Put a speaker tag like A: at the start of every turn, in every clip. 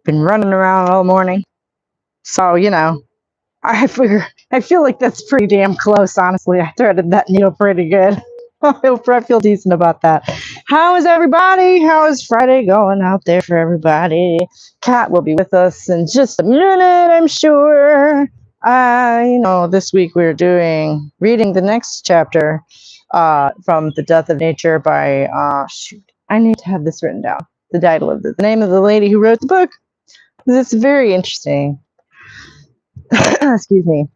A: Been running around all morning. So, I figure I feel like that's pretty damn close, honestly. I threaded that needle pretty good. I feel decent about that. How is everybody? How is Friday going out there for everybody? Kat will be with us in just a minute, I'm sure. This week we're reading the next chapter from The Death of Nature by, I need to have this written down. The title of the name of the lady who wrote the book. It's very interesting. Excuse me.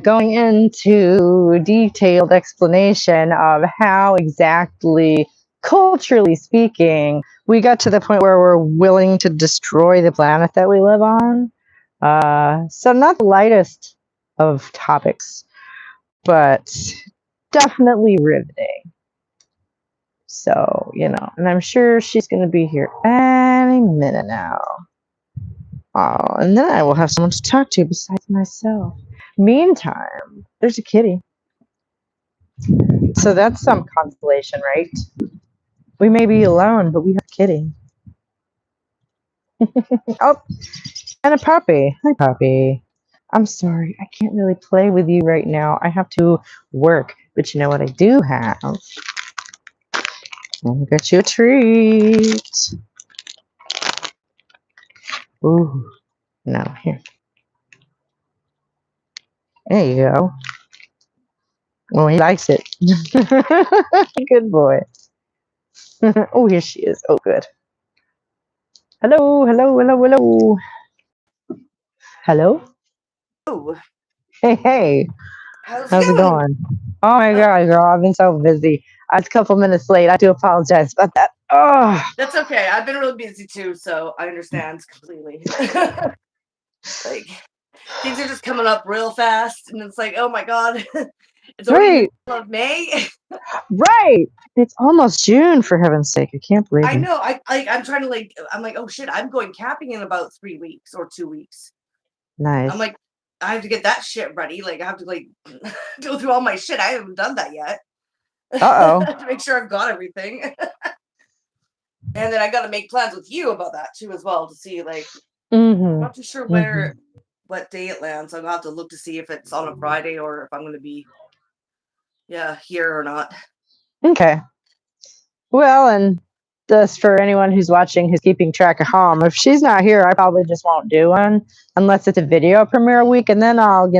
A: Going into detailed explanation of how exactly, culturally speaking, we got to the point where we're willing to destroy the planet that we live on. So not the lightest of topics, but definitely riveting. So, and I'm sure she's going to be here any minute now. Oh, and then I will have someone to talk to besides myself. Meantime, there's a kitty. So that's some consolation, right? We may be alone, but we have a kitty. Oh, and a puppy. Hi, puppy. I'm sorry, I can't really play with you right now. I have to work. But you know what I do have? I'll get you a treat. Ooh, no, here. There you go. Oh, he likes it. Good boy. Oh, here she is. Oh, good. Hello, hello, hello, hello. Hello?
B: Oh.
A: Hey.
B: How's
A: it going? Oh my God, girl, I've been so busy. I was a couple minutes late. I do apologize about that. Oh.
B: That's okay. I've been really busy too, so I understand completely. Like, things are just coming up real fast, and it's like, oh my God, it's already the middle of May.
A: Right. It's almost June, for heaven's sake. I can't believe it.
B: I know. I'm trying to I'm like, oh shit, I'm going camping in about 3 weeks or 2 weeks.
A: Nice.
B: I'm like, I have to get that shit ready. Like, I have to go through all my shit. I haven't done that yet.
A: Uh-oh.
B: To make sure I've got everything. And then I got to make plans with you about that too, as well, to see I'm not too sure what day it lands. I'm gonna have to look to see if it's on a Friday or if I'm gonna be here or not.
A: Okay. Well, and just for anyone who's watching who's keeping track at home, if she's not here, I probably just won't do one unless it's a video premiere week, and then I'll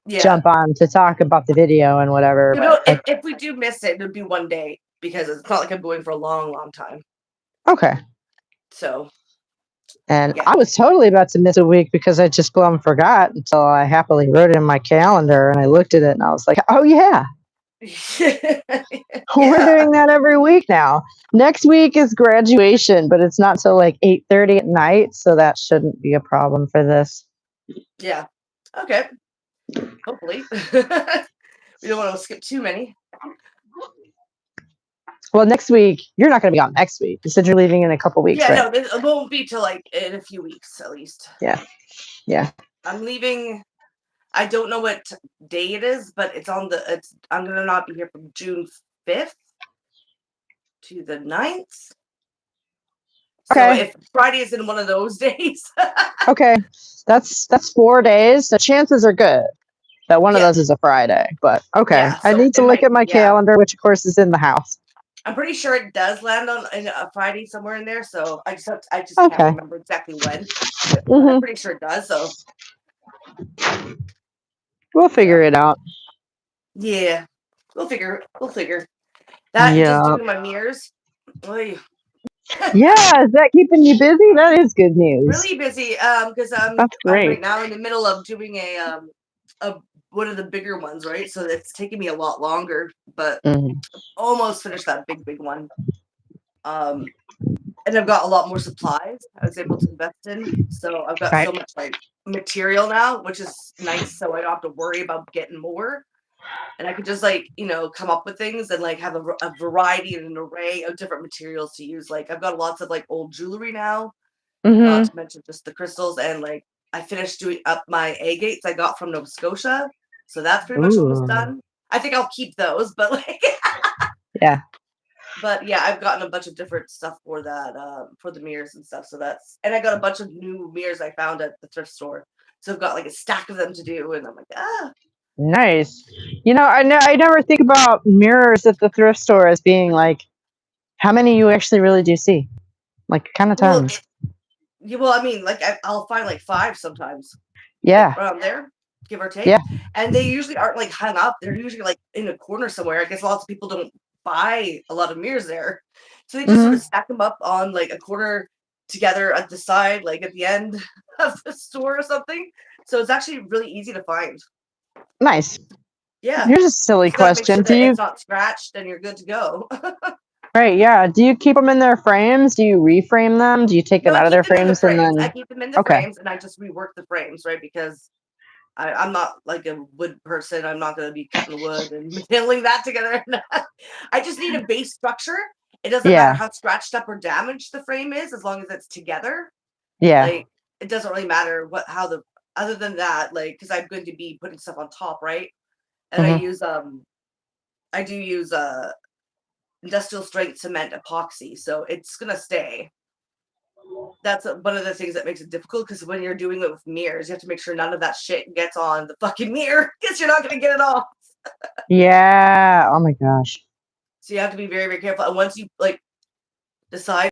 A: jump on to talk about the video and whatever.
B: If we do miss it, it would be one day because it's not like I'm going for a long time.
A: Okay.
B: So.
A: And I was totally about to miss a week because I just plumb forgot until I happily wrote it in my calendar and I looked at it and I was like, oh yeah. We're doing that every week now. Next week is graduation, but it's not till 8:30 at night, so that shouldn't be a problem for this.
B: Yeah. Okay. Hopefully. We don't want to skip too many.
A: Well, next week, you're not going to be on next week. You said you're leaving in a couple weeks, right?
B: No, it won't be till in a few weeks at least.
A: Yeah.
B: I'm leaving. I don't know what day it is, but I'm going to not be here from June 5th to the 9th. Okay. So if Friday is in one of those days.
A: Okay. That's 4 days. The chances are good that one of those is a Friday, but okay. Yeah, so I need to look at my calendar, which of course is in the house.
B: I'm pretty sure it does land on a Friday somewhere in there, so I just can't remember exactly when. I'm pretty sure it does, so
A: we'll figure it out.
B: Yeah, we'll figure that. Yeah. Just doing my mirrors. Oy.
A: Yeah, is that keeping you busy? That is good news.
B: Really busy, because I'm right now in the middle of doing a one of the bigger ones, right? So it's taking me a lot longer, but almost finished that big one. And I've got a lot more supplies I was able to invest in, so I've got so much material now, which is nice. So I don't have to worry about getting more, and I could just come up with things and have a variety and an array of different materials to use. I've got lots of old jewelry now, not to mention just the crystals, and I finished doing up my agates I got from Nova Scotia, so that's pretty much almost done. I think I'll keep those, but
A: yeah.
B: But yeah, I've gotten a bunch of different stuff for that, for the mirrors and stuff. So and I got a bunch of new mirrors I found at the thrift store. So I've got like a stack of them to do, and I'm like, ah.
A: Nice. I never think about mirrors at the thrift store as being like how many you actually really do see. Like kind of tons.
B: Well, I mean, like I'll find like 5 sometimes.
A: Yeah.
B: Like, around there, give or take.
A: Yeah.
B: And they usually aren't like hung up. They're usually like in a corner somewhere. I guess lots of people don't buy a lot of mirrors there. So they just sort of stack them up on like a corner together at the side, like at the end of the store or something. So it's actually really easy to find.
A: Nice.
B: Yeah.
A: Here's a silly question.
B: Do you? It's not scratched, and you're good to go.
A: Right. Yeah. Do you keep them in their frames? Do you reframe them? Do you take them out of their frames and then?
B: I keep them in the frames, and I just rework the frames, right? Because I'm not like a wood person. I'm not going to be cutting wood and nailing that together. I just need a base structure. It doesn't matter how scratched up or damaged the frame is, as long as it's together.
A: Yeah.
B: Like it doesn't really matter other than that, like, because I'm going to be putting stuff on top, right? And I do use industrial strength cement epoxy, so it's gonna stay. That's one of the things that makes it difficult, because when you're doing it with mirrors, you have to make sure none of that shit gets on the fucking mirror, because you're not gonna get it off.
A: Yeah. Oh my gosh.
B: So you have to be very, very careful. And once you like decide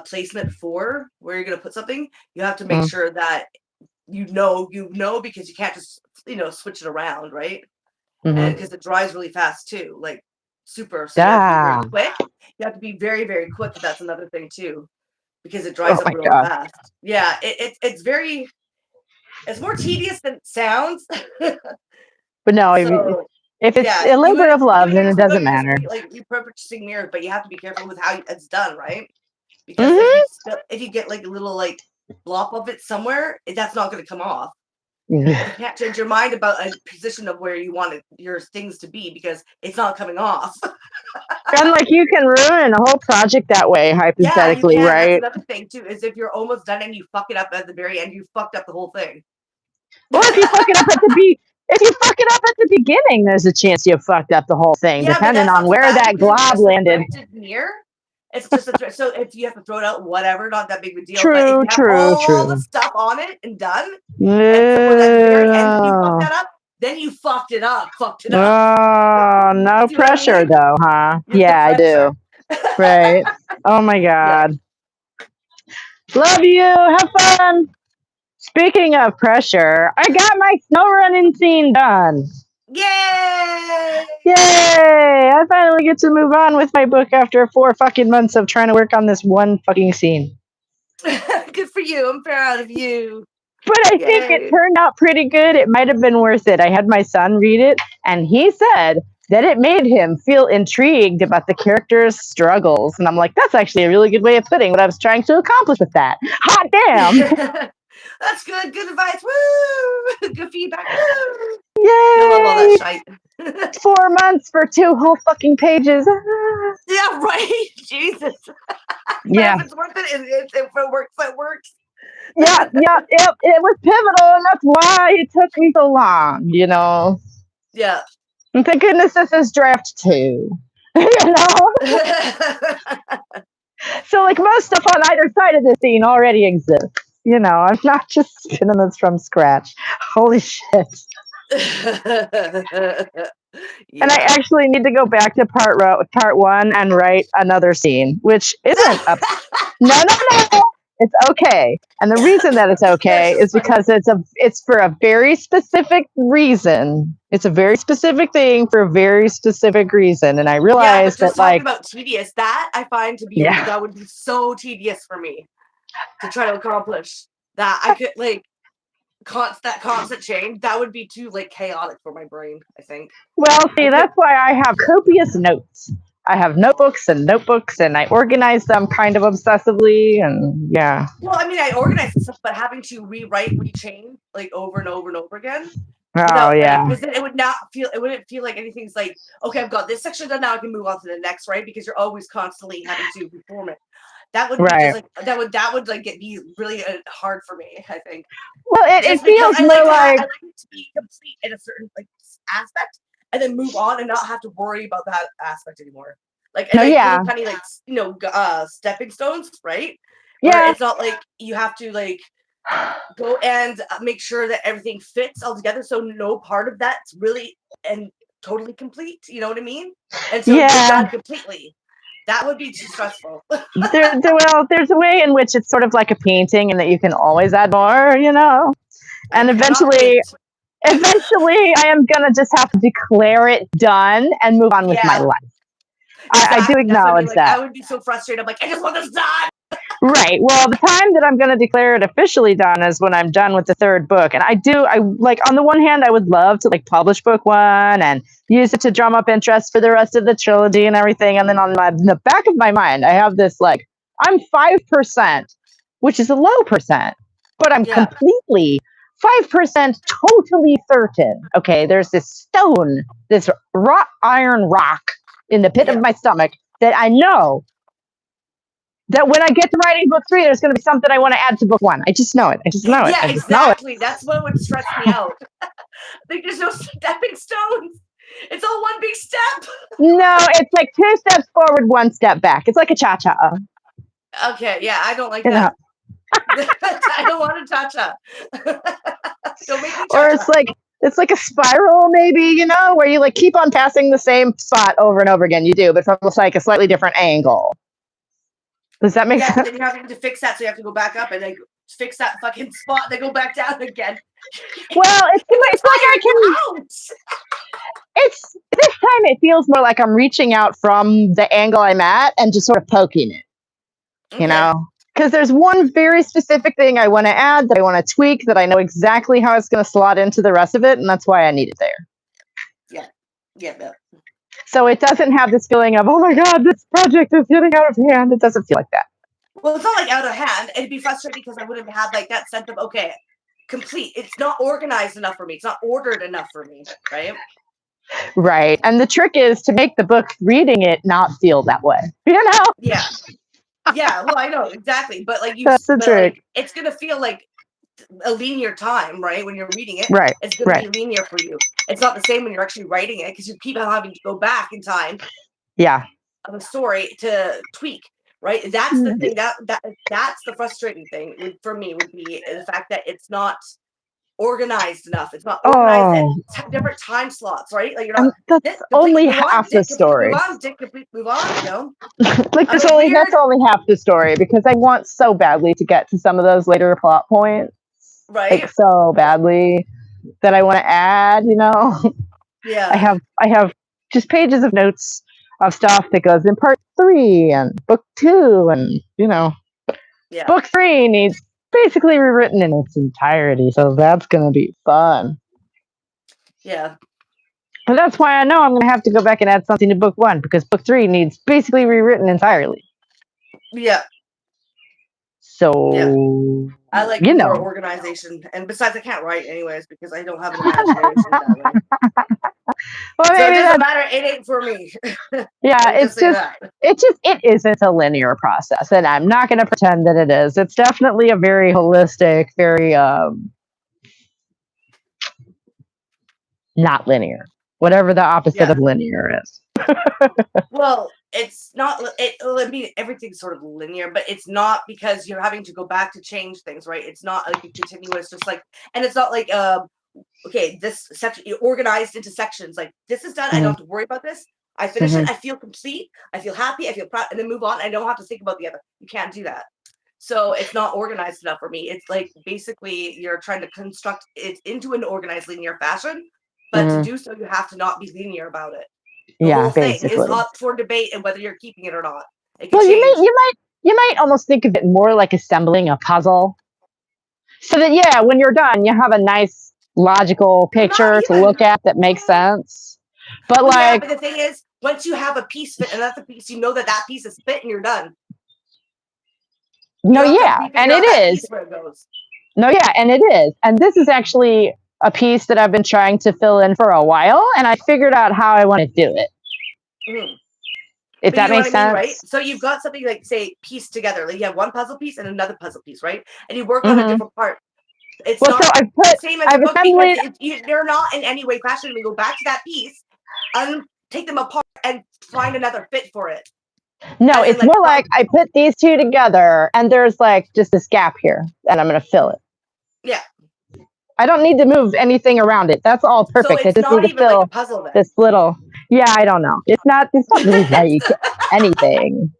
B: placement for where you're gonna put something, you have to make sure that you know because you can't just switch it around, right? And because it dries really fast too, like super. So you have to be very quick. You have to be very, very quick. That's another thing too, because it dries up real fast. Yeah, it's more tedious than it sounds.
A: But no, so, if it's a labor of love, then it doesn't matter.
B: Like you're purchasing mirrors, but you have to be careful with how it's done, right? Because if you get like a little like blop of it somewhere, that's not going to come off. You can't change your mind about a position of where you want your things to be, because it's not coming off.
A: And like you can ruin a whole project that way, hypothetically, right?
B: That's another thing too, is if you're almost done and you fuck it up at the very end, you fucked up the whole thing.
A: Or if you fuck it up at the beginning, there's a chance you fucked up the whole thing, depending on where that glob landed.
B: It's just so if you have to throw it out, whatever, not that big of a deal.
A: True,
B: but if you have all the stuff on it and done, and at the very end you fuck that up, then you fucked it up.
A: Oh, no pressure though, huh? Yeah, I do. Right. Oh my God. Yeah. Love you. Have fun. Speaking of pressure, I got my snow running scene done.
B: Yay!
A: Yay! I finally get to move on with my book after 4 fucking months of trying to work on this one fucking scene.
B: Good for you. I'm proud of you.
A: But I think it turned out pretty good. It might have been worth it. I had my son read it, and he said that it made him feel intrigued about the character's struggles. And I'm like, that's actually a really good way of putting what I was trying to accomplish with that. Hot damn!
B: That's good. Good advice. Woo! Good feedback. Woo!
A: Yay!
B: I love all that shite.
A: 4 months for 2 whole fucking pages.
B: Yeah, right. Jesus.
A: Yeah.
B: If it's worth it, if it works, it works.
A: Yeah. It was pivotal, and that's why it took me so long,
B: Yeah.
A: And thank goodness this is draft 2. So like most stuff on either side of the scene already exists. I'm not just spinning this from scratch. Holy shit. And I actually need to go back to part 1 and write another scene, which isn't no. It's okay. And the reason that it's okay is because it's for a very specific reason. It's a very specific thing for a very specific reason. And I realized that
B: talking about tedious, that I find to be that would be so tedious for me to try to accomplish. That I could like that constant change, that would be too like chaotic for my brain, I think.
A: Well, see, that's why I have copious notes. I have notebooks, and I organize them kind of obsessively, and yeah.
B: Well, I mean, I organize stuff, but having to rechange like over and over and over again.
A: Oh yeah.
B: Because it wouldn't feel like anything's like, okay, I've got this section done, now I can move on to the next, right? Because you're always constantly having to reform it. That would be just like that would like be really hard for me, I think.
A: Well, it feels more like
B: I like it to be complete in a certain like aspect, and then move on and not have to worry about that aspect anymore. Like, and like little tiny, like, you know, stepping stones, right? Where it's not like you have to like go and make sure that everything fits all together, so no part of that's really and totally complete. You know what I mean? And so you're done completely. That would be too stressful.
A: Well, there's a way in which it's sort of like a painting, and that you can always add more, you know. And eventually, I am gonna just have to declare it done and move on with my life. Exactly. I do acknowledge that.
B: I would be so frustrated. I'm like, I just want this done.
A: Right. Well, the time that I'm going to declare it officially done is when I'm done with the third book. And I like, on the one hand, I would love to like publish book one and use it to drum up interest for the rest of the trilogy and everything. And then in the back of my mind, I have this like, I'm 5%, which is a low percent, but I'm completely 5% totally certain. Okay. There's this stone, this wrought iron rock in the pit of my stomach that I know that when I get to writing book 3, there's going to be something I want to add to book 1. I just know it.
B: Yeah, exactly. That's what would stress me out. Like, there's no stepping stones. It's all one big step.
A: No, it's like 2 steps forward, 1 step back. It's like a cha-cha.
B: Okay, yeah, I don't like that. I don't want a cha-cha. Don't make me cha-cha.
A: Or it's like a spiral, maybe, you know, where you like keep on passing the same spot over and over again. You do, but from like a slightly different angle. Does that make sense?
B: Yeah, then you're having to fix that, so you have to go back up and like fix that fucking spot, and then go back down again.
A: Well, it's like I can. It's this time it feels more like I'm reaching out from the angle I'm at and just sort of poking it. You know, because there's one very specific thing I want to add, that I want to tweak, that I know exactly how it's going to slot into the rest of it, and that's why I need it there.
B: Yeah.
A: So it doesn't have this feeling of, oh my God, this project is getting out of hand. It doesn't feel like that.
B: Well, it's not like out of hand. It'd be frustrating because I wouldn't have like that sense of, okay, complete. It's not organized enough for me. It's not ordered enough for me, right?
A: Right. And the trick is to make the book reading it not feel that way. You know?
B: Yeah. Well, I know, exactly. But like
A: that's the trick.
B: Like, it's gonna feel like a linear time, right? When you're reading it,
A: right?
B: It's gonna be linear for you. It's not the same when you're actually writing it, because you keep having to go back in time.
A: Yeah.
B: Of a story to tweak, right? That's the thing. That's the frustrating thing for me, would be the fact that it's not organized enough. It's not organized at different time slots, right? Like, you're not.
A: That's only half the story.
B: Move on, you know.
A: Like that's only half the story, because I want so badly to get to some of those later plot points,
B: right?
A: Like so badly that I want to add. You know.
B: Yeah.
A: I have just pages of notes of stuff that goes in part 3 and book 2, and you know, book 3 needs basically rewritten in its entirety, so that's gonna be fun.
B: Yeah.
A: But that's why I know I'm gonna have to go back and add something to book 1, because book 3 needs basically rewritten entirely.
B: Yeah.
A: So
B: I like more organization, and besides, I can't write anyways because I don't have an imagination that way.
A: Well,
B: so it doesn't matter. It ain't for me.
A: Yeah, it isn't a linear process, and I'm not going to pretend that it is. It's definitely a very holistic, very not linear. Whatever the opposite of linear is.
B: Well, it's not. I mean, everything's sort of linear, but it's not, because you're having to go back to change things, right? It's not like a continuous, just like, and it's not like okay, this section organized into sections. Like, this is done. I don't have to worry about this. I finish it. I feel complete. I feel happy. I feel proud, and then move on. I don't have to think about the other. You can't do that. So it's not organized enough for me. It's like basically you're trying to construct it into an organized linear fashion, but to do so, you have to not be linear about it. The whole thing is up for debate and whether you're keeping it or not.
A: Well, you might almost think of it more like assembling a puzzle, so that when you're done, you have a nice logical picture to look at that makes sense. But
B: but the thing is, once you have a piece fit, and that's a piece, you know that piece is fit, and you're done.
A: And it is. And it is. And this is actually a piece that I've been trying to fill in for a while, and I figured out how I want to do it. If that makes sense,
B: right? So you've got something like, say, pieced together. Like, you have one puzzle piece and another puzzle piece, right? And you work on a different part. It's not the same as the book, because you're not in any way, fashion. We go back to that piece, take them apart and find another fit for it.
A: No, it's more like I put these two together and there's like just this gap here and I'm going to fill it.
B: Yeah.
A: I don't need to move anything around it. That's all perfect.
B: So it's
A: I just
B: not
A: need to
B: even
A: fill
B: like a puzzle then.
A: this little. Yeah, I don't know. It's not really like anything.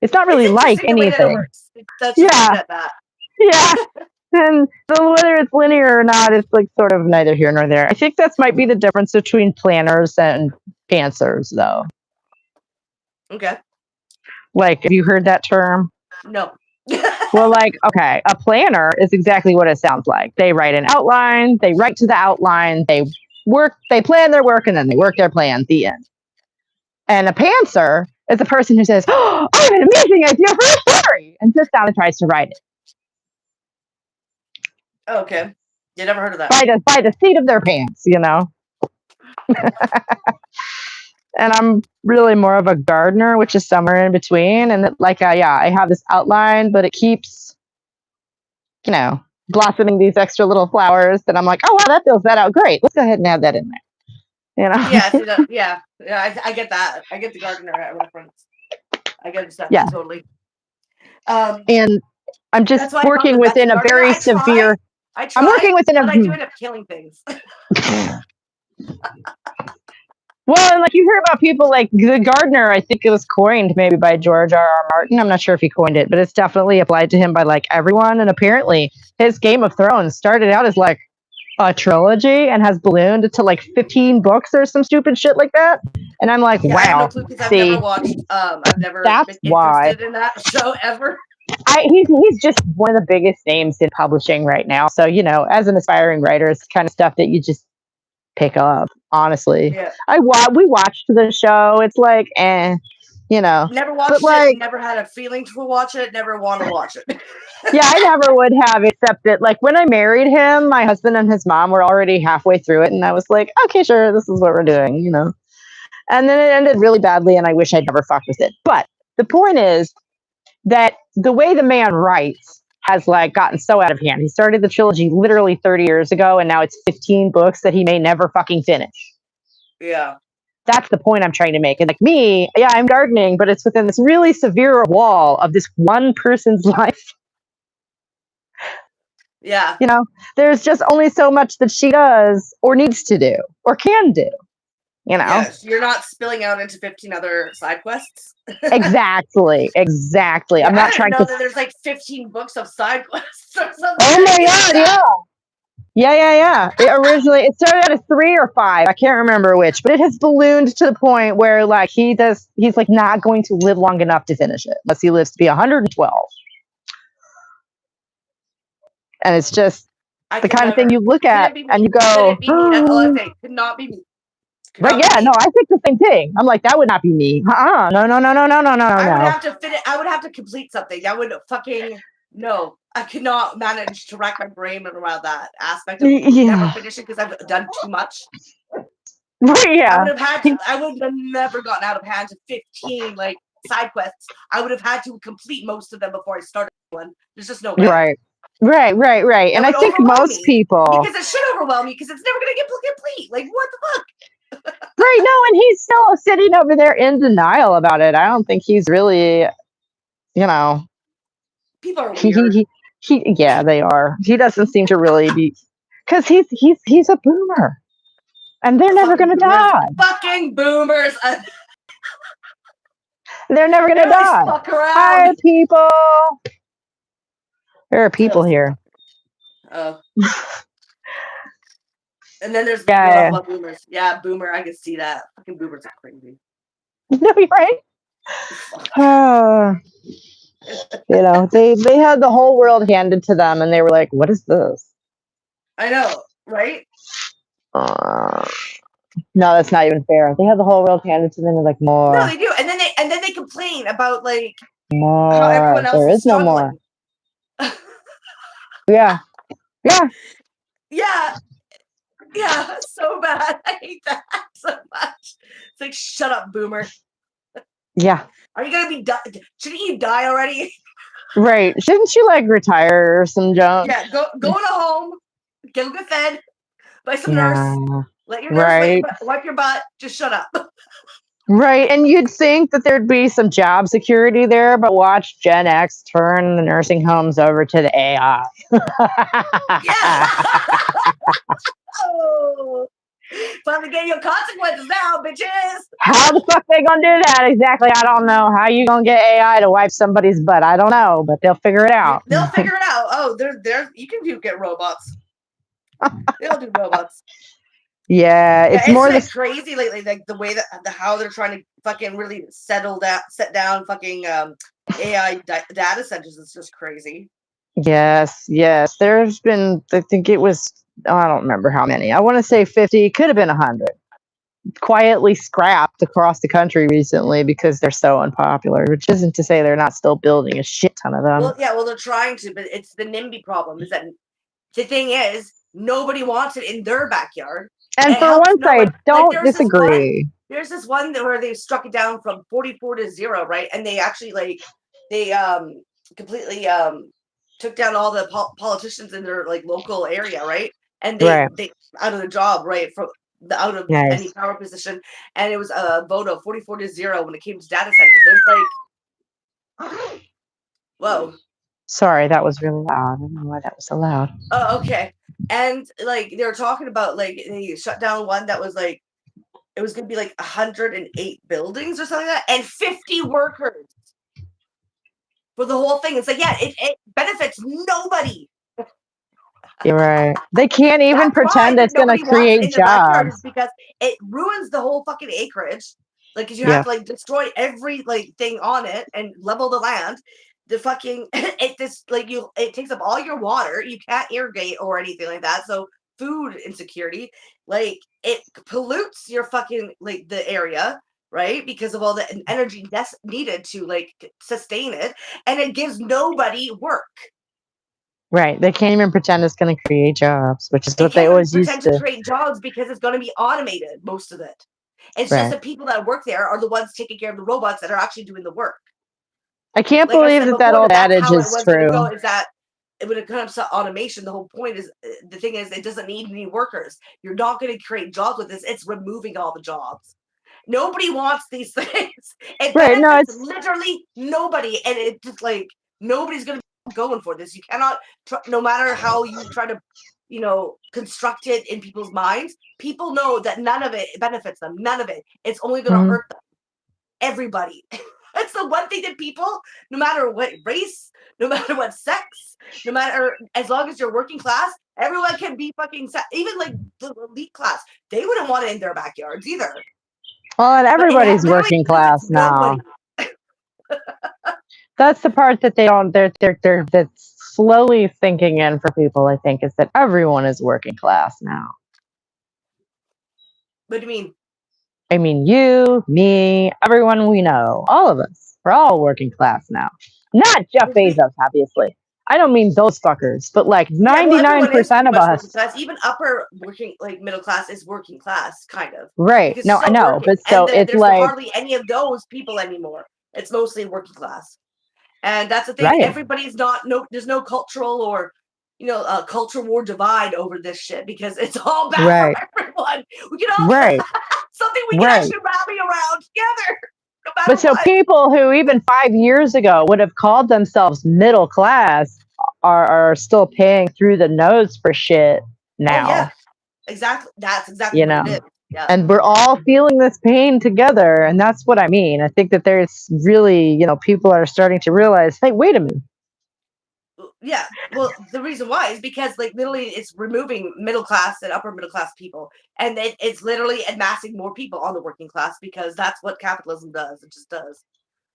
A: It's not really like anything.
B: Yeah.
A: Yeah. And so whether it's linear or not, it's like sort of neither here nor there. I think that might be the difference between planners and pantsers, though.
B: Okay.
A: Like, have you heard that term?
B: No.
A: Well, like, okay, a planner is exactly what it sounds like. They write an outline, they write to the outline, they plan their work, and then they work their plan, the end. And a pantser is the person who says, oh, I have an amazing idea for a story, and sits down and tries to write it.
B: Oh, okay. You never heard of that.
A: By the seat of their pants, you know? And I'm really more of a gardener, which is somewhere in between. And like, I have this outline, but it keeps, blossoming these extra little flowers. And I'm like, oh, wow, that fills that out. Great. Let's go ahead and add that in there.
B: Yeah, I get that. I get the gardener reference. I get that totally.
A: And I'm just working within a very severe. I'm working within
B: I do end up killing things.
A: Well, and like you hear about people like the gardener, I think it was coined maybe by George R.R. Martin. I'm not sure if he coined it, but it's definitely applied to him by like everyone. And apparently his Game of Thrones started out as like a trilogy and has ballooned to like 15 books or some stupid shit like that. And I'm like, wow. I have no clue,
B: I've never watched, I've never been interested in that show ever.
A: He's just one of the biggest names in publishing right now. So, as an aspiring writer, it's kind of stuff that you just pick up, honestly.
B: Yeah.
A: We watched the show. It's like,
B: Never watched it, never had a feeling to watch it, never want to watch it.
A: Yeah, I never would have, except that, like, when I married him, my husband and his mom were already halfway through it, and I was like, okay, sure, this is what we're doing, And then it ended really badly, and I wish I'd never fucked with it. But the point is that the way the man writes has like gotten so out of hand. He started the trilogy literally 30 years ago, and now it's 15 books that he may never fucking finish.
B: Yeah.
A: That's the point I'm trying to make. And like me, yeah, I'm gardening, but it's within this really severe wall of this one person's life.
B: Yeah.
A: There's just only so much that she does or needs to do or can do.
B: Yes, you're not spilling out into 15 other side quests.
A: Exactly.
B: Yeah,
A: I'm not trying to.
B: That there's like 15 books of side quests or something.
A: Oh my god! Yeah. It started out as 3 or 5. I can't remember which, but it has ballooned to the point where like he's like not going to live long enough to finish it unless he lives to be 112. And it's just the kind of thing you look at and you go,
B: that's all I think. Could not be me.
A: Right? Yeah, no, I think the same thing. I'm like, that would not be me. No.
B: I would have to fit it. I would have to complete something. That would fucking no. I could not manage to rack my brain around that aspect of never finishing because I've done too much.
A: Right? Yeah.
B: I would have never gotten out of hand to 15 like side quests. I would have had to complete most of them before I started one. There's just no way.
A: Right. And I think most people,
B: because it should overwhelm me because it's never gonna get complete. Like what the fuck?
A: Right, no, and he's still sitting over there in denial about it. I don't think he's really,
B: People are weird.
A: Yeah, they are. He doesn't seem to really be, because he's a boomer, and they're never gonna die.
B: Fucking boomers.
A: They're never gonna die.
B: Fuck around.
A: Hi, people. There are people here.
B: Oh. And then there's boomers. Yeah, boomer. I can see that. Fucking boomers are crazy.
A: No, you're right. They had the whole world handed to them, and they were like, "What is this?"
B: I know, right?
A: No, that's not even fair. They had the whole world handed to them, and like more.
B: No, they do, and then they complain about like
A: more.
B: How everyone else
A: there is no more. Yeah.
B: Yeah, so bad. I hate that so much. It's like, shut up, boomer.
A: Yeah.
B: Are you gonna be shouldn't you die already?
A: Right. Shouldn't you like retire or some junk?
B: Yeah, go to home, go get fed by some nurse. Let your nurse wipe your butt. Just shut up.
A: Right, and you'd think that there'd be some job security there, but watch Gen X turn the nursing homes over to the AI.
B: Yeah. Oh, finally getting your consequences now, bitches.
A: How the fuck they gonna do that? Exactly, I don't know. How you gonna get AI to wipe somebody's butt? I don't know, but they'll figure it out.
B: They'll figure it out. Oh, they're you can get robots. They'll do robots.
A: Yeah, it's more
B: like crazy lately, like the way that how they're trying to fucking really set down fucking AI data centers is just crazy.
A: Yes. There's been, I think it was, I don't remember how many. I want to say 50. It could have been 100. Quietly scrapped across the country recently because they're so unpopular, which isn't to say they're not still building a shit ton of them.
B: Well, they're trying to, but it's the NIMBY problem. Is that the thing is nobody wants it in their backyard.
A: And for once, I don't disagree.
B: There's this one where they struck it down from 44 to 0, right? And they actually they completely took down all the politicians in their local area, right? And they out of the job, right? From out of any power position, and it was a vote of 44 to 0 when it came to data centers. And it's like, whoa.
A: Sorry, that was really loud. I don't know why that was so loud.
B: Oh, okay. And they were talking about they shut down one that was it was gonna be 108 buildings or something like that, and 50 workers for the whole thing. It's it benefits nobody.
A: You're right. They can't even pretend it's gonna create jobs
B: because it ruins the whole fucking acreage. Because you have to destroy every thing on it and level the land. The fucking it takes up all your water. You can't irrigate or anything like that. So food insecurity, it pollutes your fucking the area, right? Because of all the energy needed to sustain it, and it gives nobody work.
A: Right. They can't even pretend it's going to create jobs, which is what they always used to
B: create jobs because it's going to be automated, most of it. It's just the people that work there are the ones taking care of the robots that are actually doing the work.
A: I can't believe that old adage is true.
B: Is that when it comes to automation, the whole point is the thing is it doesn't need any workers. You're not going to create jobs with this. It's removing all the jobs. Nobody wants these things. It benefits literally nobody, and it just nobody's going to be going for this. You cannot, no matter how you try to, construct it in people's minds. People know that none of it benefits them. None of it. It's only going to hurt them. Everybody. That's the one thing that people, no matter what race, no matter what sex, no matter, as long as you're working class, everyone can be fucking, even the elite class, they wouldn't want it in their backyards either.
A: Well, and everybody's working class now. That's the part that that's slowly sinking in for people, I think, is that everyone is working class now.
B: What do you mean?
A: I mean, you, me, everyone we know, all of us. We're all working class now. Not Jeff Bezos, obviously. I don't mean those fuckers, but 99% of us.
B: Even upper working, middle class is working class, kind of.
A: Right. No, I know, but so it's
B: there's hardly any of those people anymore. It's mostly working class, and that's the thing. Right. Everybody's there's no cultural or culture war divide over this shit because it's all bad for everyone. We can all something we can actually rally around together. No
A: but so people who even 5 years ago would have called themselves middle class are still paying through the nose for shit now.
B: Oh, yeah, exactly. That's exactly what it is. Yeah.
A: And we're all feeling this pain together, and that's what I mean. I think that there's really, people are starting to realize, hey, wait a minute.
B: Yeah, well, the reason why is because literally it's removing middle class and upper middle class people, and it's literally amassing more people on the working class because that's what capitalism does. It just does.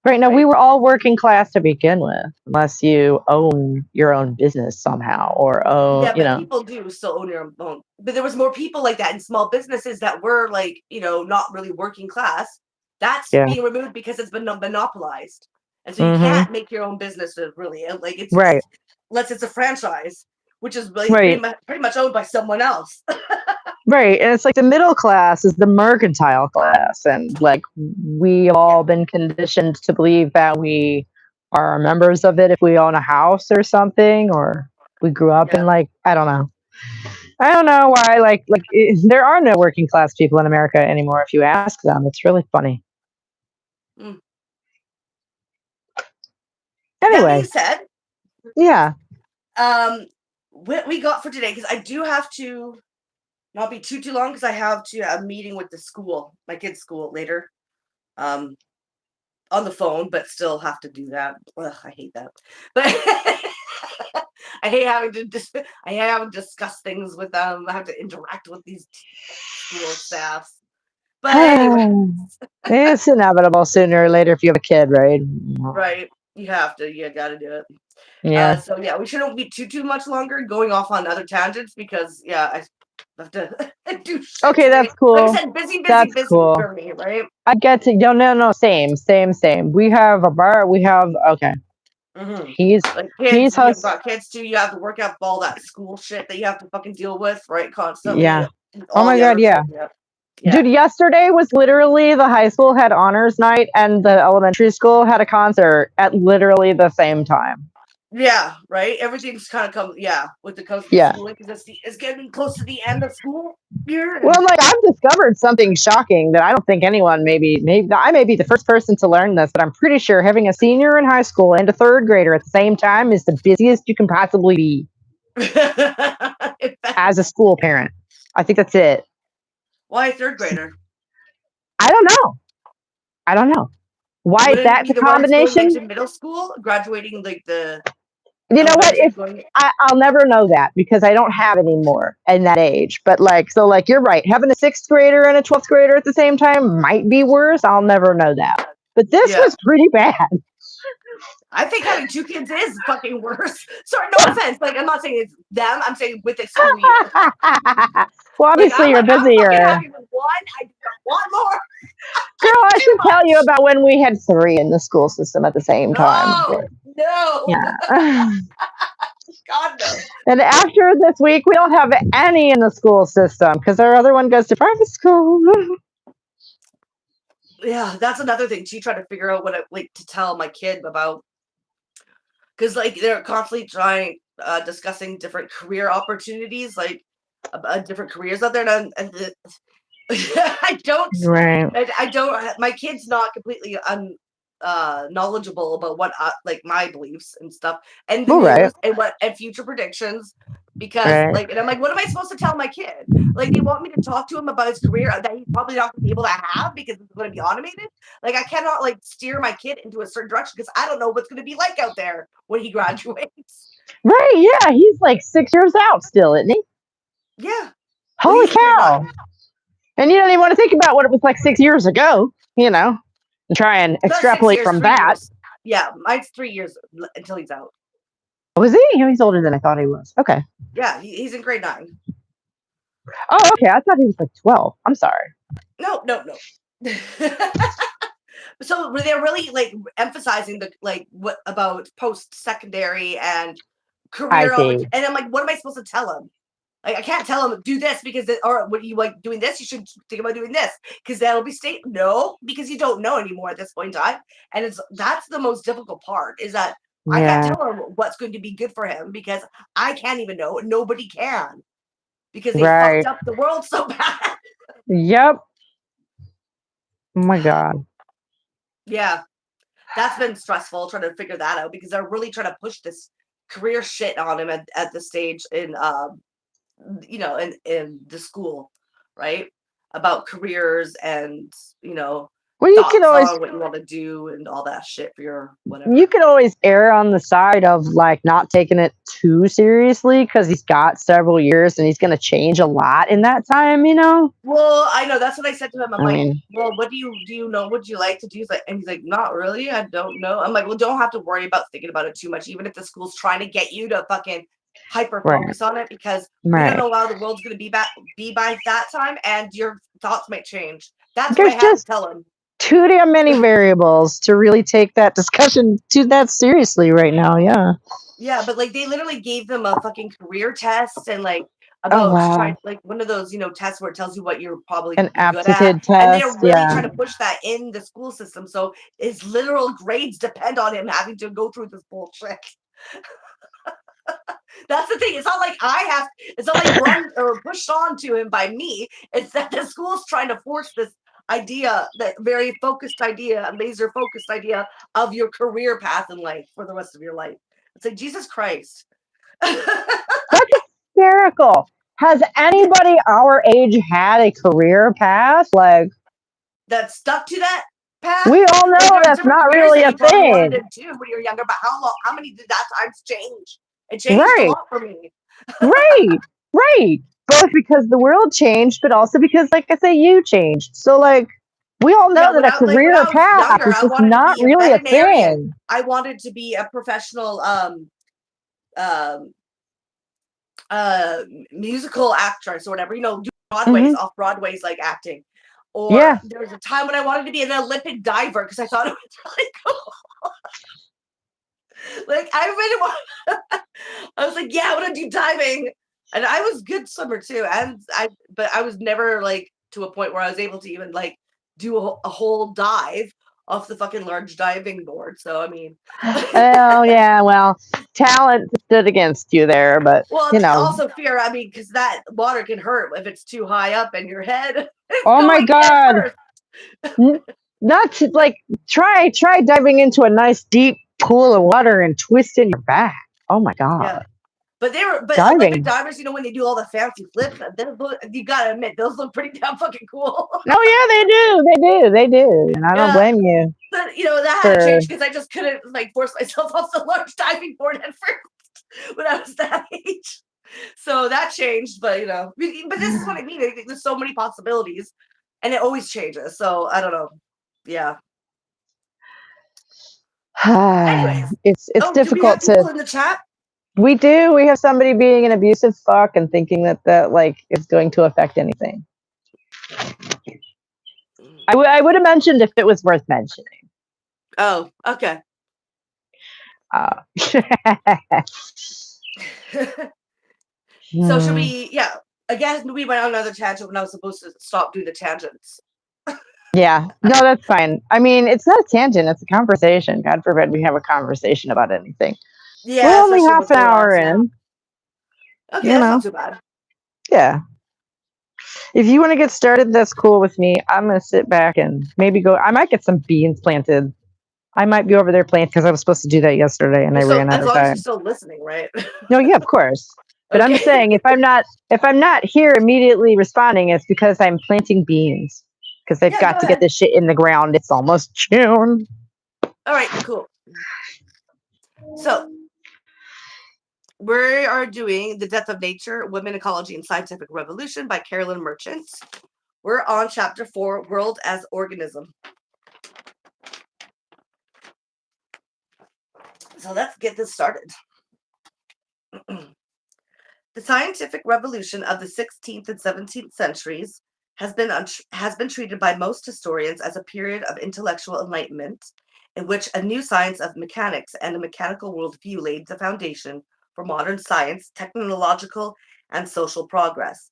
A: Right. Now, we were all working class to begin with, unless you own your own business somehow or own,
B: but people do still own your own. But there was more people like that in small businesses that were not really working class. That's being removed because it's been monopolized. And so you can't make your own business really. It's
A: right.
B: Unless it's a franchise, which is pretty much owned by someone else.
A: Right. And it's the middle class is the mercantile class. And we all been conditioned to believe that we are members of it if we own a house or something, or we grew up in I don't know. I don't know why there are no working class people in America anymore. If you ask them, it's really funny.
B: Mm.
A: Anyway.
B: That being said,
A: yeah.
B: What we got for today, because I do have to not be too long, because I have to a meeting with the school, my kid's school later, on the phone, but still have to do that. Ugh, I hate that. But I hate having to discuss things with them. I have to interact with these school staffs. But anyway,
A: it's inevitable sooner or later if you have a kid, right?
B: Right. You got to do it.
A: Yeah.
B: So yeah, we shouldn't be too much longer going off on other tangents, because I have to do shit.
A: Okay,
B: today.
A: that's cool.
B: Like I said, busy
A: cool.
B: for me, right?
A: I get to no, same. We have a bar. We have okay.
B: Mm-hmm.
A: He's
B: like kids.
A: You've
B: got kids too. You have to work out all that school shit that you have to fucking deal with, right? Constantly.
A: Yeah. Oh my god, yeah.
B: Yeah.
A: Dude, yesterday was literally the high school had honors night and the elementary school had a concert at literally the same time.
B: Yeah, right. Everything's kind of come. Yeah, with the coast.
A: Yeah,
B: because it's getting close to the end of school year.
A: Well, like I've discovered something shocking that I don't think anyone maybe I may be the first person to learn this, but I'm pretty sure having a senior in high school and a third grader at the same time is the busiest you can possibly be as a school parent. I think that's it.
B: Why a third grader?
A: I don't know. Why
B: Wouldn't
A: that's a combination?
B: Going, to middle school, graduating like the.
A: You know what? If I'll never know that because I don't have any more in that age. But like you're right. Having a 6th grader and a 12th grader at the same time might be worse. I'll never know that. But this was pretty bad.
B: I think having 2 kids is fucking worse. Sorry, no offense. Like I'm not saying it's them. I'm saying with the school year.
A: Well, obviously you're busier.
B: I'm having 1. I want more.
A: Girl, I should tell you about when we had 3 in the school system at the same time.
B: No.
A: Yeah.
B: God no.
A: And after this week, we don't have any in the school system because our other one goes to private school.
B: Yeah, that's another thing. She tried to figure out what to tell my kid about, because like they're constantly discussing different career opportunities, like different careers out there, and I don't.
A: Right.
B: I don't. My kid's not completely knowledgeable about what like my beliefs and stuff, and the news and future predictions. Because and I'm like, what am I supposed to tell my kid? Like, they want me to talk to him about his career that he's probably not going to be able to have because it's going to be automated. Like, I cannot like steer my kid into a certain direction because I don't know what's going to be like out there when he graduates.
A: Right? Yeah, he's like 6 years out still, isn't he?
B: Yeah.
A: Holy cow! And you don't even want to think about what it was like 6 years ago, and try and extrapolate from that.
B: Yeah, mine's 3 years until he's out.
A: Oh, is he? He's older than I thought he was. Okay.
B: Yeah, he's in grade 9.
A: Oh, okay. I thought he was like 12. I'm sorry.
B: No. So they're really like emphasizing what about post-secondary and career, and I'm like, what am I supposed to tell him? Like, I can't tell him do this because or what you like doing this. You should think about doing this because that'll be no, because you don't know anymore at this point in time, and that's the most difficult part is that. Yeah. I can't tell him what's going to be good for him because I can't even know. Nobody can because they fucked up the world so bad.
A: Yep. Oh my God.
B: Yeah. That's been stressful trying to figure that out because they're really trying to push this career shit on him at this stage in in the school, right? About careers and
A: well, you can always
B: what you want to do and all that shit for your whatever.
A: You can always err on the side of like not taking it too seriously because he's got several years and he's going to change a lot in that time,
B: Well, I know that's what I said to him. I'm like, well, what do you know? Would you like to do? And he's like, not really. I don't know. I'm like, well, don't have to worry about thinking about it too much, even if the school's trying to get you to fucking hyper focus on it because we don't know how the world's going to be by that time, and your thoughts might change. That's what I have to tell him.
A: Too damn many variables to really take that discussion to that seriously right now.
B: Yeah, but like they literally gave them a fucking career test and like about like one of those tests where it tells you what you're probably
A: an aptitude
B: good at.
A: test,
B: and they're really trying to push that in the school system. So his literal grades depend on him having to go through this bullshit. That's the thing. It's not like it's not like run or pushed on to him by me. It's that the school's trying to force this idea, that very focused idea, laser focused idea of your career path in life for the rest of your life. It's like, Jesus Christ.
A: That's hysterical. Has anybody our age had a career path? Like,
B: that stuck to that path?
A: We all know
B: like,
A: that's not really a thing.
B: Wanted to do when you were younger, but how many did that times change? It changed a lot for me.
A: Right. Both because the world changed, but also because, like I say, you changed. So, like, we all know that a career path is just not really a thing.
B: I wanted to be a professional musical actress or whatever, do Broadway's, off Broadway's, like acting. Or there was a time when I wanted to be an Olympic diver because I thought it was really cool. Like, I really want. I was like, yeah, I want to do diving, and I was a good swimmer too. But I was never like to a point where I was able to even like do a whole dive off the fucking large diving board. So I mean,
A: oh yeah, well, talent stood against you there, but
B: also fear. I mean, because that water can hurt if it's too high up in your head.
A: Oh my God! Not to, like, try diving into a nice deep pool of water and twisting your back. Oh my God!
B: Yeah. But Olympic divers, when they do all the fancy flips, you gotta admit those look pretty damn fucking cool.
A: Oh yeah, they do, and I don't blame you.
B: But that had to change because I just couldn't like force myself off the large diving board at first when I was that age. So that changed, but but this is what I mean. There's so many possibilities, and it always changes. So I don't know. Yeah.
A: Anyways, it's difficult
B: do we have people in the chat?
A: We do. We have somebody being an abusive fuck and thinking that like is going to affect anything. I would have mentioned if it was worth mentioning.
B: Oh, okay. So should we? Yeah, again, we went on another tangent when I was supposed to stop doing the tangents.
A: Yeah, no, that's fine. I mean, it's not a tangent; it's a conversation. God forbid we have a conversation about anything.
B: Yeah,
A: we're only half an hour in.
B: Okay, that's not too bad.
A: Yeah. If you want to get started, that's cool with me. I'm going to sit back and maybe go. I might get some beans planted. I might be over there planting because I was supposed to do that yesterday and I ran out of time. As long as
B: you're still listening, right?
A: No, yeah, of course. But okay. I'm saying if I'm not here immediately responding, it's because I'm planting beans because they've got to get this shit in the ground. It's almost June.
B: All right, cool. So we are doing The Death of Nature, Women, Ecology, and Scientific Revolution by Carolyn Merchant. We're on chapter 4, World as Organism. So let's get this started. The scientific revolution of the 16th and 17th centuries has been treated by most historians as a period of intellectual enlightenment in which a new science of mechanics and a mechanical worldview laid the foundation for modern science, technological, and social progress.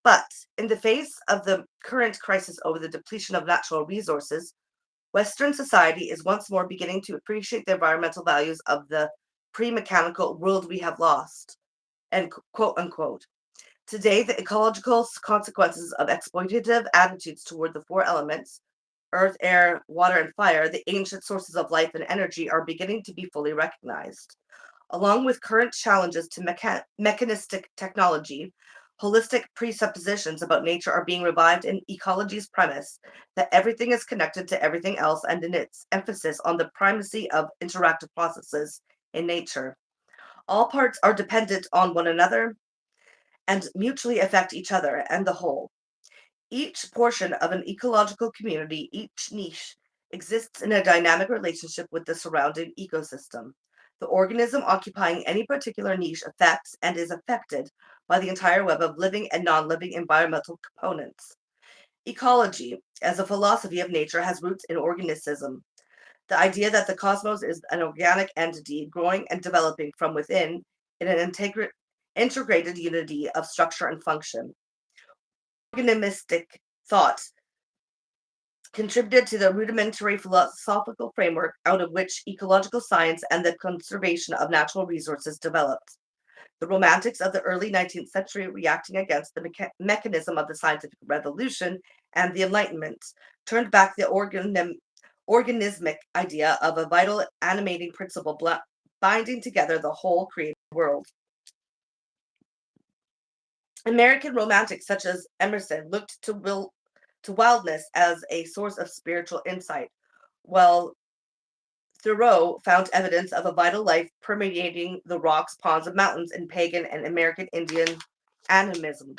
B: But in the face of the current crisis over the depletion of natural resources, Western society is once more beginning to appreciate the environmental values of the pre-mechanical world we have lost, and quote unquote. Today, the ecological consequences of exploitative attitudes toward the four elements, earth, air, water, and fire, the ancient sources of life and energy, are beginning to be fully recognized. Along with current challenges to mechanistic technology, holistic presuppositions about nature are being revived in ecology's premise that everything is connected to everything else, and in its emphasis on the primacy of interactive processes in nature. All parts are dependent on one another and mutually affect each other and the whole. Each portion of an ecological community, each niche, exists in a dynamic relationship with the surrounding ecosystem. The organism occupying any particular niche affects and is affected by the entire web of living and non-living environmental components. Ecology, as a philosophy of nature, has roots in organicism. The idea that the cosmos is an organic entity growing and developing from within in an integrated unity of structure and function. Organistic thought contributed to the rudimentary philosophical framework out of which ecological science and the conservation of natural resources developed. The romantics of the early 19th century, reacting against the mechanism of the scientific revolution and the Enlightenment turned back the organismic idea of a vital animating principle binding together the whole created world. American romantics such as Emerson looked to wildness as a source of spiritual insight, while Thoreau found evidence of a vital life permeating the rocks, ponds, and mountains in pagan and American Indian animism.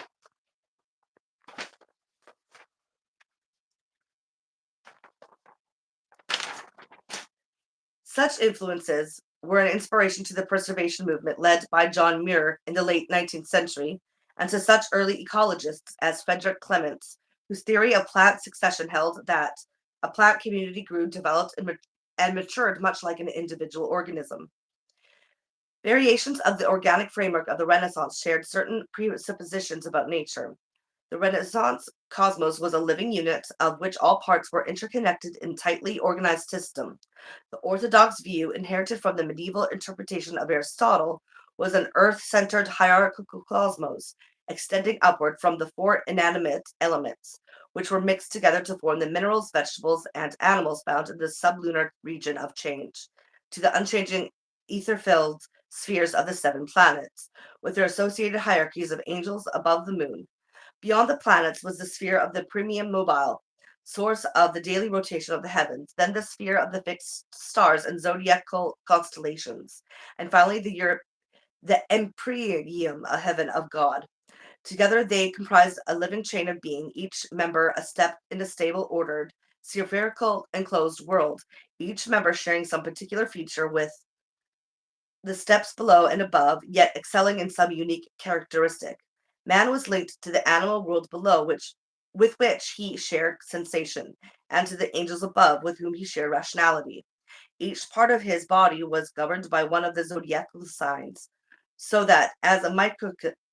B: Such influences were an inspiration to the preservation movement led by John Muir in the late 19th century, and to such early ecologists as Frederick Clements, whose theory of plant succession held that a plant community grew, developed, and matured much like an individual organism. Variations of the organic framework of the Renaissance shared certain presuppositions about nature. The Renaissance cosmos was a living unit of which all parts were interconnected in tightly organized system. The orthodox view, inherited from the medieval interpretation of Aristotle, was an earth-centered hierarchical cosmos, extending upward from the four inanimate elements, which were mixed together to form the minerals, vegetables, and animals found in the sublunar region of change, to the unchanging ether-filled spheres of the 7 planets, with their associated hierarchies of angels above the moon. Beyond the planets was the sphere of the primum mobile, source of the daily rotation of the heavens, then the sphere of the fixed stars and zodiacal constellations, and finally the empyrean heaven of God. Together they comprised a living chain of being, each member a step in a stable, ordered, spherical, enclosed world, each member sharing some particular feature with the steps below and above, yet excelling in some unique characteristic. Man was linked to the animal world below, with which he shared sensation, and to the angels above, with whom he shared rationality. Each part of his body was governed by one of the zodiacal signs, so that as a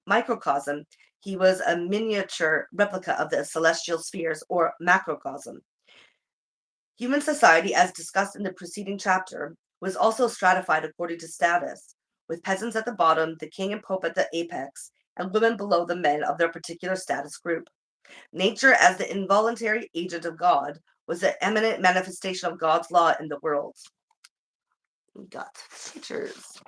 B: microcosm, he was a miniature replica of the celestial spheres, or macrocosm. Human society, as discussed in the preceding chapter, was also stratified according to status, with peasants at the bottom, the king and pope at the apex, and women below the men of their particular status group. Nature, as the involuntary agent of God, was the eminent manifestation of God's law in the world. We got pictures.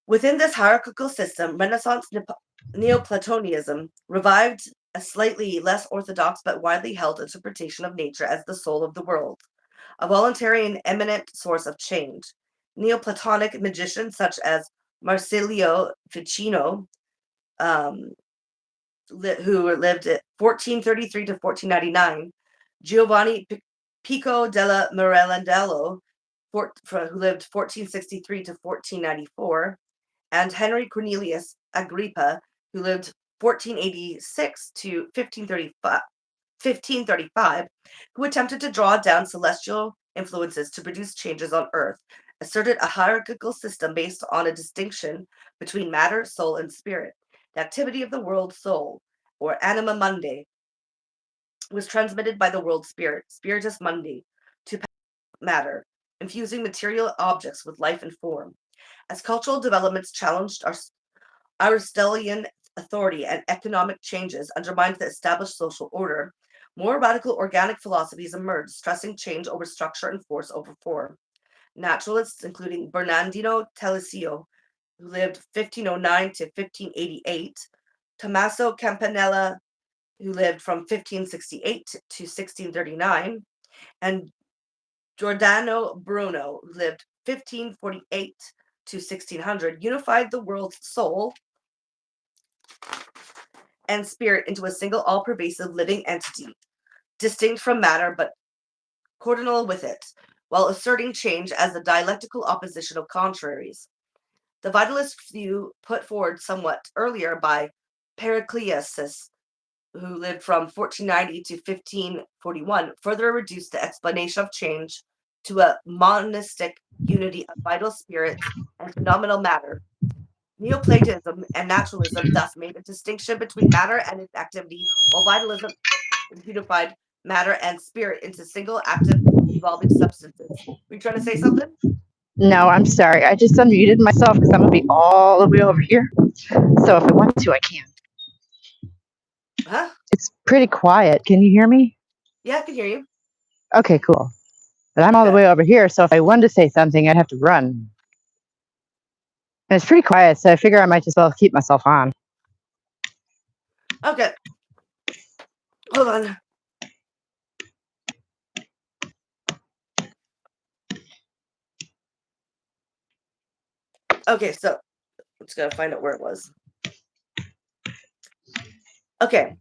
B: Within this hierarchical system, Renaissance Neoplatonism revived a slightly less orthodox but widely held interpretation of nature as the soul of the world, a voluntary and eminent source of change. Neoplatonic magicians such as Marsilio Ficino, who lived at 1433 to 1499, Giovanni Pico della Mirandello, who lived 1463 to 1494, and Henry Cornelius Agrippa, who lived 1486 to 1535, who attempted to draw down celestial influences to produce changes on Earth, asserted a hierarchical system based on a distinction between matter, soul, and spirit. The activity of the world soul, or anima mundi, was transmitted by the world spirit, spiritus mundi, to matter, infusing material objects with life and form. As cultural developments challenged Aristotelian authority and economic changes undermined the established social order, more radical organic philosophies emerged, stressing change over structure and force over form. Naturalists, including Bernardino Telesio, who lived 1509 to 1588, Tommaso Campanella, who lived from 1568 to 1639, and Giordano Bruno, who lived 1548 to 1600, unified the world's soul and spirit into a single all-pervasive living entity, distinct from matter but coordinal with it, while asserting change as the dialectical opposition of contraries. The vitalist view put forward somewhat earlier by Paracelsus, who lived from 1490 to 1541, further reduced the explanation of change to a monistic unity of vital spirits and phenomenal matter. Neoplatonism and naturalism thus made a distinction between matter and its activity, while vitalism unified matter and spirit into single active evolving substances. Were you trying to say something?
A: No, I'm sorry. I just unmuted myself because I'm going to be all the way over here. So if I want to, I can.
B: Huh?
A: It's pretty quiet. Can you hear me?
B: Yeah, I can hear you.
A: Okay, cool. But I'm all the way over here, so if I wanted to say something, I'd have to run. And it's pretty quiet, so I figure I might as well keep myself on.
B: Okay. Hold on. Okay, so I'm just going to find out where it was. Okay.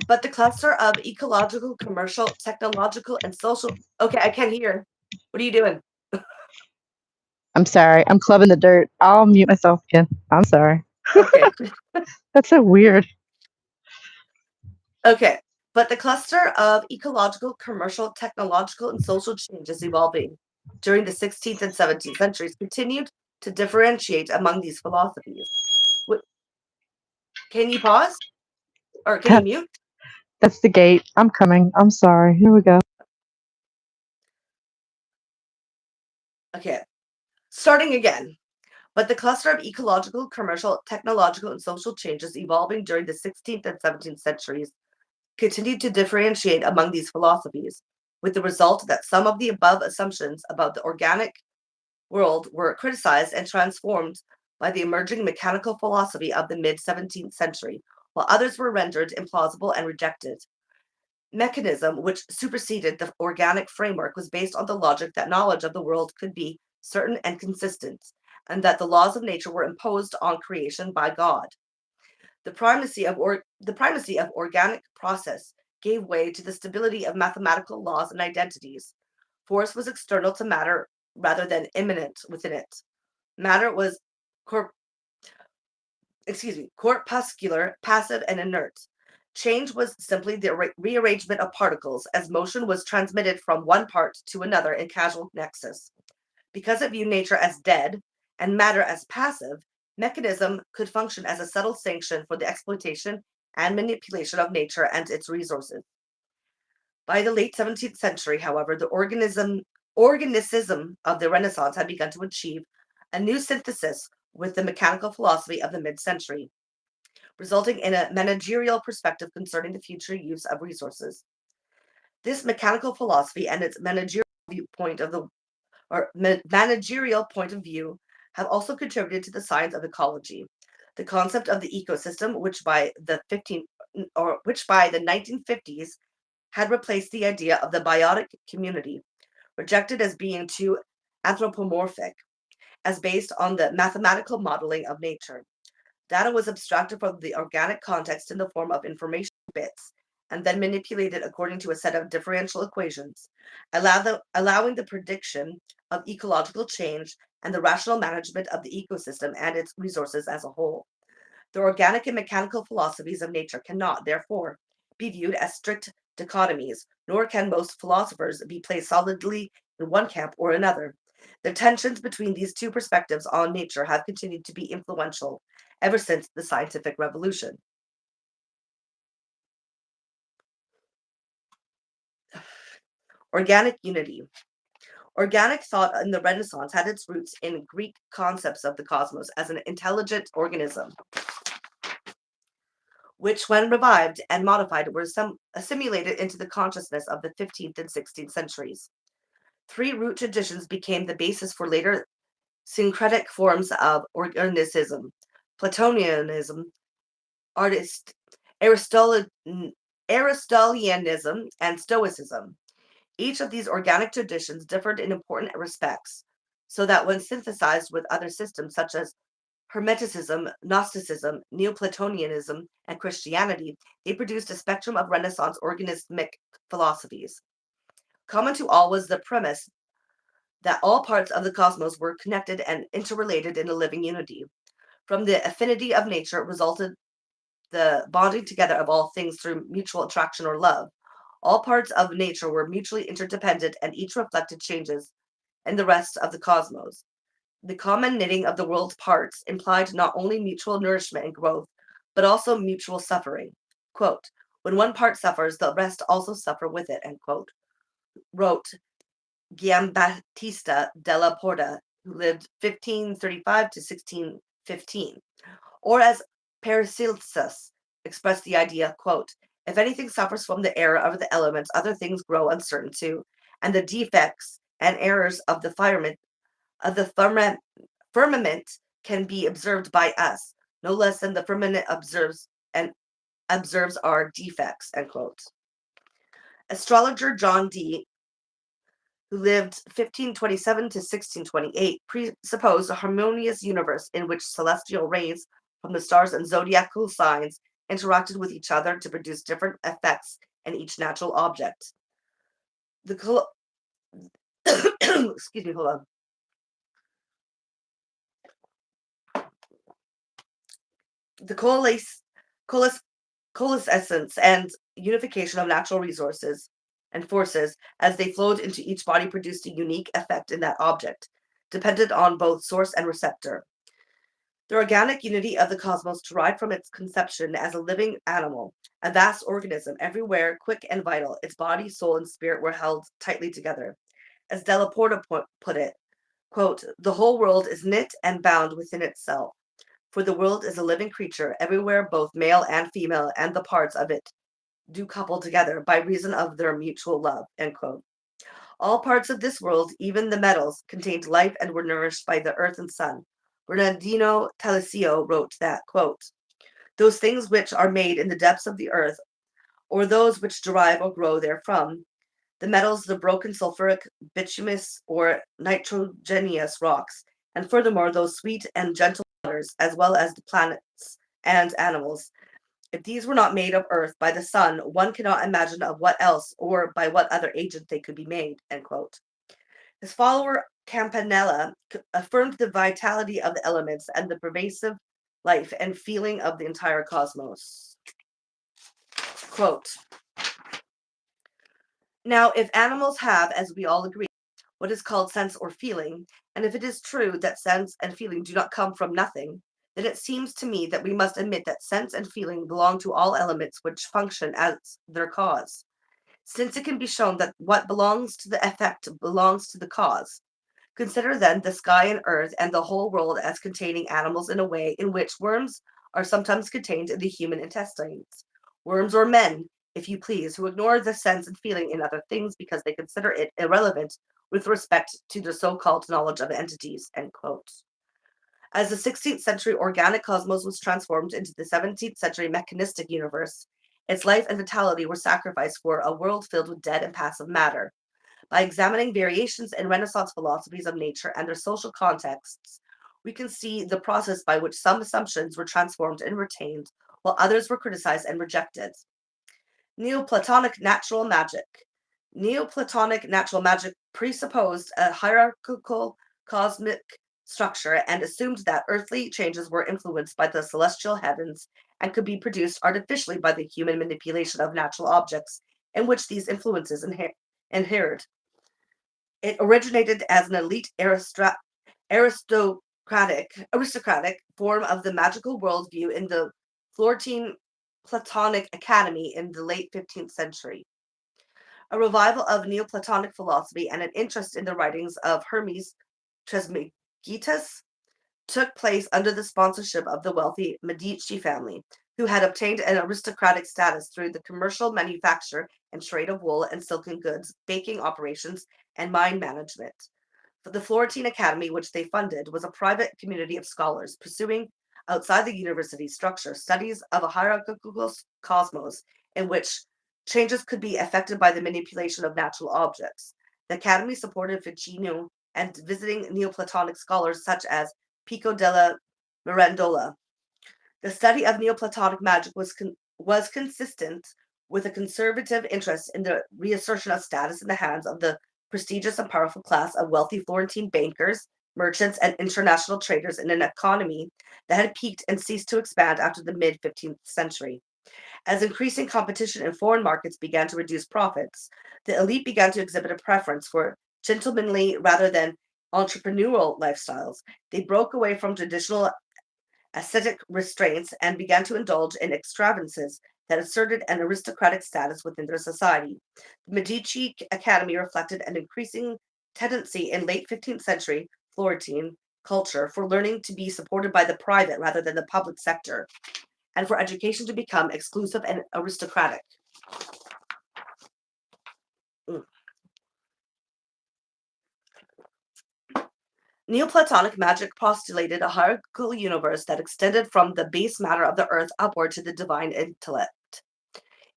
B: But the cluster of ecological, commercial, technological, and social... Okay, I can't hear. What are you doing?
A: I'm sorry. I'm clubbing the dirt. I'll mute myself again. I'm sorry.
B: Okay.
A: That's so weird.
B: Okay. But the cluster of ecological, commercial, technological, and social changes evolving during the 16th and 17th centuries continued to differentiate among these philosophies. Can you pause? Or can you mute?
A: That's the gate. I'm coming. I'm sorry. Here we go.
B: Okay. Starting again. But the cluster of ecological, commercial, technological, and social changes evolving during the 16th and 17th centuries continued to differentiate among these philosophies, with the result that some of the above assumptions about the organic world were criticized and transformed by the emerging mechanical philosophy of the mid-17th century, while others were rendered implausible and rejected. Mechanism, which superseded the organic framework, was based on the logic that knowledge of the world could be certain and consistent, and that the laws of nature were imposed on creation by God. The primacy of organic process gave way to the stability of mathematical laws and identities. Force was external to matter rather than immanent within it. Matter was corpuscular, passive, and inert. Change was simply the rearrangement of particles, as motion was transmitted from one part to another in causal nexus. Because it viewed nature as dead and matter as passive, mechanism could function as a subtle sanction for the exploitation and manipulation of nature and its resources. By the late 17th century, however, the organicism of the Renaissance had begun to achieve a new synthesis with the mechanical philosophy of the mid-century, resulting in a managerial perspective concerning the future use of resources. This mechanical philosophy and its managerial point of view have also contributed to the science of ecology. The concept of the ecosystem, which by the 1950s had replaced the idea of the biotic community, rejected as being too anthropomorphic, as based on the mathematical modeling of nature. Data was abstracted from the organic context in the form of information bits and then manipulated according to a set of differential equations, allowing the prediction of ecological change and the rational management of the ecosystem and its resources as a whole. The organic and mechanical philosophies of nature cannot, therefore, be viewed as strict dichotomies, nor can most philosophers be placed solidly in one camp or another. The tensions between these two perspectives on nature have continued to be influential ever since the scientific revolution. Organic unity. Organic thought in the Renaissance had its roots in Greek concepts of the cosmos as an intelligent organism, which, when revived and modified, were assimilated into the consciousness of the 15th and 16th centuries. Three root traditions became the basis for later syncretic forms of organicism: Platonianism, Aristotelianism, and Stoicism. Each of these organic traditions differed in important respects, so that when synthesized with other systems such as Hermeticism, Gnosticism, Neoplatonianism, and Christianity, they produced a spectrum of Renaissance organismic philosophies. Common to all was the premise that all parts of the cosmos were connected and interrelated in a living unity. From the affinity of nature resulted the bonding together of all things through mutual attraction or love. All parts of nature were mutually interdependent and each reflected changes in the rest of the cosmos. The common knitting of the world's parts implied not only mutual nourishment and growth, but also mutual suffering. Quote, when one part suffers, the rest also suffer with it, end quote. wrote Giambattista della Porta, who lived 1535 to 1615, or as Paracelsus expressed the idea, quote, if anything suffers from the error of the elements, other things grow uncertain too, and the defects and errors of the firmament can be observed by us, no less than the firmament observes our defects, end quote. Astrologer John Dee, who lived 1527 to 1628, presupposed a harmonious universe in which celestial rays from the stars and zodiacal signs interacted with each other to produce different effects in each natural object. Excuse me, hold on. The coalescence and unification of natural resources and forces as they flowed into each body produced a unique effect in that object, dependent on both source and receptor. The organic unity of the cosmos derived from its conception as a living animal, a vast organism, everywhere quick and vital. Its body, soul, and spirit were held tightly together. As Della Porta put it, quote, the whole world is knit and bound within itself. For the world is a living creature, everywhere both male and female, and the parts of it do couple together by reason of their mutual love, end quote. All parts of this world, even the metals, contained life and were nourished by the earth and sun. Bernardino Talasio wrote that, quote, those things which are made in the depths of the earth, or those which derive or grow therefrom, the metals, the broken sulfuric, bituminous, or nitrogenous rocks, and furthermore those sweet and gentle waters, as well as the planets and animals. If these were not made of earth by the sun, one cannot imagine of what else or by what other agent they could be made, end quote. His follower Campanella affirmed the vitality of the elements and the pervasive life and feeling of the entire cosmos. Quote, now, if animals have, as we all agree, what is called sense or feeling, and if it is true that sense and feeling do not come from nothing, then it seems to me that we must admit that sense and feeling belong to all elements which function as their cause, since it can be shown that what belongs to the effect belongs to the cause. Consider then the sky and earth and the whole world as containing animals in a way in which worms are sometimes contained in the human intestines. Worms or men, if you please, who ignore the sense and feeling in other things because they consider it irrelevant with respect to the so-called knowledge of entities, end quote. As the 16th century organic cosmos was transformed into the 17th century mechanistic universe, its life and vitality were sacrificed for a world filled with dead and passive matter. By examining variations in Renaissance philosophies of nature and their social contexts, we can see the process by which some assumptions were transformed and retained, while others were criticized and rejected. Neoplatonic natural magic. Neoplatonic natural magic presupposed a hierarchical cosmic structure and assumed that earthly changes were influenced by the celestial heavens and could be produced artificially by the human manipulation of natural objects in which these influences inhered. It originated as an elite aristocratic form of the magical worldview in the Florentine Platonic Academy in the late 15th century. A revival of Neoplatonic philosophy and an interest in the writings of Hermes Trismegistus took place under the sponsorship of the wealthy Medici family, who had obtained an aristocratic status through the commercial manufacture and trade of wool and silken goods, baking operations, and mine management. The Florentine Academy, which they funded, was a private community of scholars pursuing, outside the university structure, studies of a hierarchical cosmos in which changes could be effected by the manipulation of natural objects. The Academy supported Ficino and visiting Neoplatonic scholars such as Pico della Mirandola. The study of Neoplatonic magic was consistent with a conservative interest in the reassertion of status in the hands of the prestigious and powerful class of wealthy Florentine bankers, merchants, and international traders in an economy that had peaked and ceased to expand after the mid-15th century. As increasing competition in foreign markets began to reduce profits, the elite began to exhibit a preference for gentlemanly rather than entrepreneurial lifestyles. They broke away from traditional ascetic restraints and began to indulge in extravagances that asserted an aristocratic status within their society. The Medici Academy reflected an increasing tendency in late 15th century Florentine culture for learning to be supported by the private rather than the public sector, and for education to become exclusive and aristocratic. Neoplatonic magic postulated a hierarchical universe that extended from the base matter of the earth upward to the divine intellect.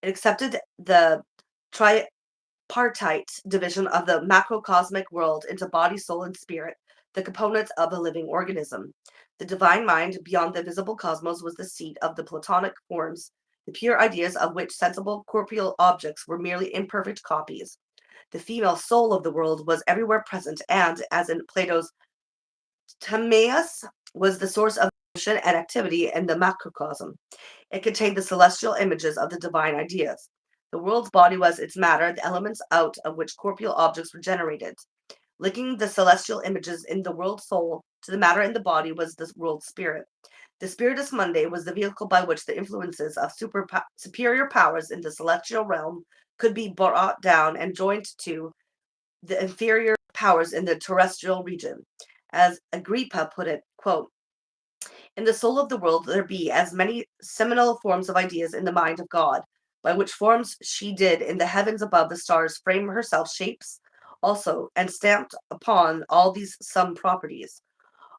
B: It accepted the tripartite division of the macrocosmic world into body, soul, and spirit, the components of a living organism. The divine mind beyond the visible cosmos was the seat of the Platonic forms, the pure ideas of which sensible corporeal objects were merely imperfect copies. The female soul of the world was everywhere present, and, as in Plato's Timaeus, was the source of motion and activity in the macrocosm. It contained the celestial images of the divine ideas. The world's body was its matter, the elements out of which corporeal objects were generated. Linking the celestial images in the world soul to the matter in the body was the world spirit. The Spiritus Mundi was the vehicle by which the influences of superior powers in the celestial realm could be brought down and joined to the inferior powers in the terrestrial region. As Agrippa put it, quote, "In the soul of the world there be as many seminal forms of ideas in the mind of God, by which forms she did in the heavens above the stars frame herself shapes also, and stamped upon all these some properties.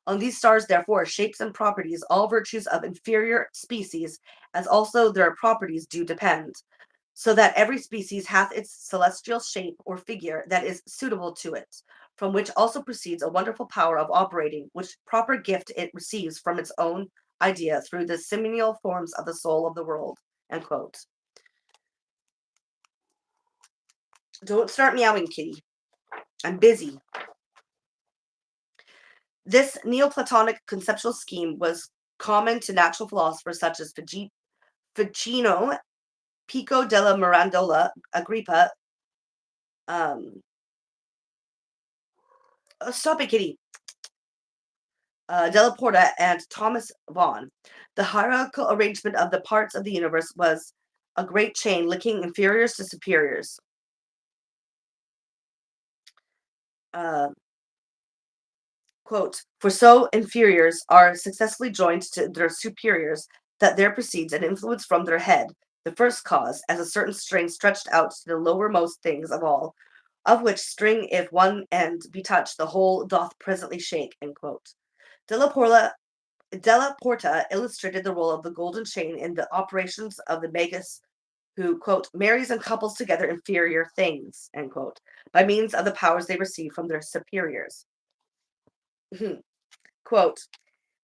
B: On these stars, therefore, shapes and properties, all virtues of inferior species, as also their properties do depend, so that every species hath its celestial shape or figure that is suitable to it, from which also proceeds a wonderful power of operating, which proper gift it receives from its own idea through the seminal forms of the soul of the world." End quote. Don't start meowing, kitty. I'm busy. This Neoplatonic conceptual scheme was common to natural philosophers such as Ficino, Pico della Mirandola, Agrippa, stop it, kitty. Della Porta, and Thomas Vaughan. The hierarchical arrangement of the parts of the universe was a great chain linking inferiors to superiors. Quote, "For so inferiors are successfully joined to their superiors that there proceeds an influence from their head, the first cause, as a certain string stretched out to the lowermost things of all, of which string if one end be touched, the whole doth presently shake." End quote. Della Porta illustrated the role of the golden chain in the operations of the Magus, who, quote, "marries and couples together inferior things," end quote, by means of the powers they receive from their superiors. Quote,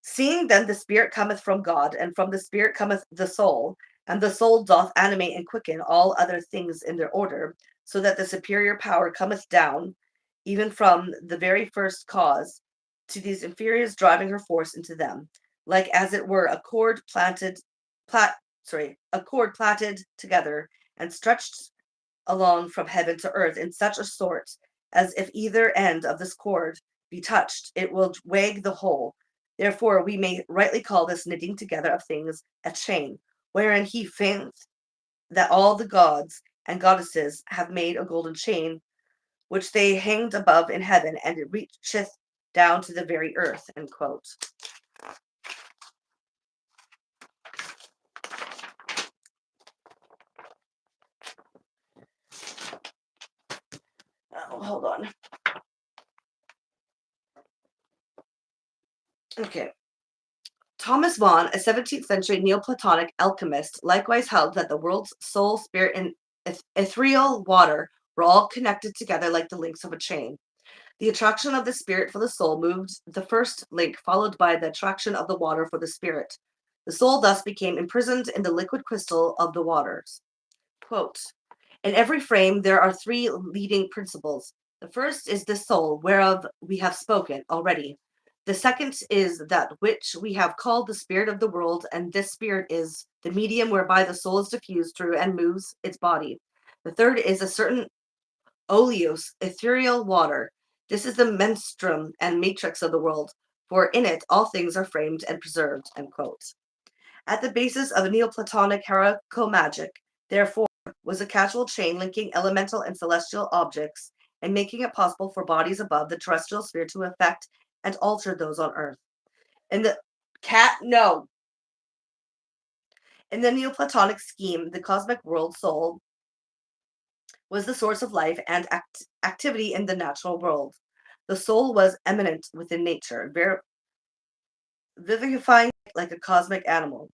B: "Seeing then the spirit cometh from God, and from the spirit cometh the soul, and the soul doth animate and quicken all other things in their order, so that the superior power cometh down, even from the very first cause, to these inferiors, driving her force into them, like as it were a cord plaited together, and stretched along from heaven to earth in such a sort as if either end of this cord be touched, it will wag the whole. Therefore, we may rightly call this knitting together of things a chain, wherein he findeth that all the gods and goddesses have made a golden chain, which they hanged above in heaven, and it reacheth down to the very earth." End quote. Oh, hold on. Okay. Thomas Vaughan, a 17th century Neoplatonic alchemist, likewise held that the world's soul, spirit, and ethereal water were all connected together like the links of a chain. The attraction of the spirit for the soul moved the first link, followed by the attraction of the water for the spirit. The soul thus became imprisoned in the liquid crystal of the waters. Quote, "In every frame there are three leading principles. The first is the soul, whereof we have spoken already. The second is that which we have called the spirit of the world, and this spirit is the medium whereby the soul is diffused through and moves its body. The third is a certain oleous, ethereal water. This is the menstruum and matrix of the world, for in it all things are framed and preserved." End quote. At the basis of Neoplatonic hierarchical magic, therefore, was a causal chain linking elemental and celestial objects and making it possible for bodies above the terrestrial sphere to affect and alter those on Earth. In the In the Neoplatonic scheme, the cosmic world soul was the source of life and activity in the natural world. The soul was immanent within nature, vivifying like a cosmic animal.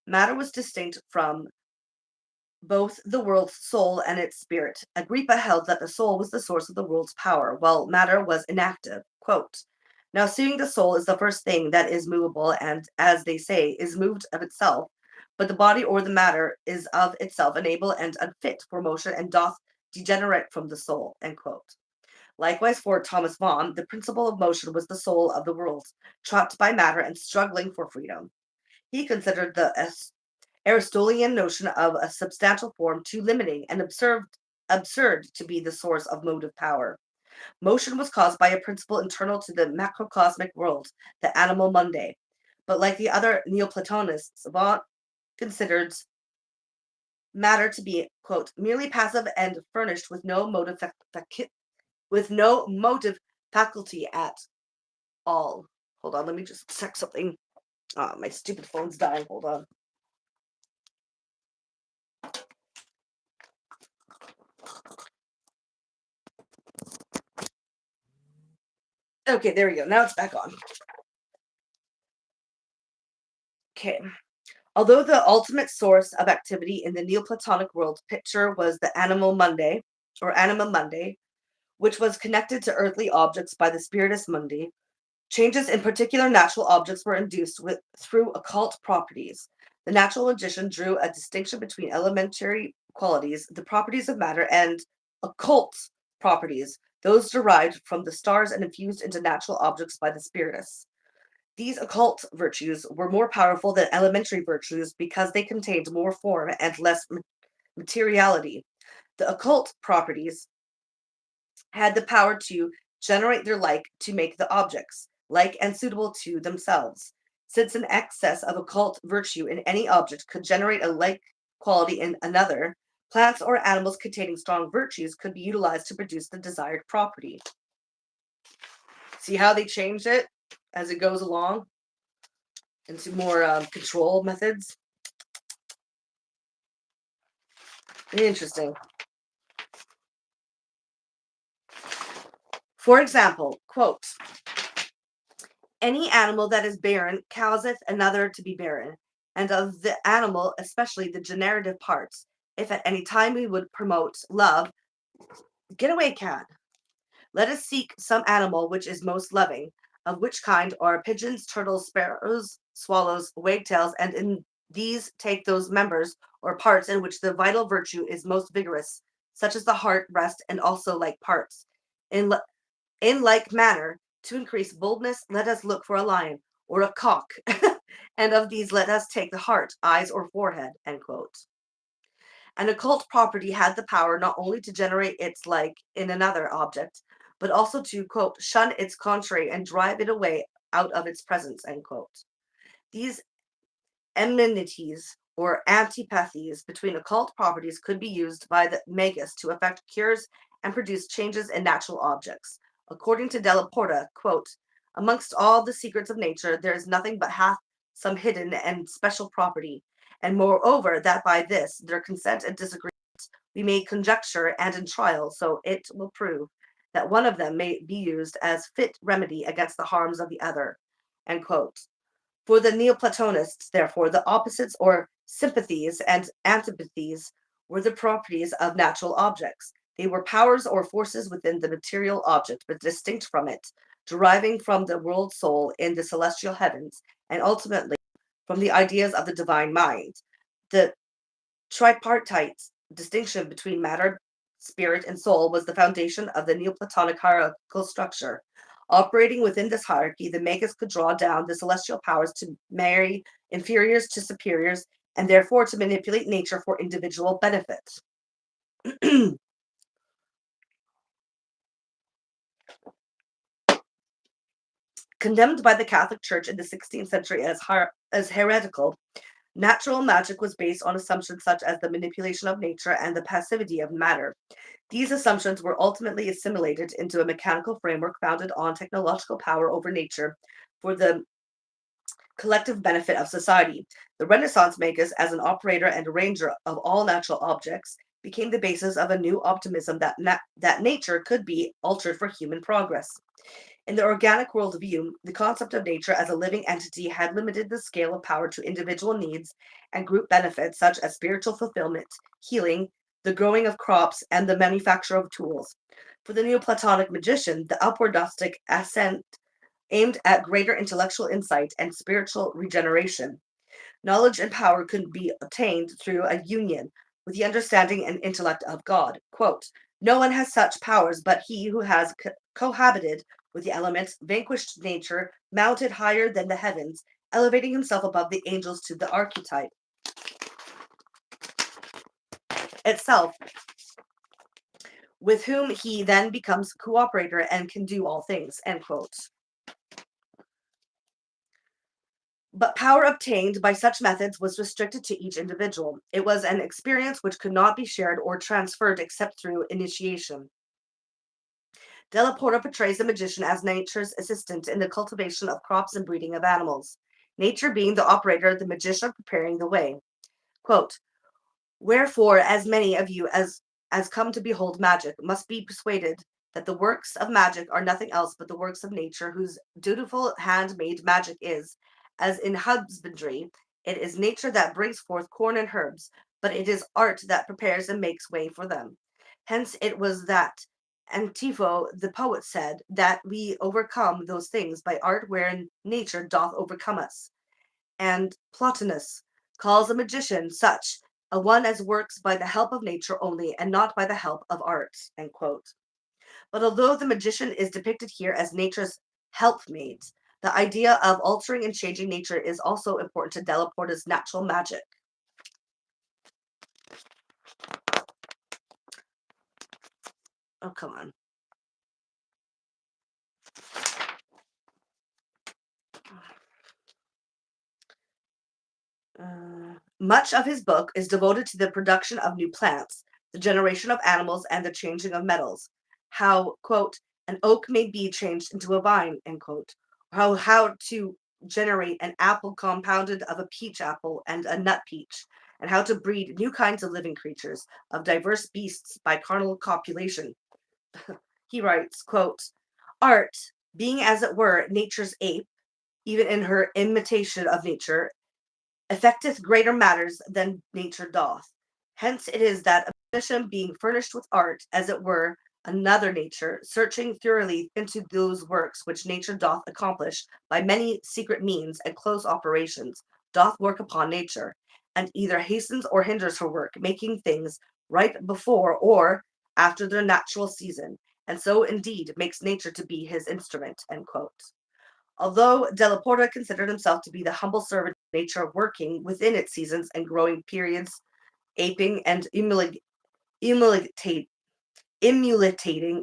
B: Matter was distinct from both the world's soul and its spirit. Agrippa held that the soul was the source of the world's power, while matter was inactive. Quote, now seeing the soul is the first thing that is movable and, as they say, is moved of itself, but the body or the matter is of itself unable and unfit for motion and doth degenerate from the soul. End quote. Likewise, for Thomas Vaughan, the principle of motion was the soul of the world, trapped by matter and struggling for freedom. He considered the Aristotelian notion of a substantial form too limiting and absurd to be the source of motive power. Motion was caused by a principle internal to the macrocosmic world, the animal mundi. But like the other Neoplatonists, Vaughan considered matter to be, quote, merely passive and furnished with no motive faculty at all. Hold on, let me just check something. My stupid phone's dying. Hold on. Okay, there we go. Now it's back on. Okay. Although the ultimate source of activity in the Neoplatonic world picture was the animal mundi, or anima mundi, which was connected to earthly objects by the spiritus mundi, changes in particular natural objects were induced through occult properties. The natural magician drew a distinction between elementary qualities, the properties of matter, and occult properties, those derived from the stars and infused into natural objects by the spiritus. These occult virtues were more powerful than elementary virtues because they contained more form and less materiality. The occult properties had the power to generate their like to make the objects like and suitable to themselves. Since an excess of occult virtue in any object could generate a like quality in another, plants or animals containing strong virtues could be utilized to produce the desired property. See how they changed it as it goes along into more control methods? Interesting. For example, quote, any animal that is barren causeth another to be barren, and of the animal, especially the generative parts, if at any time we would promote love, get away, cat. Let us seek some animal which is most loving, of which kind are pigeons, turtles, sparrows, swallows, wagtails, and in these take those members or parts in which the vital virtue is most vigorous, such as the heart, breast, and also like parts. In like manner, to increase boldness, let us look for a lion or a cock, and of these let us take the heart, eyes, or forehead. End quote. An occult property had the power not only to generate its like in another object, but also to, quote, shun its contrary and drive it away out of its presence, end quote. These enmities or antipathies between occult properties could be used by the magus to effect cures and produce changes in natural objects. According to Della Porta, quote, amongst all the secrets of nature, there is nothing but hath some hidden and special property, and moreover, that by this, their consent and disagreement, we may conjecture and in trial, so it will prove that one of them may be used as fit remedy against the harms of the other, end quote. For the Neoplatonists, therefore, the opposites or sympathies and antipathies were the properties of natural objects. They were powers or forces within the material object, but distinct from it, deriving from the world soul in the celestial heavens, and ultimately from the ideas of the divine mind. The tripartite distinction between matter, spirit, and soul was the foundation of the Neoplatonic hierarchical structure. Operating within this hierarchy, the magus could draw down the celestial powers to marry inferiors to superiors, and therefore to manipulate nature for individual benefit. Condemned by the Catholic Church in the 16th century as heretical, Natural magic was based on assumptions such as the manipulation of nature and the passivity of matter. These assumptions were ultimately assimilated into a mechanical framework founded on technological power over nature for the collective benefit of society. The Renaissance makers, as an operator and arranger of all natural objects, became the basis of a new optimism that nature could be altered for human progress. In the organic worldview, the concept of nature as a living entity had limited the scale of power to individual needs and group benefits such as spiritual fulfillment, healing, the growing of crops, and the manufacture of tools. For the Neoplatonic magician, the upward Gnostic ascent aimed at greater intellectual insight and spiritual regeneration. Knowledge and power could be obtained through a union with the understanding and intellect of God. Quote, no one has such powers but he who has cohabited with the elements, vanquished nature, mounted higher than the heavens, elevating himself above the angels to the archetype itself, with whom he then becomes cooperator and can do all things, end quote. But power obtained by such methods was restricted to each individual. It was an experience which could not be shared or transferred except through initiation. Della Porta portrays the magician as nature's assistant in the cultivation of crops and breeding of animals, nature being the operator, the magician preparing the way. Quote, wherefore, as many of you as come to behold magic must be persuaded that the works of magic are nothing else but the works of nature, whose dutiful handmaid magic is, as in husbandry, it is nature that brings forth corn and herbs, but it is art that prepares and makes way for them. Hence it was that Antiphon the poet said that we overcome those things by art wherein nature doth overcome us. And Plotinus calls a magician such a one as works by the help of nature only and not by the help of art, end quote. But although the magician is depicted here as nature's helpmate, the idea of altering and changing nature is also important to Della Porta's natural magic. Oh, come on. Much of his book is devoted to the production of new plants, the generation of animals, and the changing of metals. How, quote, an oak may be changed into a vine, end quote. How to generate an apple compounded of a peach apple and a nut peach, and how to breed new kinds of living creatures of diverse beasts by carnal copulation. He writes, quote, art, being as it were nature's ape, even in her imitation of nature, effecteth greater matters than nature doth. Hence it is that a magician being furnished with art, as it were, another nature, searching thoroughly into those works which nature doth accomplish by many secret means and close operations, doth work upon nature, and either hastens or hinders her work, making things right before or after their natural season, and so indeed makes nature to be his instrument, end quote. Although Della Porta considered himself to be the humble servant of nature working within its seasons and growing periods, aping and emulating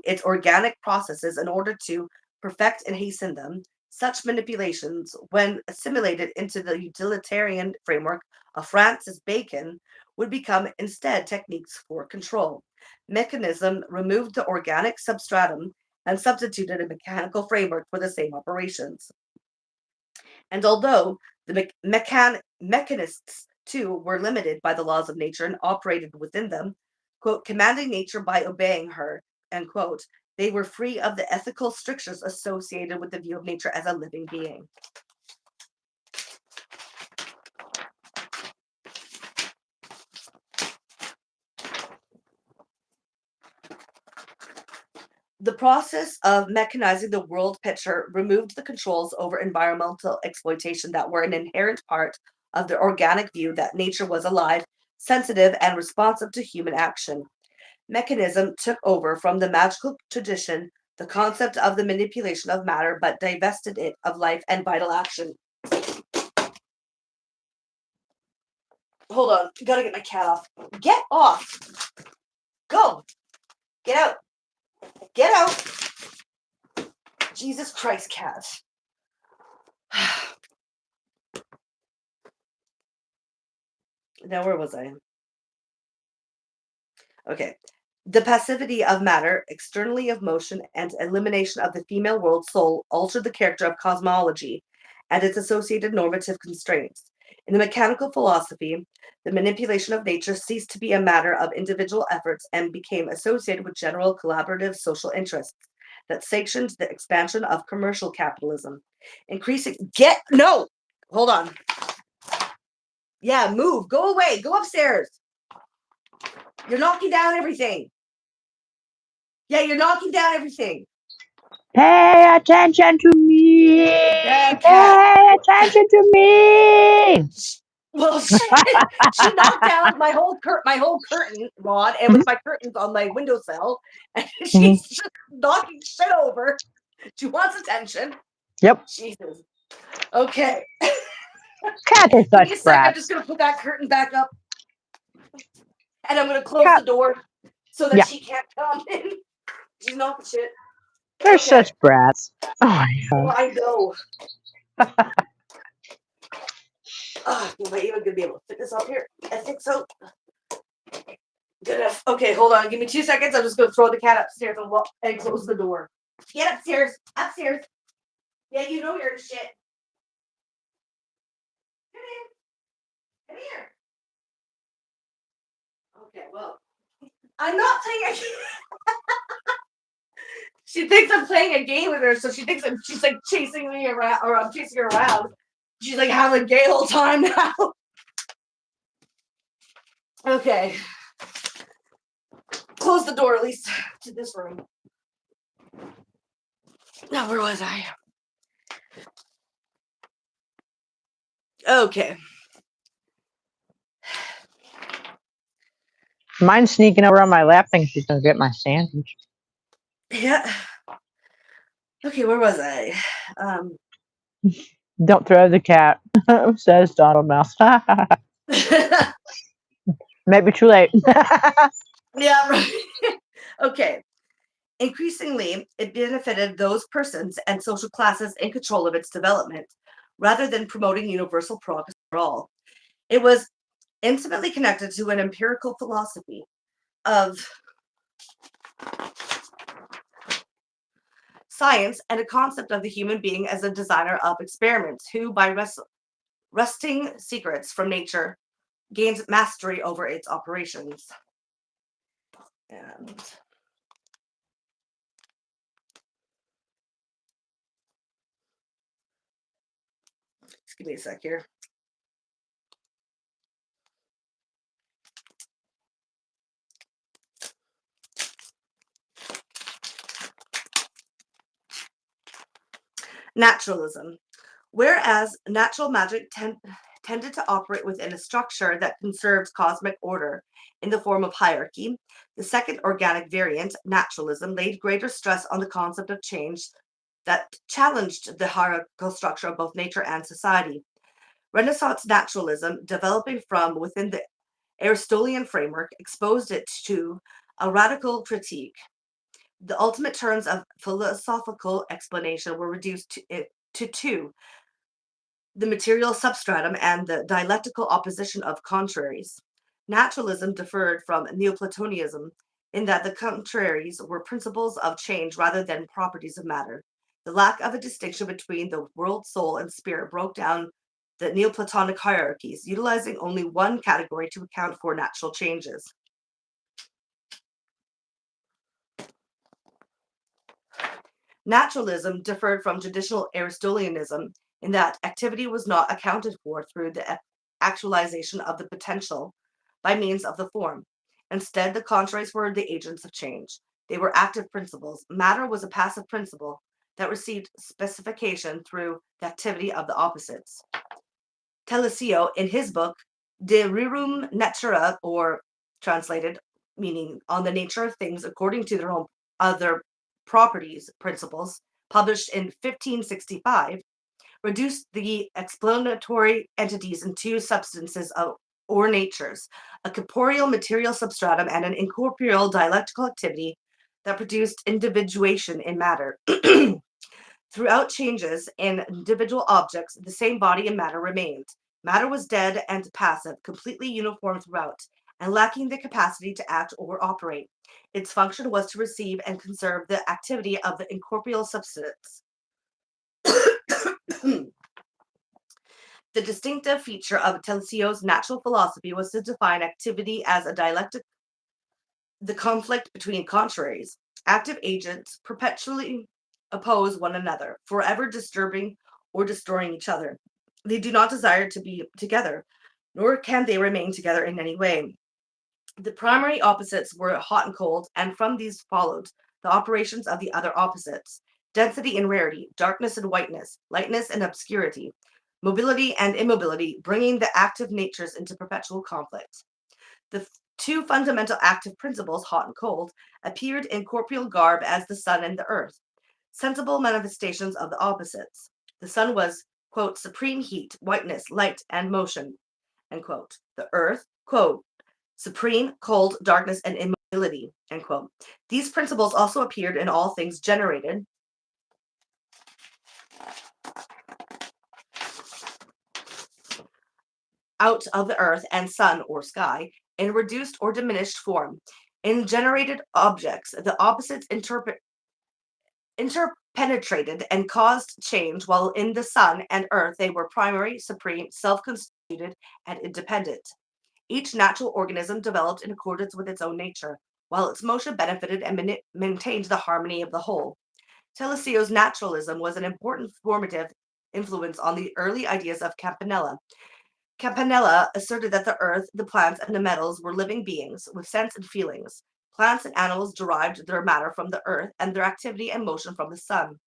B: its organic processes in order to perfect and hasten them, such manipulations, when assimilated into the utilitarian framework of Francis Bacon, would become instead techniques for control. Mechanism removed the organic substratum and substituted a mechanical framework for the same operations. And although the mechanists too were limited by the laws of nature and operated within them, quote, commanding nature by obeying her, end quote, they were free of the ethical strictures associated with the view of nature as a living being. The process of mechanizing the world picture removed the controls over environmental exploitation that were an inherent part of the organic view that nature was alive, sensitive, and responsive to human action. Mechanism took over from the magical tradition the concept of the manipulation of matter, but divested it of life and vital action. Hold on, gotta get my cat off. Get off! Go! Get out! Get out! Jesus Christ, cat. Now, where was I? Okay. The passivity of matter, externally of motion, and elimination of the female world soul altered the character of cosmology and its associated normative constraints. In the mechanical philosophy, the manipulation of nature ceased to be a matter of individual efforts and became associated with general collaborative social interests that sanctioned the expansion of commercial capitalism. Increasing, no, hold on. Yeah, move, go away, go upstairs. You're knocking down everything. Yeah, you're knocking down everything.
A: Pay attention to me. Pay attention to me.
B: Well, she knocked down my whole curtain rod, and with my curtains on my windowsill, and she's just knocking shit over. She wants attention.
A: Yep.
B: Jesus. Okay.
A: Cats are such
B: Give me a sec.
A: brats.
B: I'm just gonna put that curtain back up, and I'm gonna close the door so that she can't come in. She's knocking shit.
A: They're such brats. Oh my god.
B: Well, I know. Am I even gonna be able to fit this up here? I think so. Good enough. Okay, hold on. Give me 2 seconds. I'm just gonna throw the cat upstairs and close the door. Get upstairs. Upstairs. Yeah, you know your shit. Come in. Come here. Okay, well, I'm not playing a game. She thinks I'm playing a game with her, so she thinks she's like chasing me around, or I'm chasing her around. She's like having a gay old time now. Okay. Close the door, at least to this room. Now, where was I? Okay.
A: Mine's sneaking over on my lap, thinking she's gonna get my sandwich.
B: Yeah. Okay, where was I?
A: Don't throw the cat, says Donald Mouse. Maybe too late.
B: Yeah, right. Okay. Increasingly, it benefited those persons and social classes in control of its development, rather than promoting universal progress for all. It was intimately connected to an empirical philosophy of science and a concept of the human being as a designer of experiments who, by wresting secrets from nature, gained mastery over its operations. And just give me a sec here. Naturalism. Whereas natural magic tended to operate within a structure that conserves cosmic order in the form of hierarchy, the second organic variant, naturalism, laid greater stress on the concept of change that challenged the hierarchical structure of both nature and society. Renaissance naturalism, developing from within the Aristotelian framework, exposed it to a radical critique. The ultimate terms of philosophical explanation were reduced to two: the material substratum and the dialectical opposition of contraries. Naturalism differed from Neoplatonism in that the contraries were principles of change rather than properties of matter. The lack of a distinction between the world, soul, and spirit broke down the Neoplatonic hierarchies, utilizing only one category to account for natural changes. Naturalism differed from traditional Aristotelianism in that activity was not accounted for through the actualization of the potential by means of the form. Instead, the contraries were the agents of change. They were active principles. Matter was a passive principle that received specification through the activity of the opposites. Telesio, in his book De Rerum Natura, or translated meaning on the nature of things according to their own other properties principles, published in 1565, reduced the explanatory entities in two substances or natures: a corporeal material substratum and an incorporeal dialectical activity that produced individuation in matter. Throughout changes in individual objects, the same body and matter remained. Matter was dead and passive, completely uniform throughout, and lacking the capacity to act or operate. Its function was to receive and conserve the activity of the incorporeal substance. The distinctive feature of Telesio's natural philosophy was to define activity as a dialectic, the conflict between contraries. Active agents perpetually oppose one another, forever disturbing or destroying each other. They do not desire to be together, nor can they remain together in any way. The primary opposites were hot and cold, and from these followed the operations of the other opposites: density and rarity, darkness and whiteness, lightness and obscurity, mobility and immobility, bringing the active natures into perpetual conflict. The two fundamental active principles, hot and cold, appeared in corporeal garb as the sun and the earth, sensible manifestations of the opposites. The sun was, quote, supreme heat, whiteness, light, and motion, end quote. The earth, quote, supreme cold, darkness, and immobility, end quote. These principles also appeared in all things generated out of the earth and sun or sky in reduced or diminished form. In generated objects, the opposites interpenetrated and caused change, while in the sun and earth they were primary, supreme, self-constituted, and independent. Each natural organism developed in accordance with its own nature, while its motion benefited and maintained the harmony of the whole. Telesio's naturalism was an important formative influence on the early ideas of Campanella. Campanella asserted that the earth, the plants, and the metals were living beings with sense and feelings. Plants and animals derived their matter from the earth and their activity and motion from the sun.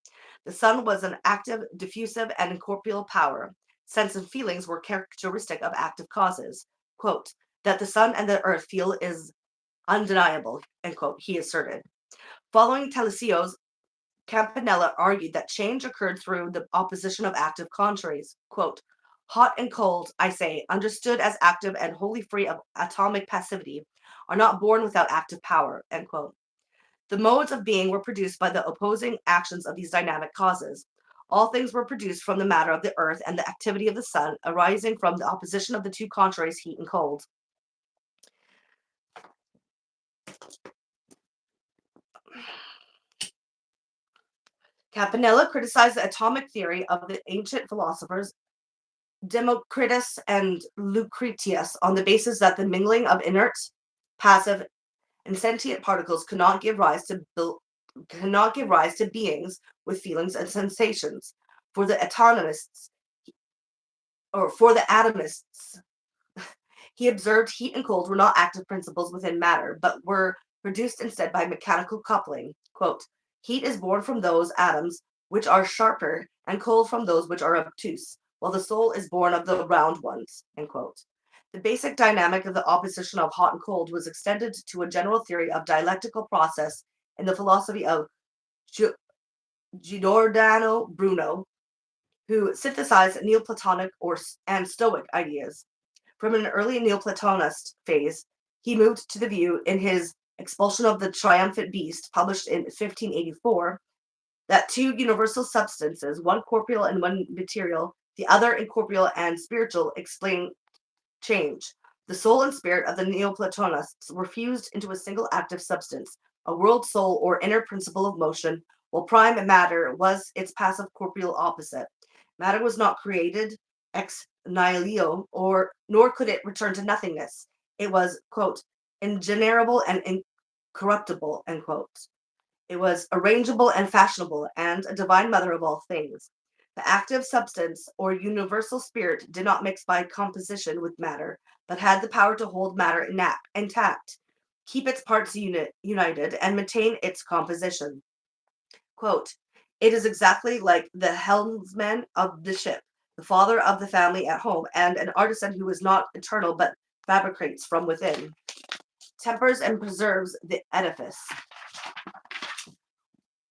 B: The sun was an active, diffusive, and incorporeal power. Sense and feelings were characteristic of active causes. Quote, that the sun and the earth feel is undeniable, end quote, he asserted. Following Telesio's, Campanella argued that change occurred through the opposition of active contraries. Quote, hot and cold, I say, understood as active and wholly free of atomic passivity, are not born without active power, end quote. The modes of being were produced by the opposing actions of these dynamic causes. All things were produced from the matter of the earth and the activity of the sun, arising from the opposition of the two contraries, heat and cold. Campanella criticized the atomic theory of the ancient philosophers Democritus and Lucretius on the basis that the mingling of inert, passive, and sentient particles cannot give rise to beings with feelings and sensations. For the atomists, he observed heat and cold were not active principles within matter, but were produced instead by mechanical coupling. Quote, heat is born from those atoms which are sharper, and cold from those which are obtuse, while the soul is born of the round ones, end quote. The basic dynamic of the opposition of hot and cold was extended to a general theory of dialectical process in the philosophy of Giordano Bruno, who synthesized Neoplatonic and Stoic ideas. From an early Neoplatonist phase, he moved to the view in his Expulsion of the Triumphant Beast, published in 1584, that two universal substances, one corporeal and one material, the other incorporeal and spiritual, explain change. The soul and spirit of the Neoplatonists were fused into a single active substance, a world soul or inner principle of motion, while prime matter was its passive corporeal opposite. Matter was not created ex nihilo, nor could it return to nothingness. It was, quote, ingenerable and incorruptible, end quote. It was arrangeable and fashionable, and a divine mother of all things. The active substance or universal spirit did not mix by composition with matter, but had the power to hold matter intact, keep its parts united, and maintain its composition. Quote, it is exactly like the helmsman of the ship, the father of the family at home, and an artisan who is not eternal but fabricates from within, tempers and preserves the edifice.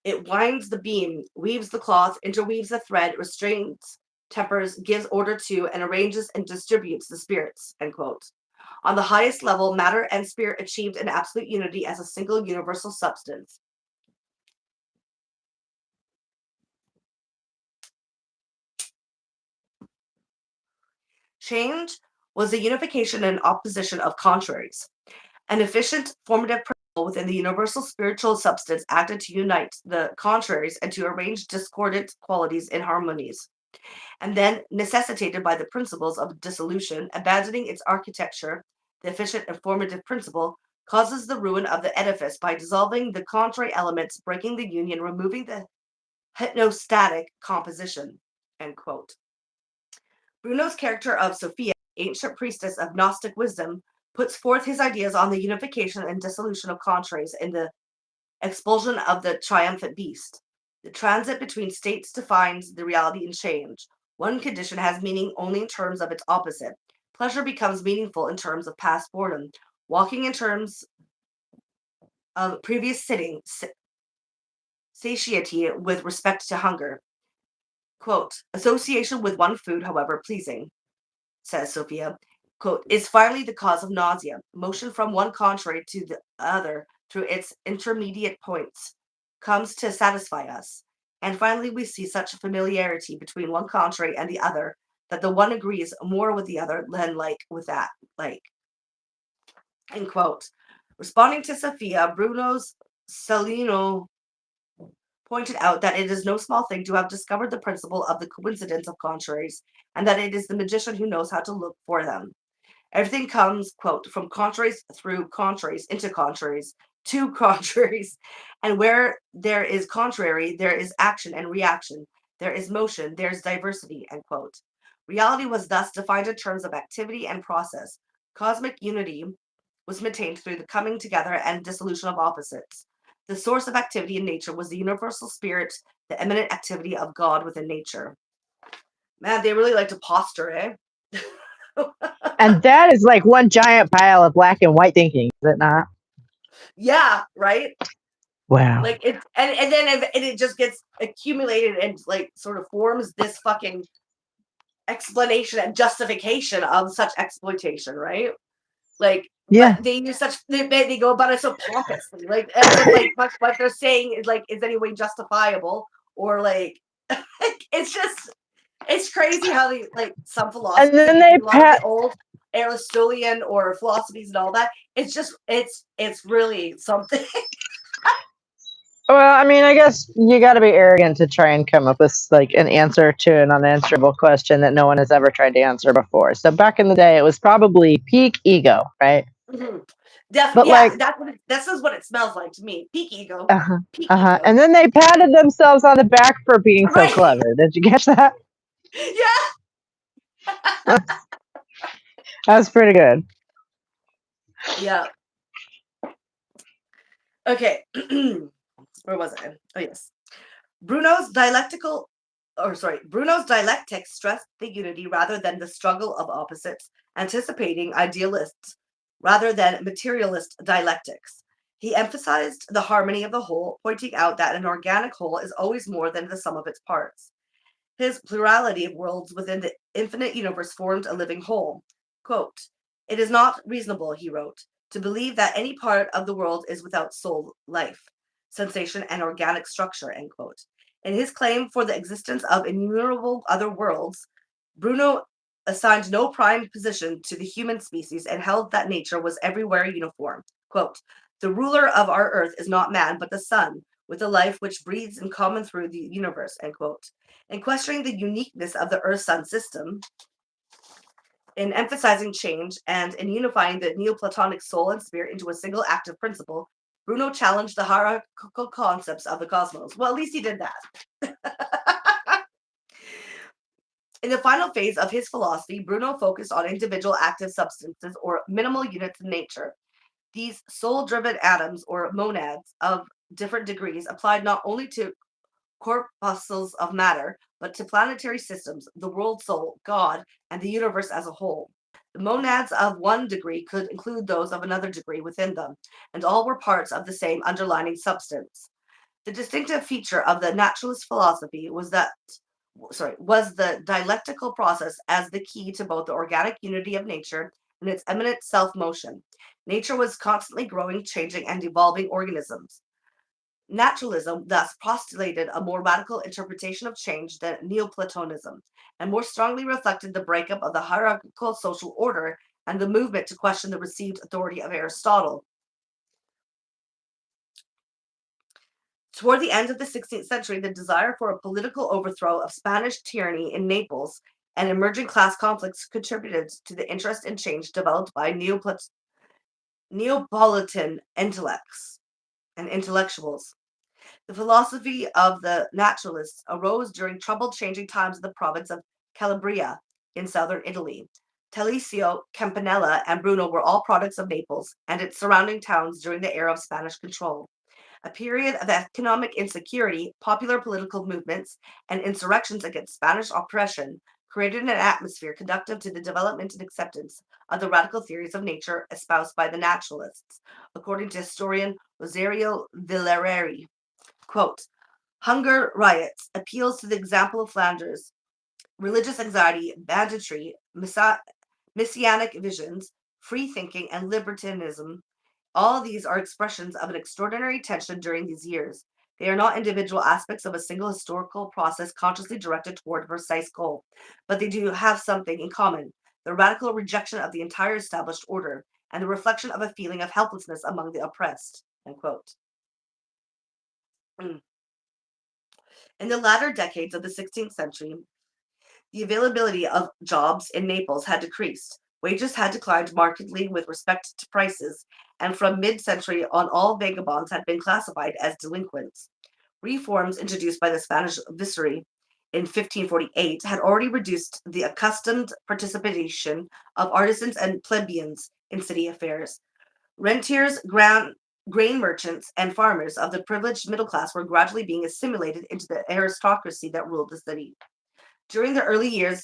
B: It winds the beam, weaves the cloth, interweaves the thread, restrains, tempers, gives order to, and arranges and distributes the spirits, end quote. On the highest level, matter and spirit achieved an absolute unity as a single universal substance. Change was the unification and opposition of contraries. An efficient formative principle within the universal spiritual substance acted to unite the contraries and to arrange discordant qualities in harmonies, and then necessitated by the principles of dissolution, abandoning its architecture, the efficient and formative principle causes the ruin of the edifice by dissolving the contrary elements, breaking the union, removing the hypnostatic composition. End quote. Bruno's character of Sophia, ancient priestess of Gnostic wisdom, puts forth his ideas on the unification and dissolution of contraries in the expulsion of the triumphant beast. The transit between states defines the reality in change. One condition has meaning only in terms of its opposite. Pleasure becomes meaningful in terms of past boredom. Walking in terms of previous sitting, satiety with respect to hunger. Quote, association with one food, however pleasing, says Sophia, quote, is finally the cause of nausea. Motion from one contrary to the other through its intermediate points comes to satisfy us. And finally, we see such familiarity between one contrary and the other that the one agrees more with the other than like with that like. End quote. Responding to Sophia, Bruno's Salino pointed out that it is no small thing to have discovered the principle of the coincidence of contraries, and that it is the magician who knows how to look for them. Everything comes, quote, from contraries through contraries into contraries to contraries, and where there is contrary, there is action and reaction, there is motion, there is diversity, end quote. Reality was thus defined in terms of activity and process. Cosmic unity was maintained through the coming together and dissolution of opposites. The source of activity in nature was the universal spirit, the eminent activity of God within nature. Man, they really like to posture, eh?
A: And that is like one giant pile of black and white thinking, is it not?
B: Yeah, right?
A: Wow.
B: Like it, and then it just gets accumulated and like sort of forms this fucking explanation and justification of such exploitation, right? Like,
A: yeah,
B: but they use such they go about it so pompously, like as if like what they're saying is like is any way justifiable or like it's just it's crazy how they like some philosophies
A: and then
B: a lot of the old Aristotelian or philosophies and all that. It's just it's really something.
A: Well, I mean, I guess you got to be arrogant to try and come up with like an answer to an unanswerable question that no one has ever tried to answer before. So back in the day, it was probably peak ego, right?
B: Mm-hmm.
A: But
B: Yeah,
A: like,
B: this is what it smells like to me. Peak ego. Peak
A: ego.
B: ego.
A: And then they patted themselves on the back for being so clever. Did you catch that?
B: Yeah.
A: That's pretty good.
B: Yeah. Okay. Where was I? Oh, yes. Bruno's dialectics stressed the unity rather than the struggle of opposites, anticipating idealists rather than materialist dialectics. He emphasized the harmony of the whole, pointing out that an organic whole is always more than the sum of its parts. His plurality of worlds within the infinite universe formed a living whole. Quote, it is not reasonable, he wrote, to believe that any part of the world is without soul, life, sensation, and organic structure, end quote. In his claim for the existence of innumerable other worlds, Bruno assigned no prime position to the human species and held that nature was everywhere uniform. Quote, the ruler of our earth is not man, but the sun, with a life which breathes in common through the universe, end quote. In questioning the uniqueness of the Earth-Sun system, in emphasizing change, and in unifying the Neoplatonic soul and spirit into a single active principle, Bruno challenged the hierarchical concepts of the cosmos. Well, at least he did that. In the final phase of his philosophy, Bruno focused on individual active substances or minimal units in nature. These soul-driven atoms or monads of different degrees applied not only to corpuscles of matter, but to planetary systems, the world soul, God, and the universe as a whole. The monads of one degree could include those of another degree within them, and all were parts of the same underlying substance. The distinctive feature of the naturalist philosophy was the dialectical process as the key to both the organic unity of nature and its eminent self-motion. Nature was constantly growing, changing, and evolving organisms. Naturalism thus postulated a more radical interpretation of change than Neoplatonism, and more strongly reflected the breakup of the hierarchical social order and the movement to question the received authority of Aristotle. Toward the end of the 16th century, the desire for a political overthrow of Spanish tyranny in Naples and emerging class conflicts contributed to the interest in change developed by Neapolitan intellects and intellectuals. The philosophy of the naturalists arose during troubled changing times in the province of Calabria in southern Italy. Telesio, Campanella, and Bruno were all products of Naples and its surrounding towns during the era of Spanish control. A period of economic insecurity, popular political movements, and insurrections against Spanish oppression created an atmosphere conducive to the development and acceptance of the radical theories of nature espoused by the naturalists, according to historian Rosario Villarreal. Quote, hunger, riots, appeals to the example of Flanders, religious anxiety, banditry, messianic visions, free thinking, and libertinism. All these are expressions of an extraordinary tension during these years. They are not individual aspects of a single historical process consciously directed toward a precise goal, but they do have something in common: the radical rejection of the entire established order and the reflection of a feeling of helplessness among the oppressed. End quote. In the latter decades of the 16th century, the availability of jobs in Naples had decreased. Wages had declined markedly with respect to prices, and from mid-century on, all vagabonds had been classified as delinquents. Reforms introduced by the Spanish viceroy in 1548 had already reduced the accustomed participation of artisans and plebeians in city affairs. Rentiers, grain merchants, and farmers of the privileged middle class were gradually being assimilated into the aristocracy that ruled the city. During the earlier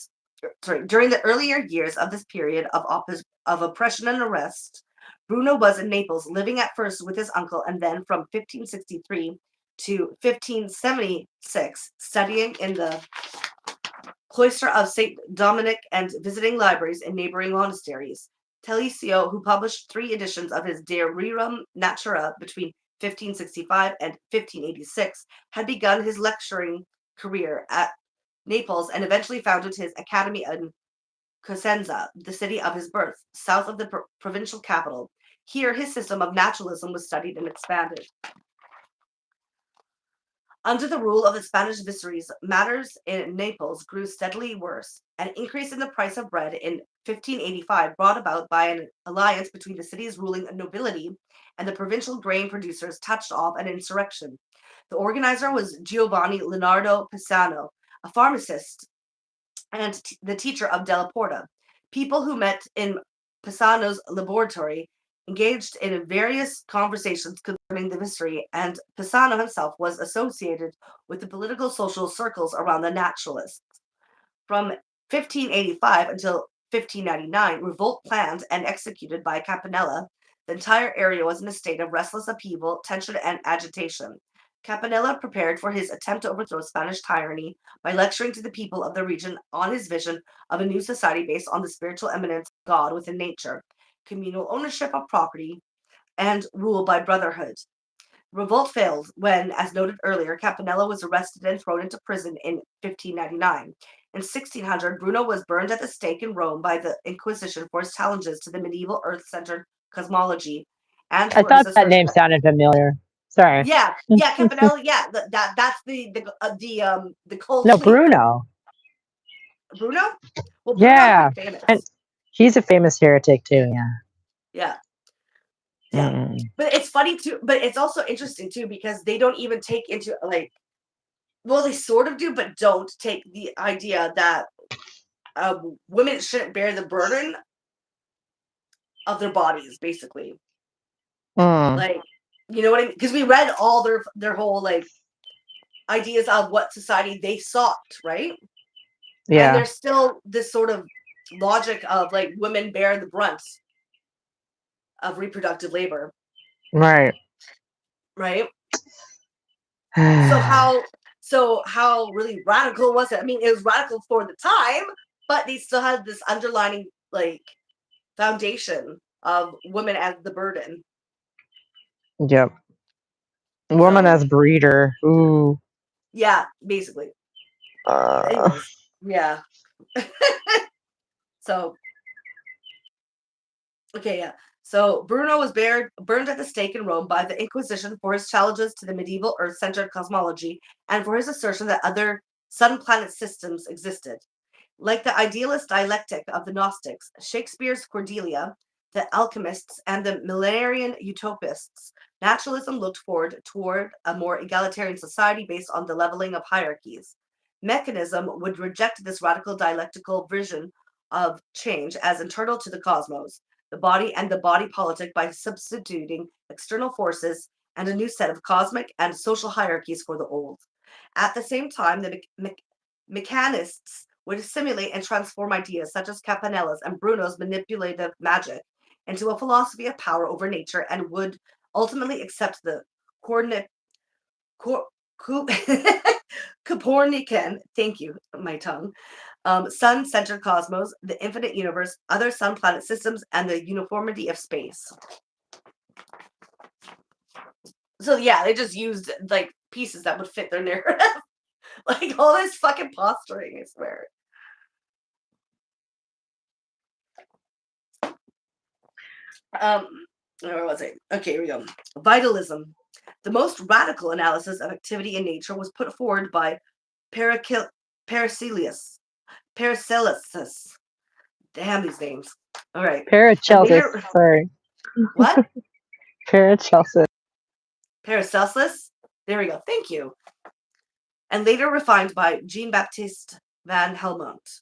B: years of this period of oppression and arrest, Bruno was in Naples, living at first with his uncle, and then from 1563 to 1576, studying in the cloister of St. Dominic and visiting libraries in neighboring monasteries. Telesio, who published 3 editions of his De Rerum Natura between 1565 and 1586, had begun his lecturing career at Naples and eventually founded his academy in Cosenza, the city of his birth, south of the provincial capital. Here, his system of naturalism was studied and expanded. Under the rule of the Spanish viceroys, matters in Naples grew steadily worse. An increase in the price of bread in 1585, brought about by an alliance between the city's ruling nobility and the provincial grain producers, touched off an insurrection. The organizer was Giovanni Leonardo Pisano, a pharmacist and the teacher of Della Porta. People who met in Pisano's laboratory engaged in various conversations concerning the viceroy, and Pisano himself was associated with the political social circles around the naturalists. From 1585 until 1599, revolt planned and executed by Campanella, the entire area was in a state of restless upheaval, tension, and agitation. Campanella prepared for his attempt to overthrow Spanish tyranny by lecturing to the people of the region on his vision of a new society based on the spiritual eminence of God within nature, communal ownership of property, and rule by brotherhood. Revolt failed when, as noted earlier, Campanella was arrested and thrown into prison in 1599. In 1600, Bruno was burned at the stake in Rome by the Inquisition for his challenges to the medieval earth-centered cosmology. And
A: I thought that name sounded familiar. Sorry.
B: Yeah, Campanella. Yeah, that's the cold.
A: No, Bruno.
B: Bruno. Well,
A: yeah, famous. And he's a famous heretic too.
B: Yeah. But it's funny too. But it's also interesting too because they don't even take into well, they sort of do, but don't take the idea that women shouldn't bear the burden of their bodies, basically. You know what I mean? Because we read all their whole ideas of what society they sought, right? Yeah. And there's still this sort of logic of women bear the brunt of reproductive labor.
A: Right.
B: Right. So how really radical was it? I mean, it was radical for the time, but they still had this underlining foundation of women as the burden.
A: Yep. Woman as breeder. Ooh.
B: Yeah, basically. Anyways, yeah. So, okay, yeah. So Bruno was burned at the stake in Rome by the Inquisition for his challenges to the medieval Earth-centered cosmology and for his assertion that other sun-planet systems existed. Like the idealist dialectic of the Gnostics, Shakespeare's Cordelia, the alchemists, and the millenarian utopists, naturalism looked toward a more egalitarian society based on the leveling of hierarchies. Mechanism would reject this radical dialectical vision of change as internal to the cosmos, the body and the body politic by substituting external forces and a new set of cosmic and social hierarchies for the old. At the same time, the mechanists would assimilate and transform ideas such as Campanella's and Bruno's manipulative magic into a philosophy of power over nature and would ultimately accept the Copernican, thank you, my tongue, sun-centered cosmos, the infinite universe, other sun-planet systems, and the uniformity of space. So yeah, they just used like pieces that would fit their narrative. Like all this fucking posturing, I swear. Where was I? Okay, here we go. Vitalism. The most radical analysis of activity in nature was put forward by Paracelsus. Damn these names. All right.
A: Paracelsus. Sorry.
B: What?
A: Paracelsus.
B: Paracelsus? There we go. Thank you. And later refined by Jean-Baptiste van Helmont.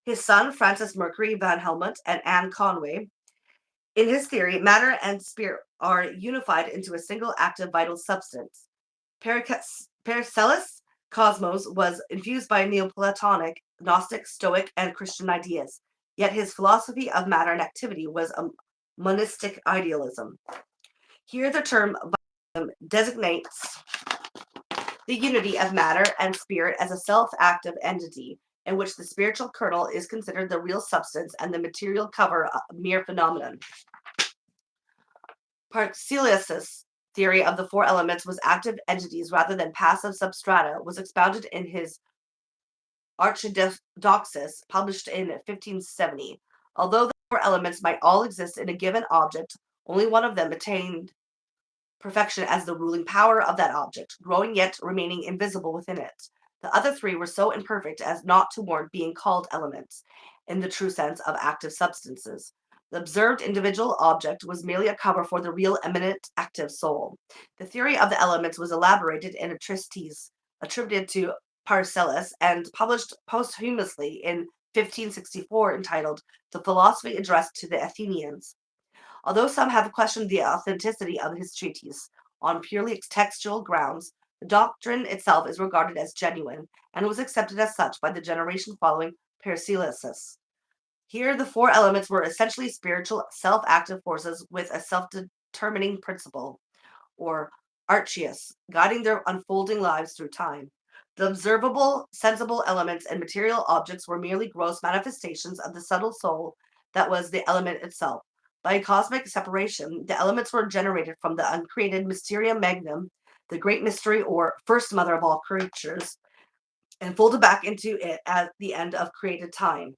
B: His son, Francis Mercury van Helmont, and Anne Conway. In his theory, matter and spirit are unified into a single active vital substance. Paracelsus' cosmos was infused by Neoplatonic, Gnostic, Stoic, and Christian ideas, yet his philosophy of matter and activity was a monistic idealism. Here the term vitalism designates the unity of matter and spirit as a self-active entity, in which the spiritual kernel is considered the real substance and the material cover a mere phenomenon. Paracelsus' theory of the four elements was active entities rather than passive substrata was expounded in his Archidoxus, published in 1570. Although the four elements might all exist in a given object, only one of them attained perfection as the ruling power of that object, growing yet remaining invisible within it. The other three were so imperfect as not to warrant being called elements, in the true sense of active substances. The observed individual object was merely a cover for the real eminent active soul. The theory of the elements was elaborated in a treatise attributed to Paracelsus and published posthumously in 1564 entitled The Philosophy Addressed to the Athenians. Although some have questioned the authenticity of his treatise on purely textual grounds, the doctrine itself is regarded as genuine and was accepted as such by the generation following Paracelsus. Here, the four elements were essentially spiritual, self-active forces with a self-determining principle, or archeus, guiding their unfolding lives through time. The observable, sensible elements and material objects were merely gross manifestations of the subtle soul that was the element itself. By cosmic separation, the elements were generated from the uncreated Mysterium Magnum, the great mystery or first mother of all creatures, and folded back into it at the end of created time.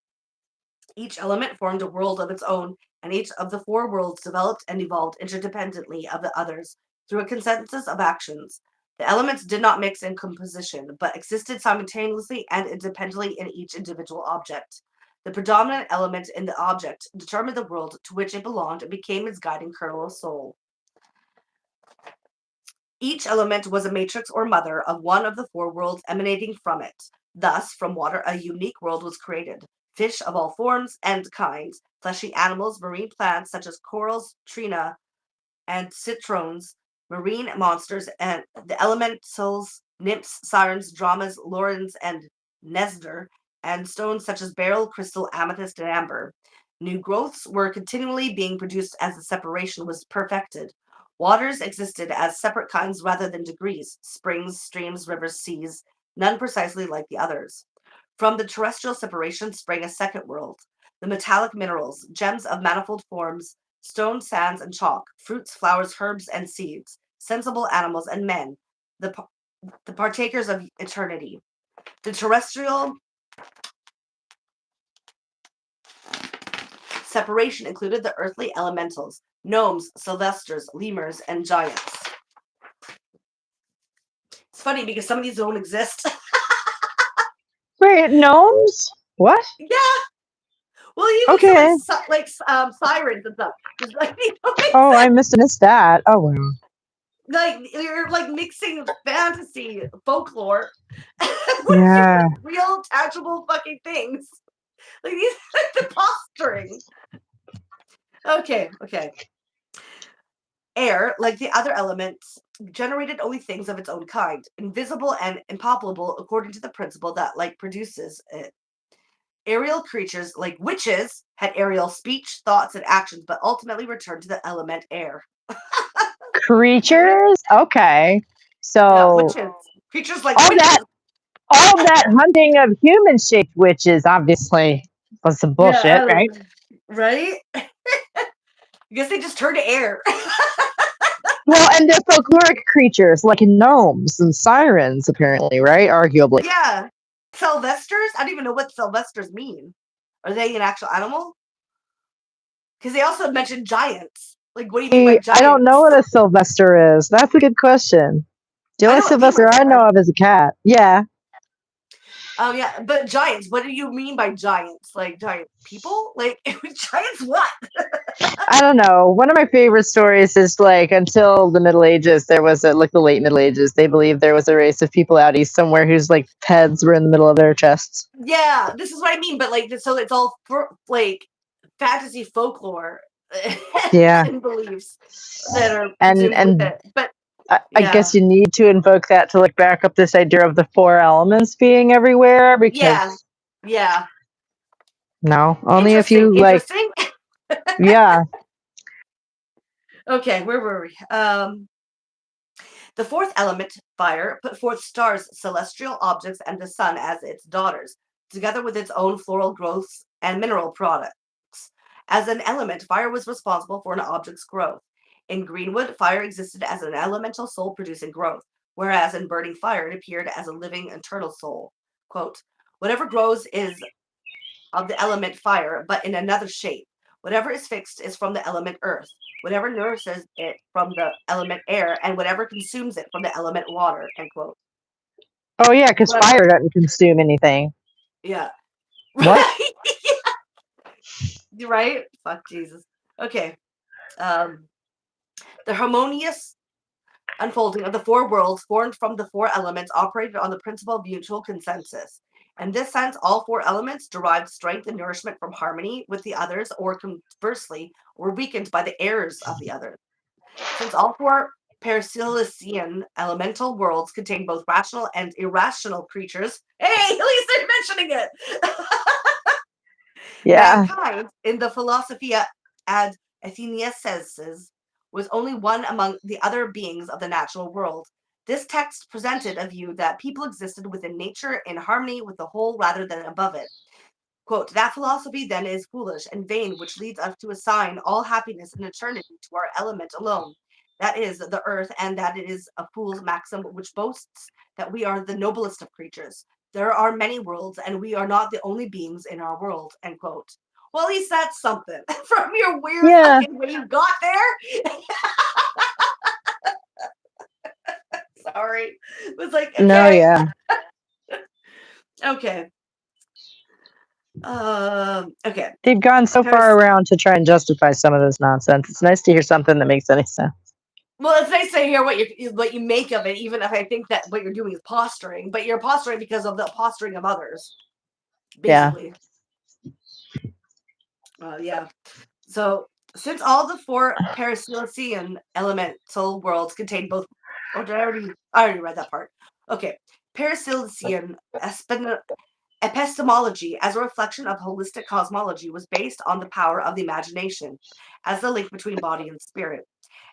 B: Each element formed a world of its own, and each of the four worlds developed and evolved interdependently of the others through a consensus of actions. The elements did not mix in composition, but existed simultaneously and independently in each individual object. The predominant element in the object determined the world to which it belonged and became its guiding kernel of soul. Each element was a matrix or mother of one of the four worlds emanating from it. Thus, from water, a unique world was created. Fish of all forms and kinds, fleshy animals, marine plants such as corals, trina, and citrones, marine monsters, and the elementals, nymphs, sirens, dramas, lorens, and nesder, and stones such as beryl, crystal, amethyst, and amber. New growths were continually being produced as the separation was perfected. Waters existed as separate kinds rather than degrees, springs, streams, rivers, seas, none precisely like the others. From the terrestrial separation sprang a second world. The metallic minerals, gems of manifold forms, stone, sands, and chalk, fruits, flowers, herbs, and seeds, sensible animals, and men, the partakers of eternity. The terrestrial separation included the earthly elementals, gnomes, sylvesters, lemurs, and giants. It's funny because some of these don't exist.
A: Wait, gnomes? What?
B: Yeah. Well, even like sirens and stuff. Like,
A: oh, I missed that. Oh wow.
B: Like you're like mixing fantasy folklore
A: with
B: real tangible fucking things. Like these are the posturing. Okay. Air, like the other elements, generated only things of its own kind, invisible and impalpable according to the principle that light produces it. Aerial creatures, like witches, had aerial speech, thoughts, and actions, but ultimately returned to the element air.
A: Creatures? Okay. So
B: yeah, witches. Creatures like witches.
A: All that hunting of human-shaped witches obviously was some bullshit, right?
B: Right? I guess they just turned to air.
A: Well, and they're folkloric creatures like gnomes and sirens, apparently, right? Arguably.
B: Yeah. Sylvesters? I don't even know what sylvesters mean. Are they an actual animal? Because they also mentioned giants. Like, what do you mean by giants?
A: I don't know what a sylvester is. That's a good question. The only sylvester I know of is a cat. Yeah.
B: Yeah, but giants. What do you mean by giants? Like giant people? Like giants? What?
A: I don't know. One of my favorite stories is like until the Middle Ages, there was the late Middle Ages. They believed there was a race of people out east somewhere whose like heads were in the middle of their chests.
B: Yeah, this is what I mean. But like, so it's all like fantasy folklore.
A: Yeah,
B: and beliefs that are
A: and
B: but.
A: I guess you need to invoke that to like back up this idea of the four elements being everywhere because
B: yeah.
A: No, only if you like. Yeah.
B: Okay, where were we? The fourth element, fire, put forth stars, celestial objects, and the sun as its daughters, together with its own floral growths and mineral products. As an element, fire was responsible for an object's growth. In Greenwood, fire existed as an elemental soul producing growth, whereas in Burning Fire, it appeared as a living eternal soul. Quote, whatever grows is of the element fire, but in another shape. Whatever is fixed is from the element earth. Whatever nourishes it from the element air, and whatever consumes it from the element water. End quote.
A: Oh yeah, because fire doesn't consume anything.
B: Yeah.
A: What?
B: You're right? Fuck Jesus. Okay. The harmonious unfolding of the four worlds formed from the four elements operated on the principle of mutual consensus. In this sense, all four elements derived strength and nourishment from harmony with the others, or conversely, were weakened by the errors of the others. Since all four Paracelsian elemental worlds contain both rational and irrational creatures, hey, at least they're mentioning it.
A: Yeah.
B: Mankind, in the Philosophia ad Athenaicenses, was only one among the other beings of the natural world. This text presented a view that people existed within nature in harmony with the whole rather than above it. Quote, that philosophy then is foolish and vain, which leads us to assign all happiness and eternity to our element alone. That is the earth, and that it is a fool's maxim which boasts that we are the noblest of creatures. There are many worlds, and we are not the only beings in our world, end quote. Well, at least that's something from your weird fucking way you got there. Sorry. It was like, okay.
A: No, yeah.
B: Okay. Okay.
A: They've gone so far around to try and justify some of this nonsense. It's nice to hear something that makes any sense.
B: Well, it's nice to hear what you make of it, even if I think that what you're doing is posturing, but you're posturing because of the posturing of others. Basically. Yeah. So since all the four Paracelsian elemental worlds contain both I already read that part. Okay. Paracelsian epistemology as a reflection of holistic cosmology was based on the power of the imagination as the link between body and spirit.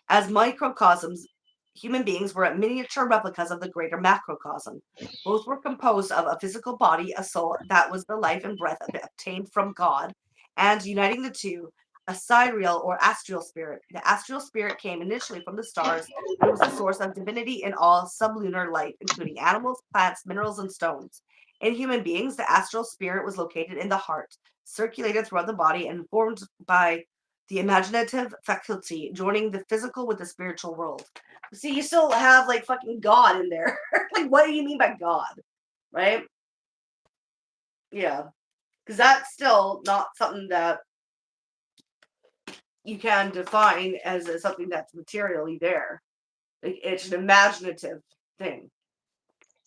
B: As microcosms, human beings were miniature replicas of the greater macrocosm. Both were composed of a physical body, a soul that was the life and breath obtained from God, and uniting the two, a sidereal or astral spirit. The astral spirit came initially from the stars, but it was the source of divinity in all sublunar life, including animals, plants, minerals, and stones. In human beings, the astral spirit was located in the heart, circulated throughout the body, and formed by the imaginative faculty, joining the physical with the spiritual world. See, you still have like fucking God in there. Like, what do you mean by God? Right? Yeah. Because that's still not something that you can define as something that's materially there. Like, it's an imaginative thing.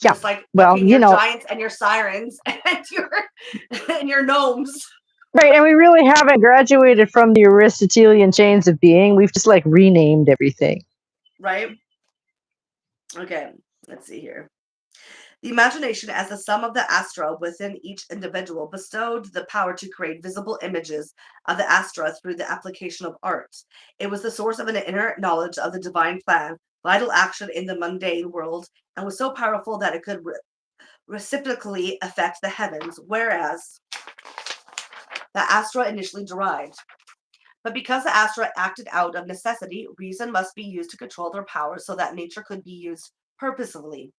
A: Yeah.
B: Just like
A: well,
B: your giants and your sirens and your gnomes.
A: Right, and we really haven't graduated from the Aristotelian chains of being. We've just like renamed everything.
B: Right? Okay, let's see here. The imagination, as the sum of the astra within each individual, bestowed the power to create visible images of the astra through the application of art. It was the source of an inner knowledge of the divine plan, vital action in the mundane world, and was so powerful that it could reciprocally affect the heavens, whereas the astra initially derived. But because the astra acted out of necessity, reason must be used to control their power so that nature could be used purposefully.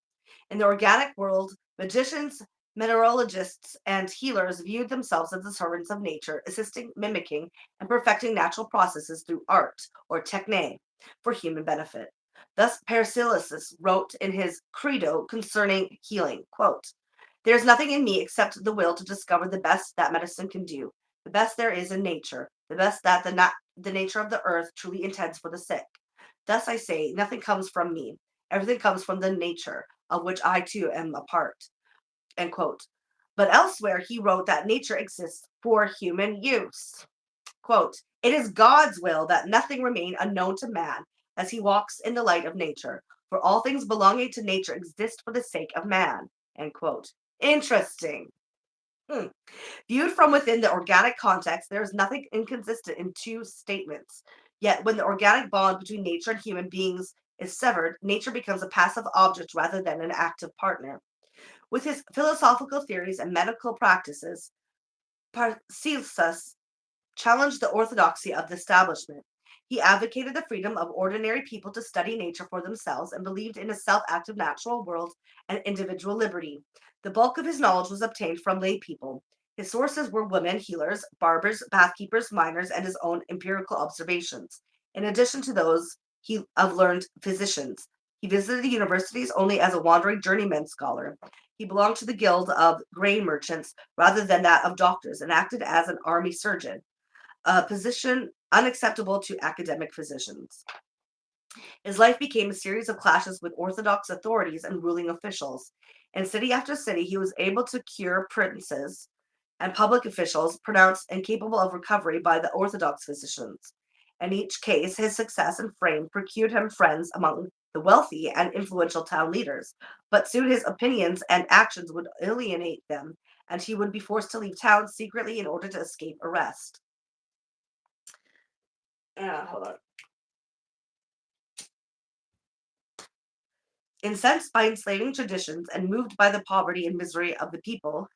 B: In the organic world, magicians, mineralogists, and healers viewed themselves as the servants of nature, assisting, mimicking, and perfecting natural processes through art, or techne, for human benefit. Thus, Paracelsus wrote in his Credo concerning healing, quote, "There is nothing in me except the will to discover the best that medicine can do, the best there is in nature, the best that the nature of the earth truly intends for the sick. Thus I say, nothing comes from me. Everything comes from the nature, of which I too am a part." End quote. But elsewhere, he wrote that nature exists for human use. Quote, "It is God's will that nothing remain unknown to man as he walks in the light of nature, for all things belonging to nature exist for the sake of man." End quote. Interesting. Viewed from within the organic context, there is nothing inconsistent in two statements. Yet, when the organic bond between nature and human beings is severed, nature becomes a passive object rather than an active partner. With his philosophical theories and medical practices, Paracelsus challenged the orthodoxy of the establishment. He advocated the freedom of ordinary people to study nature for themselves and believed in a self-active natural world and individual liberty. The bulk of his knowledge was obtained from lay people. His sources were women healers, barbers, bathkeepers, miners, and his own empirical observations. In addition to those of learned physicians, he visited the universities only as a wandering journeyman scholar. He belonged to the guild of grain merchants rather than that of doctors and acted as an army surgeon, a position unacceptable to academic physicians. His life became a series of clashes with orthodox authorities and ruling officials. In city after city, he was able to cure princes and public officials pronounced incapable of recovery by the orthodox physicians. In each case, his success and fame procured him friends among the wealthy and influential town leaders, but soon his opinions and actions would alienate them, and he would be forced to leave town secretly in order to escape arrest. Hold on. Incensed by enslaving traditions and moved by the poverty and misery of the people,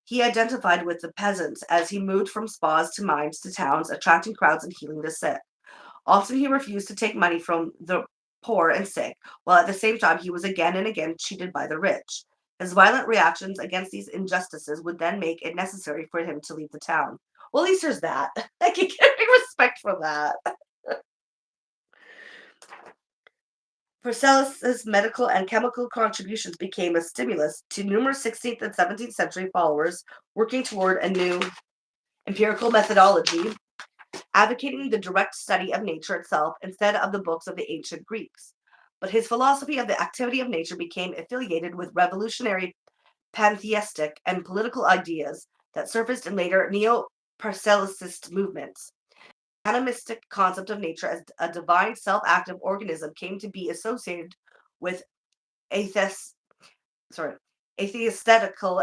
B: he identified with the peasants as he moved from spas to mines to towns, attracting crowds and healing the sick. Often he refused to take money from the poor and sick, while at the same time he was again and again cheated by the rich. His violent reactions against these injustices would then make it necessary for him to leave the town. Well, at least there's that. I can get respect for that. Paracelsus's medical and chemical contributions became a stimulus to numerous 16th and 17th century followers working toward a new empirical methodology, advocating the direct study of nature itself instead of the books of the ancient Greeks. But his philosophy of the activity of nature became affiliated with revolutionary pantheistic and political ideas that surfaced in later neo-Paracelsus movements. Animistic concept of nature as a divine self-active organism came to be associated with atheistetical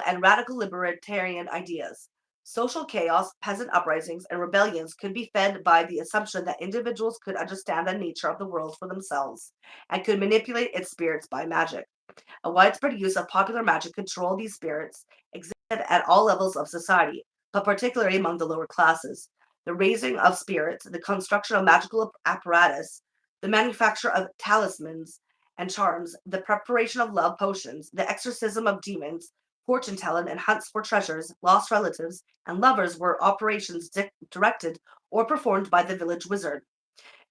B: and radical libertarian ideas. Social chaos, peasant uprisings, and rebellions could be fed by the assumption that individuals could understand the nature of the world for themselves and could manipulate its spirits by magic. A widespread use of popular magic to control these spirits existed at all levels of society, but particularly among the lower classes. the raising of spirits, the construction of magical apparatus, the manufacture of talismans and charms, the preparation of love potions, the exorcism of demons, fortune telling, and hunts for treasures, lost relatives, and lovers were operations directed or performed by the village wizard.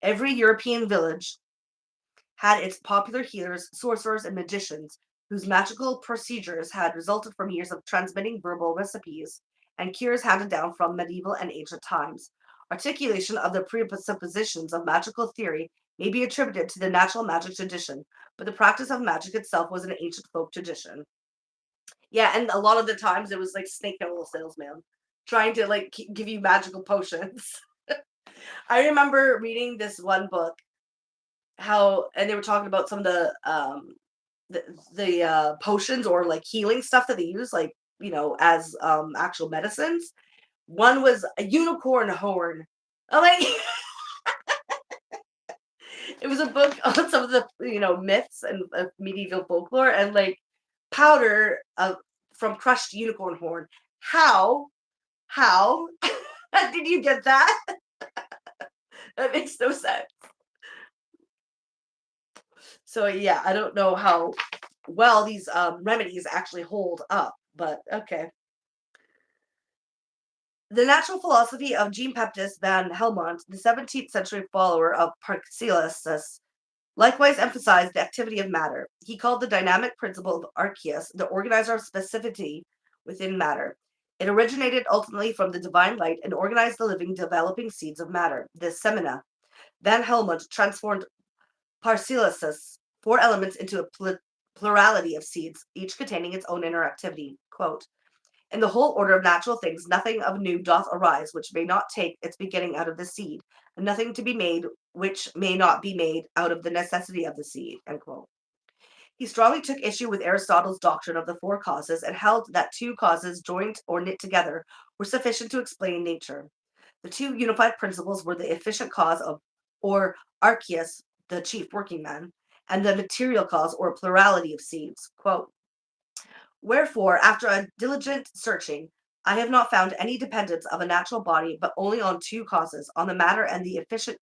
B: Every European village had its popular healers, sorcerers, and magicians, whose magical procedures had resulted from years of transmitting verbal recipes and cures handed down from medieval and ancient times. Articulation of the presuppositions of magical theory may be attributed to the natural magic tradition, but the practice of magic itself was an ancient folk tradition. Yeah, and a lot of the times it was like snake oil salesman trying to like give you magical potions. I remember reading this one book and they were talking about some of the potions or like healing stuff that they use, like, as actual medicines. One was a unicorn horn. I'm like, it was a book on some of the myths and medieval folklore, and like powder from crushed unicorn horn. How did you get that? That makes no sense. So yeah, I don't know how well these remedies actually hold up, but okay. The natural philosophy of Jean-Baptiste van Helmont, the 17th century follower of Paracelsus, likewise emphasized the activity of matter. He called the dynamic principle of archeus the organizer of specificity within matter. It originated ultimately from the divine light and organized the living, developing seeds of matter, the semina. Van Helmont transformed Paracelsus' four elements into a plurality of seeds, each containing its own inner activity. Quote, in the whole order of natural things, nothing of new doth arise which may not take its beginning out of the seed, and nothing to be made which may not be made out of the necessity of the seed. End quote. He strongly took issue with Aristotle's doctrine of the four causes and held that two causes joined or knit together were sufficient to explain nature. The two unified principles were the efficient cause of, or archeus, the chief working man, and the material cause or plurality of seeds. Quote, wherefore, after a diligent searching, I have not found any dependence of a natural body, but only on two causes, on the matter and the efficient,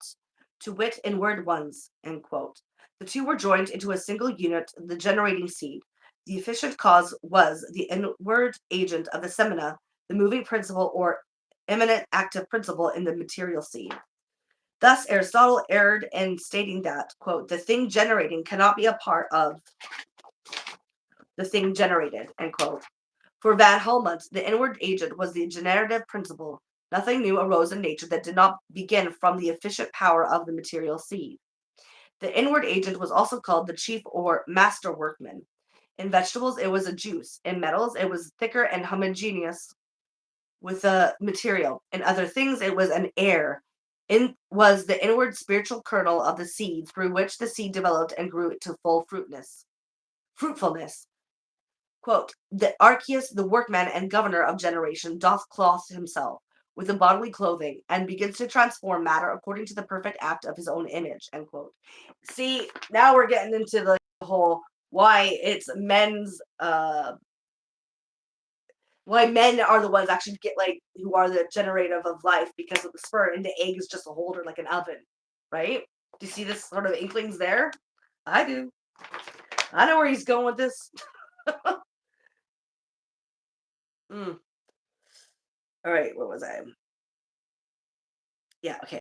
B: to wit, inward ones. End quote. The two were joined into a single unit, the generating seed. The efficient cause was the inward agent of the semina, the moving principle or immanent active principle in the material seed. Thus, Aristotle erred in stating that, quote, the thing generating cannot be a part of the thing generated, end quote. For Van Helmont, the inward agent was the generative principle. Nothing new arose in nature that did not begin from the efficient power of the material seed. The inward agent was also called the chief or master workman. In vegetables, it was a juice. In metals, it was thicker and homogeneous with the material. In other things, it was an air. Was the inward spiritual kernel of the seed through which the seed developed and grew to full fruitfulness. Quote, the archeus, the workman and governor of generation, doth clothe himself with the bodily clothing and begins to transform matter according to the perfect act of his own image, end quote. See, now we're getting into the whole why it's men's why men are the ones actually get like who are the generative of life because of the sperm, and the egg is just a holder like an oven, right? Do you see this sort of inklings there? I do. I know where he's going with this. All right, where was I? Yeah, okay.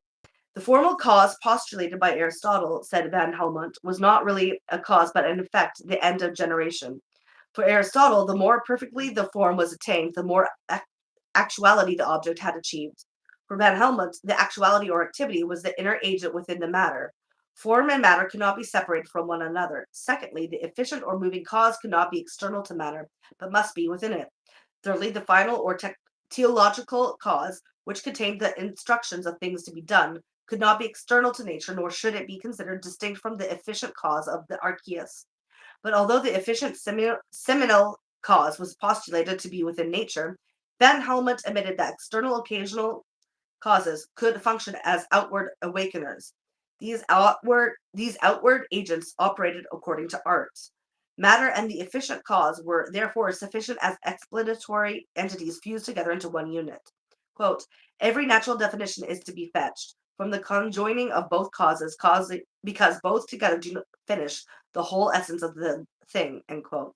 B: The formal cause postulated by Aristotle, said Van Helmont, was not really a cause but in effect the end of generation. For Aristotle, the more perfectly the form was attained, the more actuality the object had achieved. For Van Helmont, the actuality or activity was the inner agent within the matter. Form and matter could not be separated from one another. Secondly, the efficient or moving cause could not be external to matter, but must be within it. Thirdly, the final or teleological cause, which contained the instructions of things to be done, could not be external to nature, nor should it be considered distinct from the efficient cause of the archeus. But although the efficient seminal cause was postulated to be within nature, Van Helmont admitted that external occasional causes could function as outward awakeners. These outward agents operated according to art. Matter and the efficient cause were therefore sufficient as explanatory entities fused together into one unit. Quote, every natural definition is to be fetched from the conjoining of both causes, because both together do not finish the whole essence of the thing, end quote.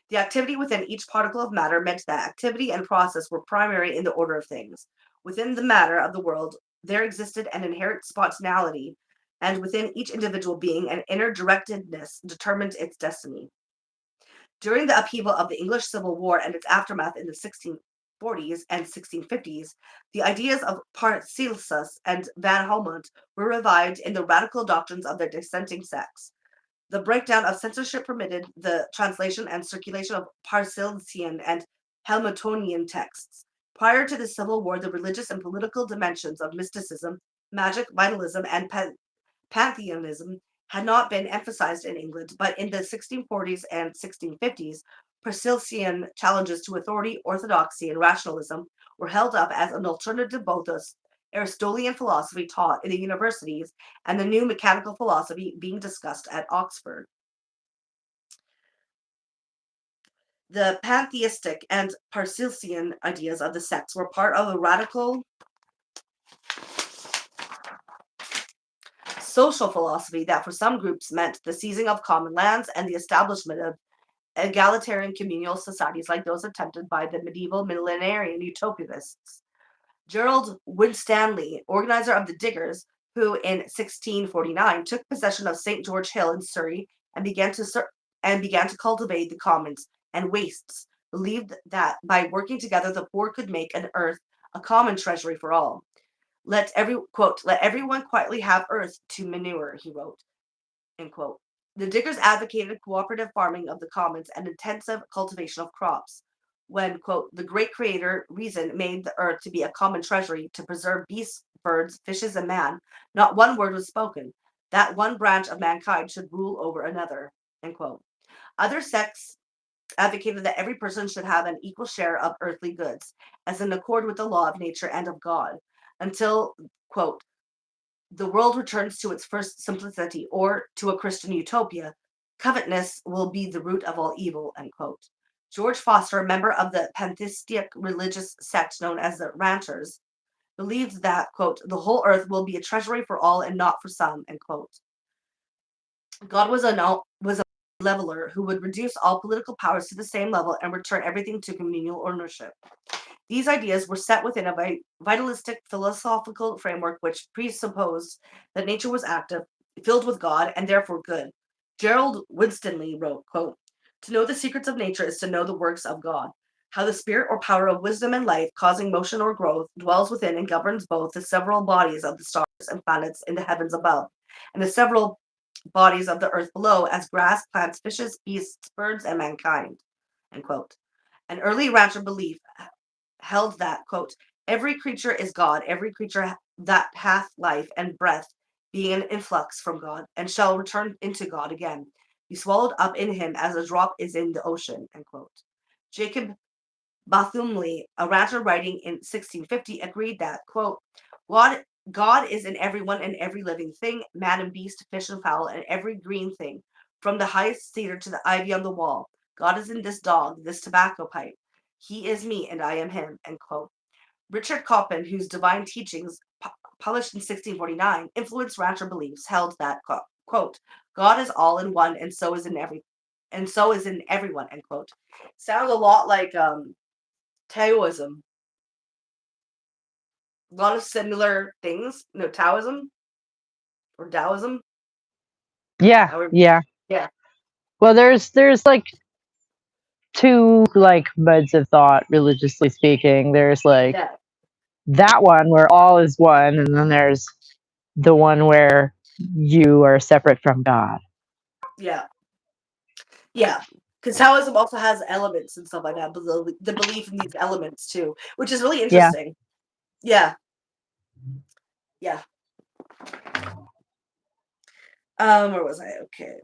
B: The activity within each particle of matter meant that activity and process were primary in the order of things. Within the matter of the world, there existed an inherent spontaneity, and within each individual being, an inner directedness determined its destiny. During the upheaval of the English Civil War and its aftermath in the 1640s and 1650s, the ideas of Paracelsus and Van Helmont were revived in the radical doctrines of their dissenting sects. The breakdown of censorship permitted the translation and circulation of Paracelsian and Helmonian texts. Prior to the Civil War, the religious and political dimensions of mysticism, magic, vitalism, and pantheism had not been emphasized in England, but in the 1640s and 1650s, Paracelsian challenges to authority, orthodoxy, and rationalism were held up as an alternative to both the Aristotelian philosophy taught in the universities and the new mechanical philosophy being discussed at Oxford. The pantheistic and Paracelsian ideas of the sects were part of a radical social philosophy that for some groups meant the seizing of common lands and the establishment of egalitarian communal societies like those attempted by the medieval millenarian utopists. Gerald Winstanley, organizer of the Diggers, who in 1649 took possession of St. George Hill in Surrey and began to cultivate the commons and wastes, believed that by working together the poor could make an earth a common treasury for all. Let everyone quietly have earth to manure, he wrote, end quote. The Diggers advocated cooperative farming of the commons and intensive cultivation of crops. When, quote, the great creator reason made the earth to be a common treasury to preserve beasts, birds, fishes, and man, not one word was spoken. That one branch of mankind should rule over another, end quote. Other sects advocated that every person should have an equal share of earthly goods, as in accord with the law of nature and of God, until, quote, the world returns to its first simplicity, or to a Christian utopia. Covetousness will be the root of all evil, end quote. George Foster, a member of the pantheistic religious sect known as the Ranters, believed that, quote, the whole earth will be a treasury for all and not for some, end quote. God was a leveler who would reduce all political powers to the same level and return everything to communal ownership. These ideas were set within a vitalistic philosophical framework which presupposed that nature was active, filled with God, and therefore good. Gerald Winstanley wrote, quote, to know the secrets of nature is to know the works of God. How the spirit or power of wisdom and life, causing motion or growth, dwells within and governs both the several bodies of the stars and planets in the heavens above, and the several bodies of the earth below, as grass, plants, fishes, beasts, birds, and mankind, end quote. An early rancher belief held that, quote, every creature is God, every creature that hath life and breath, being an influx from God, and shall return into God again, be swallowed up in him as a drop is in the ocean, end quote. Jacob Bethune, a rancher writing in 1650, agreed that, quote, God is in everyone and every living thing, man and beast, fish and fowl, and every green thing, from the highest cedar to the ivy on the wall. God is in this dog, this tobacco pipe. He is me and I am him, end quote. Richard Coppin, whose Divine Teachings, published in 1649, influenced rancher beliefs, held that, quote, God is all in one and so is in everyone, end quote. Sounds a lot like Taoism. A lot of similar things. No, Taoism or Taoism.
A: Yeah, yeah. Well, there's like two like modes of thought, religiously speaking. There's like that one where all is one, and then there's the one where you are separate from God.
B: Yeah. Because Taoism also has elements and stuff like that, but the belief in these elements too, which is really interesting. Yeah. Where was I? Okay.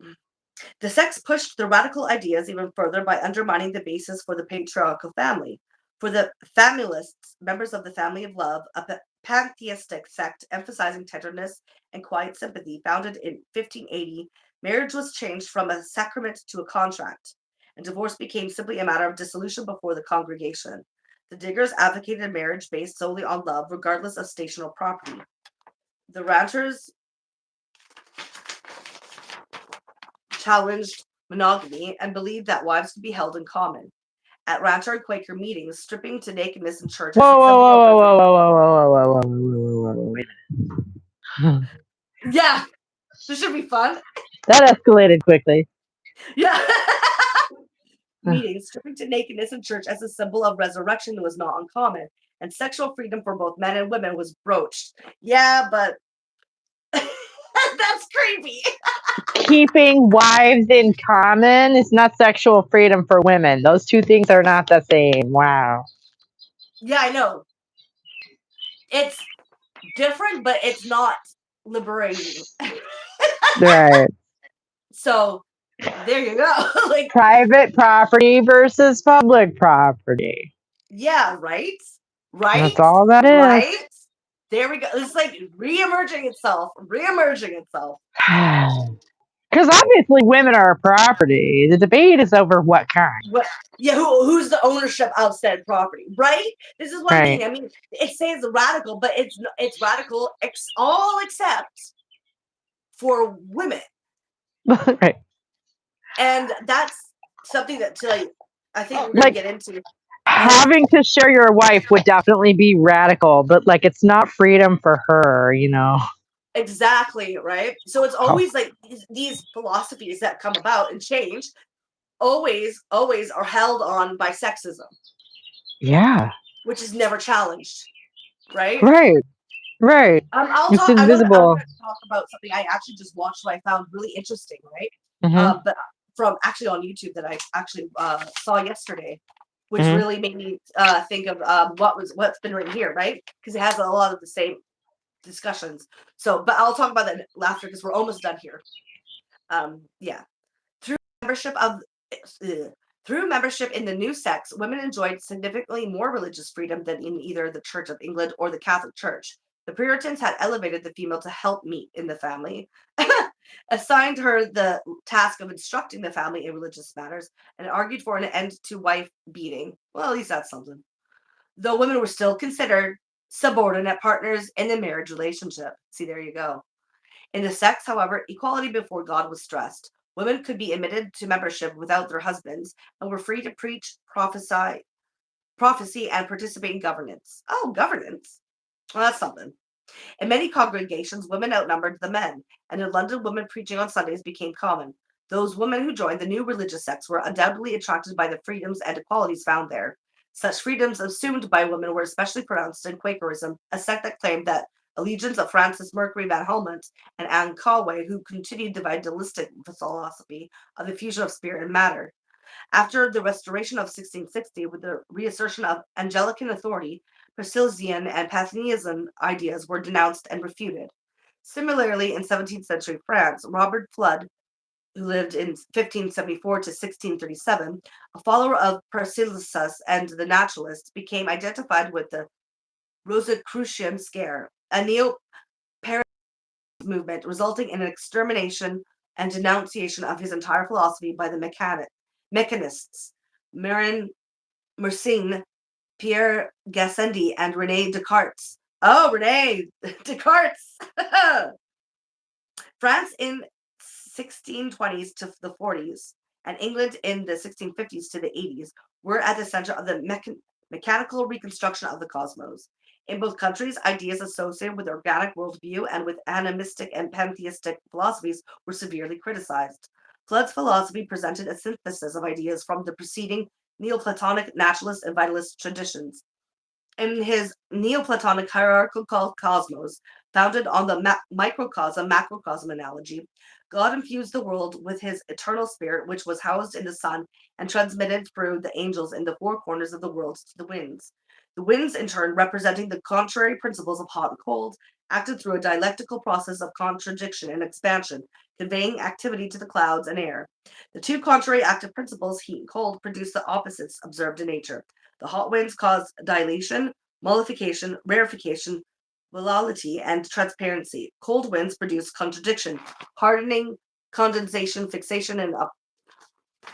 B: The sects pushed the radical ideas even further by undermining the basis for the patriarchal family. For the familists, members of the family of love, a pantheistic sect emphasizing tenderness and quiet sympathy, founded in 1580, marriage was changed from a sacrament to a contract, and divorce became simply a matter of dissolution before the congregation. The Diggers advocated marriage based solely on love, regardless of stational property. The ranchers challenged monogamy and believed that wives could be held in common. At rancher and Quaker meetings, stripping to nakedness in church.
A: Whoa. Wait a minute.
B: Yeah, this should be fun.
A: That escalated quickly.
B: Yeah. Meetings, stripping to nakedness in church as a symbol of resurrection was not uncommon, and sexual freedom for both men and women was broached. Yeah, but that's creepy.
A: Keeping wives in common is not sexual freedom for women. Those two things are not the same. Wow.
B: Yeah, I know. It's different, but it's not liberating.
A: Right.
B: So there you go. Like
A: private property versus public property.
B: Yeah, right? Right?
A: That's all that is.
B: Right? There we go. It's like re-emerging itself.
A: Because obviously women are property. The debate is over what kind.
B: Yeah, who's the ownership of said property, right? This is one thing. I mean, it says radical, but it's radical all except for women.
A: Right.
B: And that's something that I think we're going to get into.
A: Having to share your wife would definitely be radical, but like it's not freedom for her, you know.
B: Exactly, right? So it's always like these philosophies that come about and change always are held on by sexism.
A: Yeah.
B: Which is never challenged, right?
A: Right.
B: It's
A: invisible.
B: I want to talk about something I actually just watched that I found really interesting, right?
A: Mm-hmm.
B: But from actually on YouTube that I actually saw yesterday, which really made me think of what's been written here, right? Because it has a lot of the same discussions. So, but I'll talk about that after because we're almost done here. Yeah. Through membership in the new sects, women enjoyed significantly more religious freedom than in either the Church of England or the Catholic Church. The Puritans had elevated the female to helpmeet in the family, assigned her the task of instructing the family in religious matters, and argued for an end to wife beating. Well, at least that's something. Though women were still considered subordinate partners in the marriage relationship. See, there you go. In the sects, however, equality before God was stressed. Women could be admitted to membership without their husbands and were free to preach, prophecy, and participate in governance. Oh, governance. Well, that's something. In many congregations, women outnumbered the men, and in London, women preaching on Sundays became common. Those women who joined the new religious sects were undoubtedly attracted by the freedoms and equalities found there. Such freedoms assumed by women were especially pronounced in Quakerism, a sect that claimed that allegiance of Francis Mercury van Helmont and Anne Callaway, who continued the vitalistic philosophy of the fusion of spirit and matter. After the restoration of 1660, with the reassertion of Anglican authority, Priscillian and Pantheism ideas were denounced and refuted. Similarly, in 17th century France, Robert Fludd, who lived in 1574 to 1637, a follower of Paracelsus and the naturalists, became identified with the Rosicrucian scare, a neo-Paracelsus movement resulting in an extermination and denunciation of his entire philosophy by the mechanists, Mersenne, Pierre Gassendi, and René Descartes. Oh, René Descartes! France in 1620s to the 40s and England in the 1650s to the 80s were at the center of the mechanical reconstruction of the cosmos. In both countries, ideas associated with the organic worldview and with animistic and pantheistic philosophies were severely criticized. Fludd's philosophy presented a synthesis of ideas from the preceding Neoplatonic, naturalist, and vitalist traditions. In his Neoplatonic hierarchical cosmos, founded on the microcosm-macrocosm analogy, God infused the world with his eternal spirit, which was housed in the sun and transmitted through the angels in the four corners of the world to the winds. The winds, in turn, representing the contrary principles of hot and cold, acted through a dialectical process of contradiction and expansion, conveying activity to the clouds and air. The two contrary active principles, heat and cold, produce the opposites observed in nature. The hot winds cause dilation, mollification, rarefaction, volatility, and transparency. Cold winds produce contradiction, hardening, condensation, fixation, and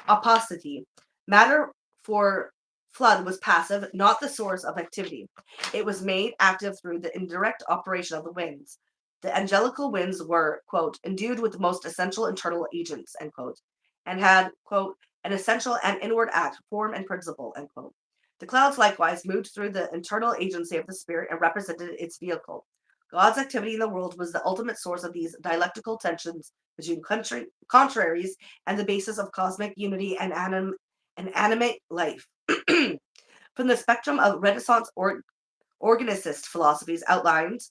B: opacity. Matter for flood was passive, not the source of activity. It was made active through the indirect operation of the winds. The angelical winds were, quote, endued with the most essential internal agents, end quote, and had, quote, an essential and inward act, form and principle, end quote. The clouds likewise moved through the internal agency of the spirit and represented its vehicle. God's activity in the world was the ultimate source of these dialectical tensions between contraries and the basis of cosmic unity and animate life. From the spectrum of Renaissance organicist philosophies outlined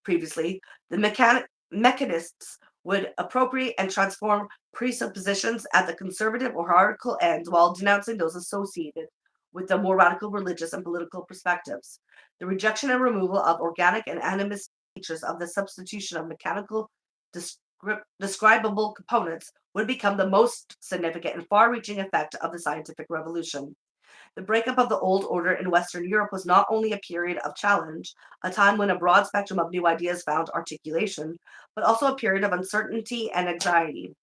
B: previously, the mechanists would appropriate and transform presuppositions at the conservative or hierarchical end while denouncing those associated with the more radical religious and political perspectives. The rejection and removal of organic and animist features of the substitution of mechanical describable components would become the most significant and far-reaching effect of the scientific revolution. The breakup of the old order in Western Europe was not only a period of challenge, a time when a broad spectrum of new ideas found articulation, but also a period of uncertainty and anxiety.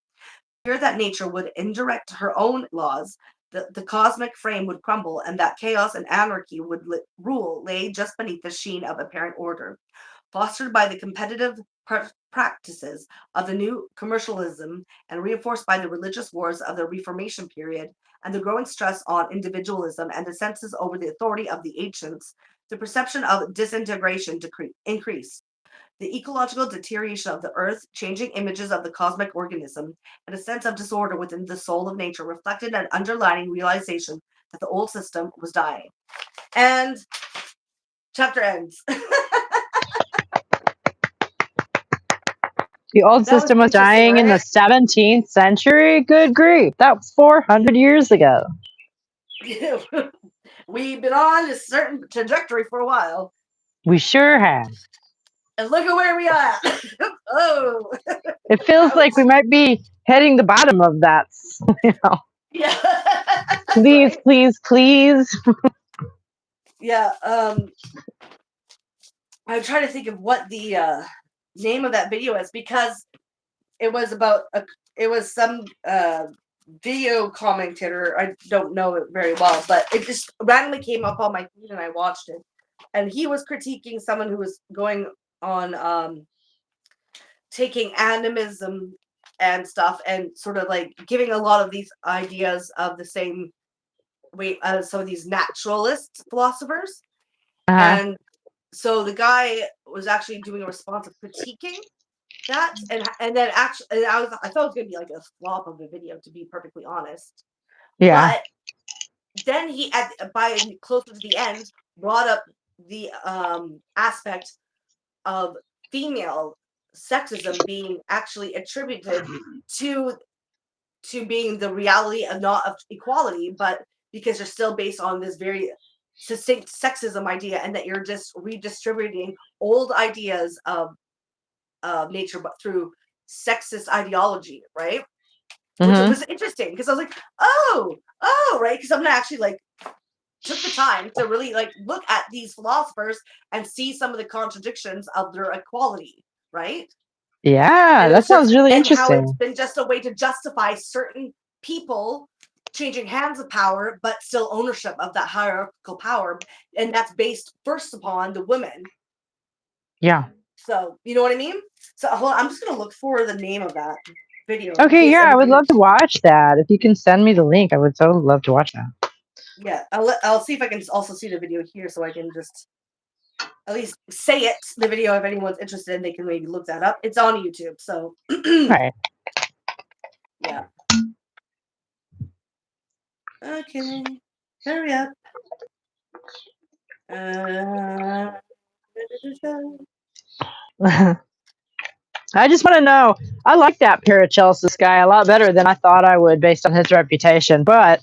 B: Fear that nature would indirect her own laws, the cosmic frame would crumble, and that chaos and anarchy would rule lay just beneath the sheen of apparent order. Fostered by the competitive practices of the new commercialism and reinforced by the religious wars of the Reformation period and the growing stress on individualism and the senses over the authority of the ancients, the perception of disintegration increased. The ecological deterioration of the earth, changing images of the cosmic organism, and a sense of disorder within the soul of nature reflected an underlying realization that the old system was dying. And chapter ends.
A: The old system was dying in the 17th century? Good grief. That was 400 years ago.
B: We've been on a certain trajectory for a while.
A: We sure have.
B: And look at where we are. Oh.
A: It feels like we might be heading the bottom of that, you know.
B: Yeah.
A: Please, right? please.
B: Yeah. I'm trying to think of what the name of that video is, because it was about some video commentator. I don't know it very well, but it just randomly came up on my feed and I watched it, and he was critiquing someone who was going on taking animism and stuff and sort of like giving a lot of these ideas of the same way as some of these naturalist philosophers. And so the guy was actually doing a response of critiquing that, and then actually I thought it was gonna be like a flop of a video, to be perfectly honest.
A: Yeah.
B: But then he by closer to the end brought up the aspect of female sexism being actually attributed to being the reality of not of equality, but because you're still based on this very succinct sexism idea, and that you're just redistributing old ideas of nature, but through sexist ideology, right? Mm-hmm. Which was interesting because I was like, oh, right, because I'm gonna actually like took the time to really like look at these philosophers and see some of the contradictions of their equality, right?
A: Yeah, that sounds really interesting.
B: How it's been just a way to justify certain people changing hands of power, but still ownership of that hierarchical power, and that's based first upon the women.
A: Yeah.
B: So you know what I mean? So I'm just gonna look for the name of that video.
A: Okay, yeah, I would love to watch that. If you can send me the link, I would so love to watch that.
B: Yeah, I'll see if I can also see the video here, so I can just at least say it. The video, if anyone's interested, they can maybe look that up. It's on YouTube, so
A: right.
B: Yeah. Okay, hurry up.
A: I just want to know. I like that Paracelsus guy a lot better than I thought I would, based on his reputation. But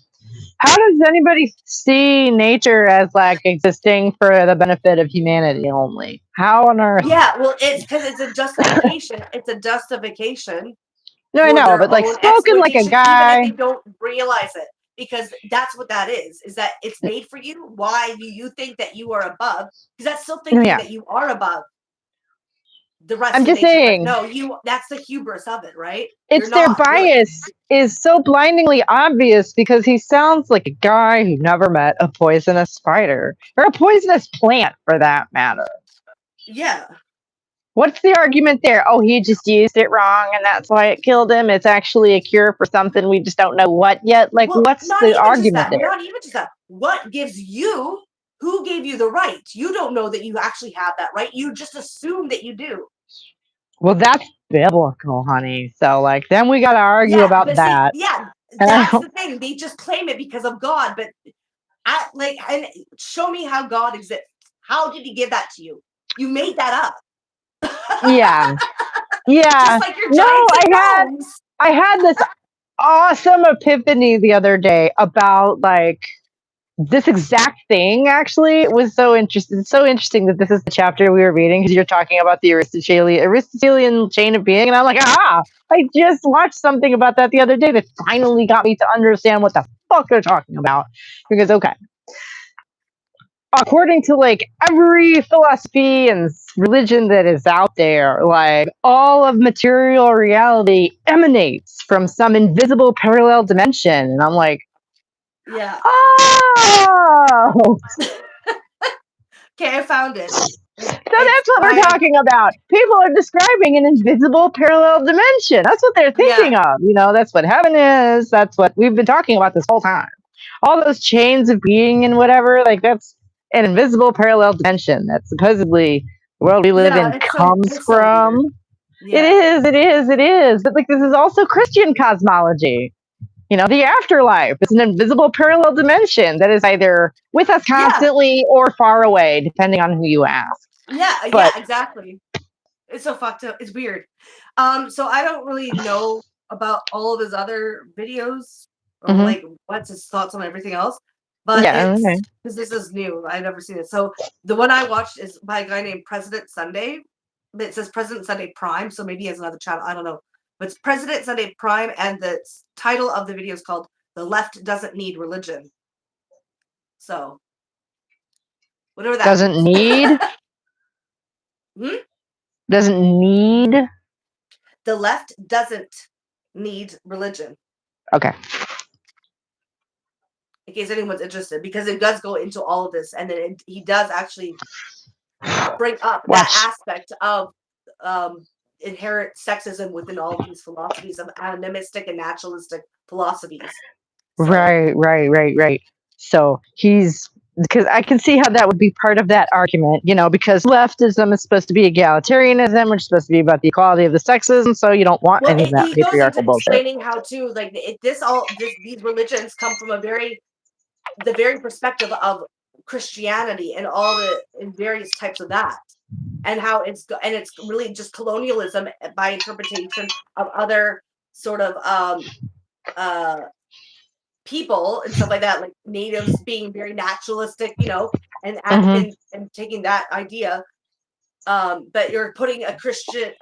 A: how does anybody see nature as like existing for the benefit of humanity only? How on earth?
B: Yeah, well, it's because it's a justification. It's a justification.
A: No, I know, but like spoken like a guy.
B: Even if they don't realize it, because that's what that is that it's made for you. Why do you think that you are above? Because that's still thinking that you are above. the rest
A: I'm
B: of
A: just
B: nature.
A: saying.
B: No, that's the hubris of it, right?
A: It's their bias is so blindingly obvious because he sounds like a guy who never met a poisonous spider or a poisonous plant for that matter.
B: Yeah.
A: What's the argument there? Oh, he just used it wrong and that's why it killed him. It's actually a cure for something we just don't know what yet. Like, what's the argument there?
B: Not even just that. What gives you, who gave you the right? You don't know that you actually have that right. You just assume that you do.
A: Well, that's biblical, honey. So, like, then we got to argue about that.
B: That's the thing. They just claim it because of God, but and show me how God exists. How did he give that to you? You made that up.
A: Yeah.
B: Just like your giants
A: I had this awesome epiphany the other day about like this exact thing. Actually, it was so interesting. It's so interesting that this is the chapter we were reading because you're talking about the Aristotelian chain of being, and I'm like, I just watched something about that the other day that finally got me to understand what the fuck they're talking about. Because according to like every philosophy and religion that is out there, like all of material reality emanates from some invisible parallel dimension. And I'm like,
B: yeah.
A: Oh!
B: Okay, I found it.
A: So that's what we're talking about. People are describing an invisible parallel dimension. That's what they're thinking of. You know, that's what heaven is. That's what we've been talking about this whole time. All those chains of being and whatever, like that's an invisible parallel dimension that supposedly the world we live in comes from. It is. But like this is also Christian cosmology. You know, the afterlife. It's an invisible parallel dimension that is either with us constantly or far away, depending on who you ask.
B: Yeah, exactly. It's so fucked up. It's weird. So I don't really know about all of his other videos or like what's his thoughts on everything else. But because this is new, I've never seen it. So the one I watched is by a guy named President Sunday. It says President Sunday Prime, so maybe he has another channel. I don't know. But it's President Sunday Prime, and the title of the video is called "The Left Doesn't Need Religion." So whatever that
A: doesn't
B: means.
A: Need. Doesn't need.
B: The left doesn't need religion.
A: Okay.
B: In case anyone's interested, because it does go into all of this, and then he does actually bring up that aspect of inherent sexism within all of these philosophies of animistic and naturalistic philosophies.
A: So. Right. So because I can see how that would be part of that argument, you know, because leftism is supposed to be egalitarianism, which is supposed to be about the equality of the sexes, and so you don't want any of that patriarchal bullshit.
B: Explaining how to like these religions come from the very perspective of Christianity and various types of that. And how it's really just colonialism by interpretation of other sort of people and stuff like that, like natives being very naturalistic, you know, and taking that idea. But you're putting a Christian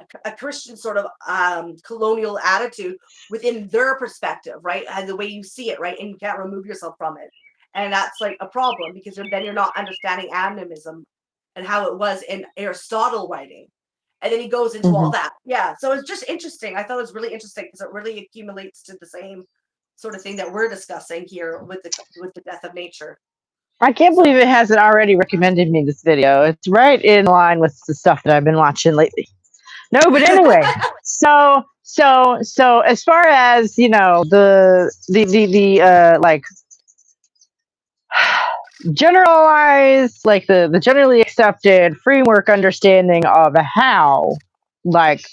B: sort of colonial attitude within their perspective, right? And the way you see it, right? And you can't remove yourself from it. And that's like a problem because then you're not understanding animism and how it was in Aristotle writing. And then he goes into all that. Yeah. So it's just interesting. I thought it was really interesting because it really accumulates to the same sort of thing that we're discussing here with the death of nature.
A: I can't believe it hasn't already recommended me this video. It's right in line with the stuff that I've been watching lately. No, but anyway, so as far as, you know, the like generalized, like the generally accepted framework understanding of how like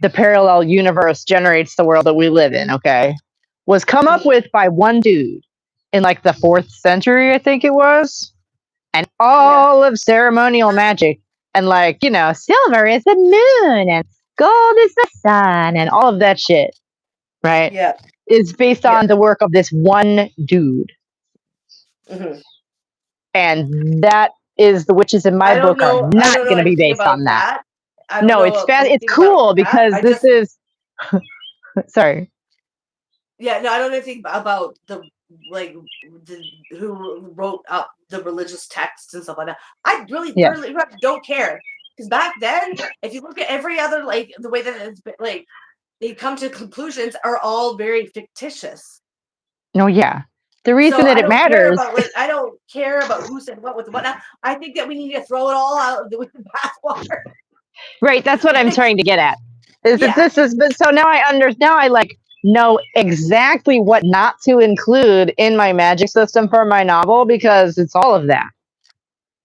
A: the parallel universe generates the world that we live in, okay, was come up with by one dude in like the 4th century, I think it was, and all of ceremonial magic and like, you know, silver is the moon and gold is the sun and all of that shit, right?
B: Yeah,
A: is based on the work of this one dude. And that is the witches in my book are not going to be based on that. No, it's cool because this is sorry.
B: Yeah, no, I don't know anything about who wrote up the religious texts and stuff like that. I really don't care. Because back then, if you look at every other, like, the way that it's been, like, they come to conclusions are all very fictitious.
A: No, yeah. The reason
B: So
A: that it matters.
B: I don't care about who said what with what. Now, I think that we need to throw it all out with the bathwater.
A: Right. That's what I'm trying to get at. Is
B: Yeah.
A: that this is, but so now I like know exactly what not to include in my magic system for my novel because it's all of that.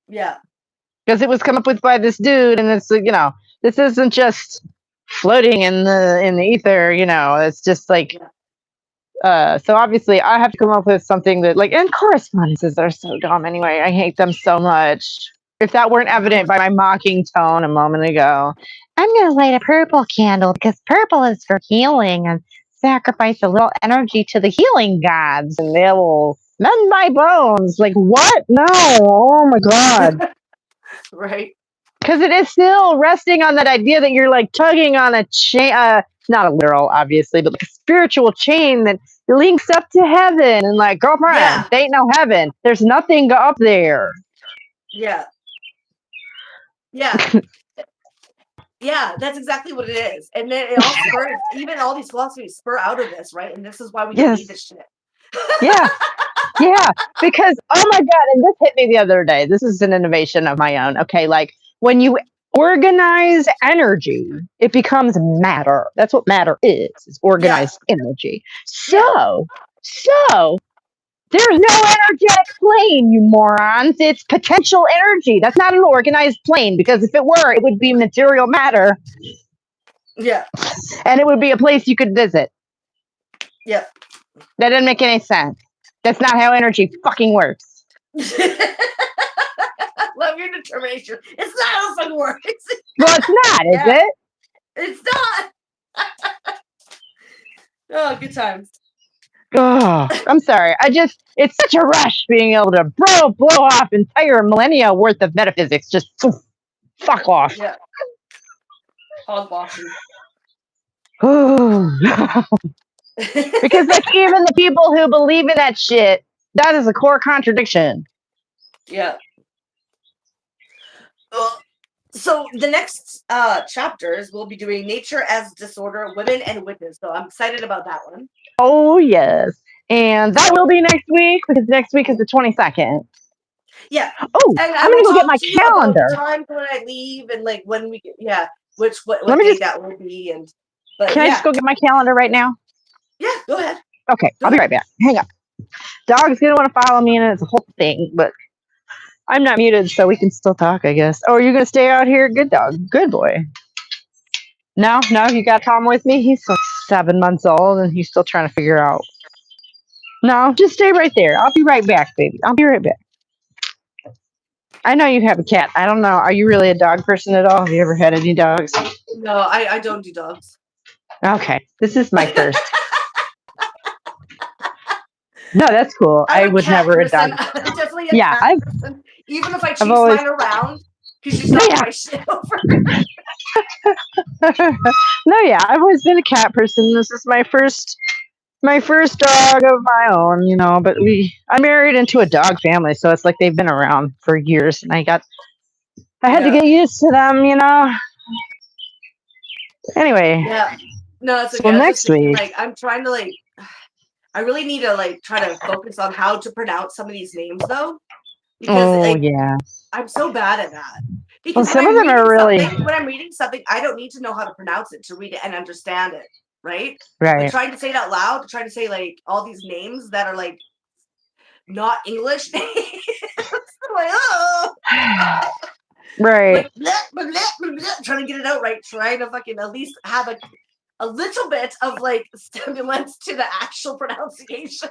B: Yeah.
A: Because it was come up with by this dude, and it's, you know, this isn't just floating in the ether, you know, it's just like, so obviously I have to come up with something that, like, and correspondences are so dumb anyway. I hate them so much. If that weren't evident by my mocking tone a moment ago, I'm going to light a purple candle because purple is for healing and sacrifice a little energy to the healing gods and they will mend my bones. Like, what? No. Oh my God.
B: Right.
A: Because it is still resting on that idea that you're like tugging on a chain, not a literal, obviously, but like a spiritual chain that links up to heaven. And like, girlfriend, they ain't no heaven. There's nothing up there.
B: Yeah. Yeah. Yeah, that's exactly what it is. And then it all spurs, even all these philosophies spur out of this, right? And this is why we don't need this shit.
A: Yeah. Yeah. Because, oh my God, and this hit me the other day. This is an innovation of my own. Okay. Like, when you organize energy, it becomes matter. That's what matter is organized energy. So there's no energetic plane, you morons. It's potential energy. That's not an organized plane, because if it were, it would be material matter.
B: Yeah.
A: And it would be a place you could visit.
B: Yeah.
A: That doesn't make any sense. That's not how energy fucking works.
B: Love your determination. It's not how it fucking works.
A: Well, it's not, is it?
B: It's not. Oh, good times.
A: Oh, I'm sorry. It's such a rush being able to blow off entire millennia worth of metaphysics. Just fuck off.
B: Yeah. Hogwashing.
A: Because like even the people who believe in that shit, that is a core contradiction.
B: Yeah. So the next chapters we'll be doing Nature as Disorder, Women and Witness. So I'm excited about that one.
A: Oh yes. And that will be next week, because next week is the 22nd.
B: Yeah.
A: Oh, I'm gonna go get my calendar.
B: Time when I leave and like when we get, what day that will be. And
A: can I just go get my calendar right now?
B: Yeah, go ahead.
A: Okay, I'll be right back. Hang up. Dog's gonna want to follow me, and it's a whole thing, but I'm not muted, so we can still talk, I guess. Oh, are you gonna stay out here? Good dog. Good boy. No, you got Tom with me? He's still 7 months old, and he's still trying to figure out. No, just stay right there. I'll be right back, baby. I'll be right back. I know you have a cat. I don't know. Are you really a dog person at all? Have you ever had any dogs?
B: No, I don't do dogs.
A: Okay. This is my first. No, that's cool. I would never adopt.
B: Definitely a cat person. Even if I chase mine around, because she's not my shit over.
A: No, yeah, I've always been a cat person. This is my first dog of my own, you know. But I'm married into a dog family, so it's like they've been around for years, and I had to get used to them, you know. Anyway.
B: Yeah. No, it's okay.
A: So next week,
B: like, I'm trying to I really need to try to focus on how to pronounce some of these names though. Because I'm so bad at that. Because
A: some of them are really.
B: When I'm reading something, I don't need to know how to pronounce it to read it and understand it, right?
A: Right.
B: But trying to say it out loud, trying to say all these names that are not English names.
A: Right.
B: Blah, blah, blah, blah, blah, trying to get it out right, trying to fucking at least have a little bit of stimulants to the actual pronunciation.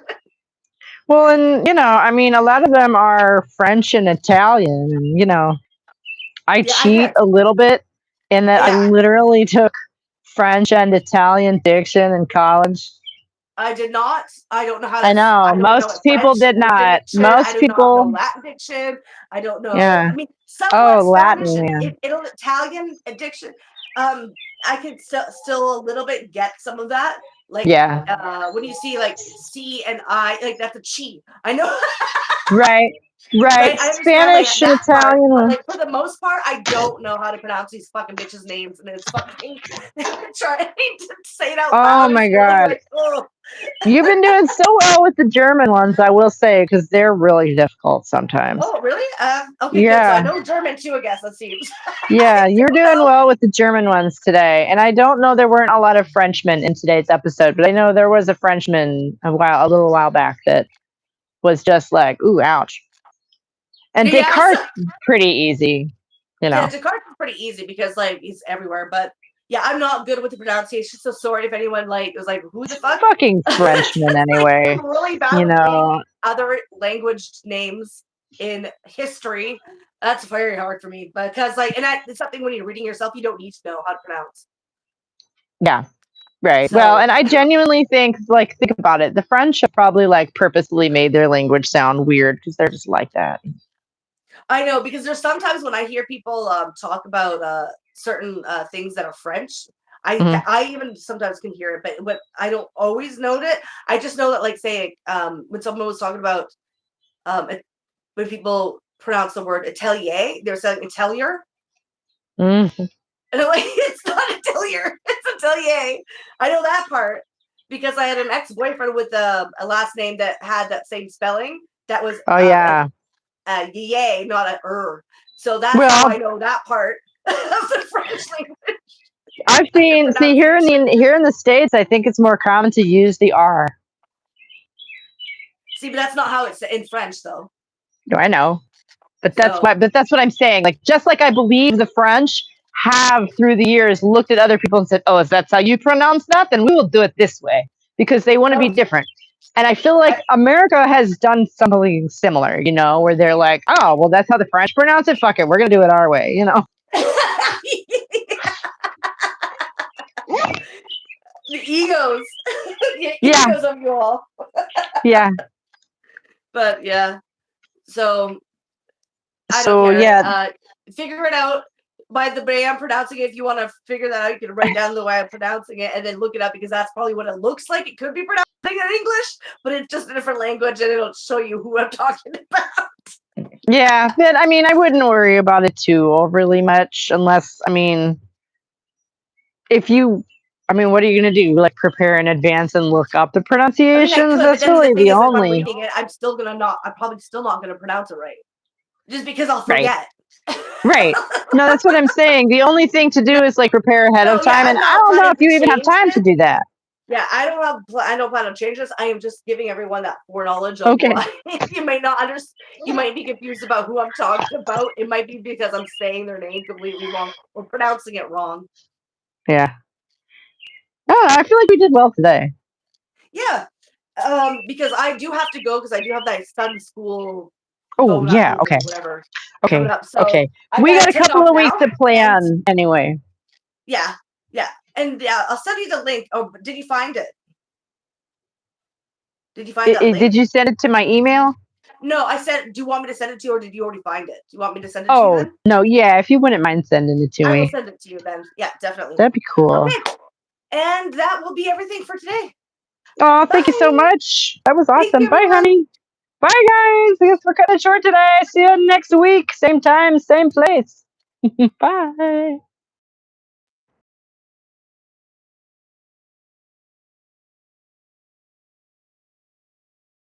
A: Well, and you know, I mean, a lot of them are French and Italian, and you know, I cheat a little bit in that I literally took French and Italian diction in college.
B: I did not. I don't know how to.
A: I know most people did not. Most people.
B: Know Latin diction. I don't know.
A: Yeah.
B: I mean, Latin.
A: Yeah.
B: Italian diction. I can still a little bit get some of that. When you see C and I, that's a chi. I know.
A: Right. Right. Spanish and Italian.
B: Part, like, for the most part, I don't know how to pronounce these fucking bitches' names, and it's fucking trying to say it out loud.
A: Oh my god.
B: Like, oh.
A: You've been doing so well with the German ones, I will say, because they're really difficult sometimes.
B: Oh, really? Okay, yeah. Good. So I know German too, I guess, it seems.
A: Yeah, you're doing well with the German ones today. And I don't know, there weren't a lot of Frenchmen in today's episode, but I know there was a Frenchman a little while back that was just like, ooh, ouch. And Descartes pretty easy, you know.
B: Yeah, Descartes is pretty easy because like he's everywhere, but yeah, I'm not good with the pronunciation, so sorry if anyone like was like, "Who the fuck?"
A: Fucking Frenchman, anyway.
B: I'm really bad, you know, other language names in history. That's very hard for me because like, and it's something when you're reading yourself, you don't need to know how to pronounce.
A: Yeah, right. So, well, and I genuinely think about it. The French have probably like purposely made their language sound weird because they're just like that.
B: I know, because there's sometimes when I hear people talk about certain things that are French, I even sometimes can hear it, but I don't always note it. I just know that, like, say, when someone was talking about when people pronounce the word atelier, they're saying atelier.
A: Mm-hmm.
B: And I'm like, it's not atelier, it's atelier. I know that part because I had an ex-boyfriend with a last name that had that same spelling. That was yay, not a So that's how I know that part of the French language.
A: I've seen here in the States, I think it's more common to use the R.
B: See, but that's not how it's in French, though.
A: No, I know, but that's what I'm saying. Like, just like I believe the French have through the years looked at other people and said, "Oh, if that's how you pronounce that, then we will do it this way," because they want to be different. And I feel like America has done something similar, you know, where they're like, "Oh, well, that's how the French pronounce it. Fuck it, we're gonna do it our way," you know.
B: The egos, egos of you all.
A: Yeah.
B: But yeah, so I don't care. Figure it out by the way I'm pronouncing it. If you want to figure that out, you can write down the way I'm pronouncing it and then look it up, because that's probably what it looks like. It could be pronounced in English, but it's just a different language, and it'll show you who I'm talking about.
A: Yeah, but I mean, I wouldn't worry about it too overly much, unless, I mean, what are you going to do? Like, prepare in advance and look up the pronunciations? That's really the only.
B: If I'm reading it, I'm probably still not going to pronounce it right, just because I'll forget.
A: Right. No, that's what I'm saying. The only thing to do is like prepare ahead of time, and I don't know if you even have time to do that.
B: Yeah, I don't plan on changing this. I am just giving everyone that foreknowledge of why you might not understand. You might be confused about who I'm talking about. It might be because I'm saying their name completely wrong or pronouncing it wrong.
A: Yeah. Oh, I feel like we did well today.
B: Yeah. Because I do have to go, because I do have that son's school.
A: Oh, yeah. Okay.
B: Whatever.
A: Okay. So okay. We got a couple of weeks to plan anyway.
B: Yeah. Yeah. And I'll send you the link. Oh, did you find it? Did you find that link?
A: Did you send it to my email?
B: No, I said, do you want me to send it to you, or did you already find it? Do you want me to send it to you then?
A: No, yeah, if you wouldn't mind sending it to me.
B: I will send it to you then. Yeah, definitely.
A: That'd be cool.
B: Okay. And that will be everything for today.
A: Oh, thank you so much. That was awesome. Bye, honey. Bye, guys. I guess we're cutting it short today. See you next week. Same time, same place. Bye.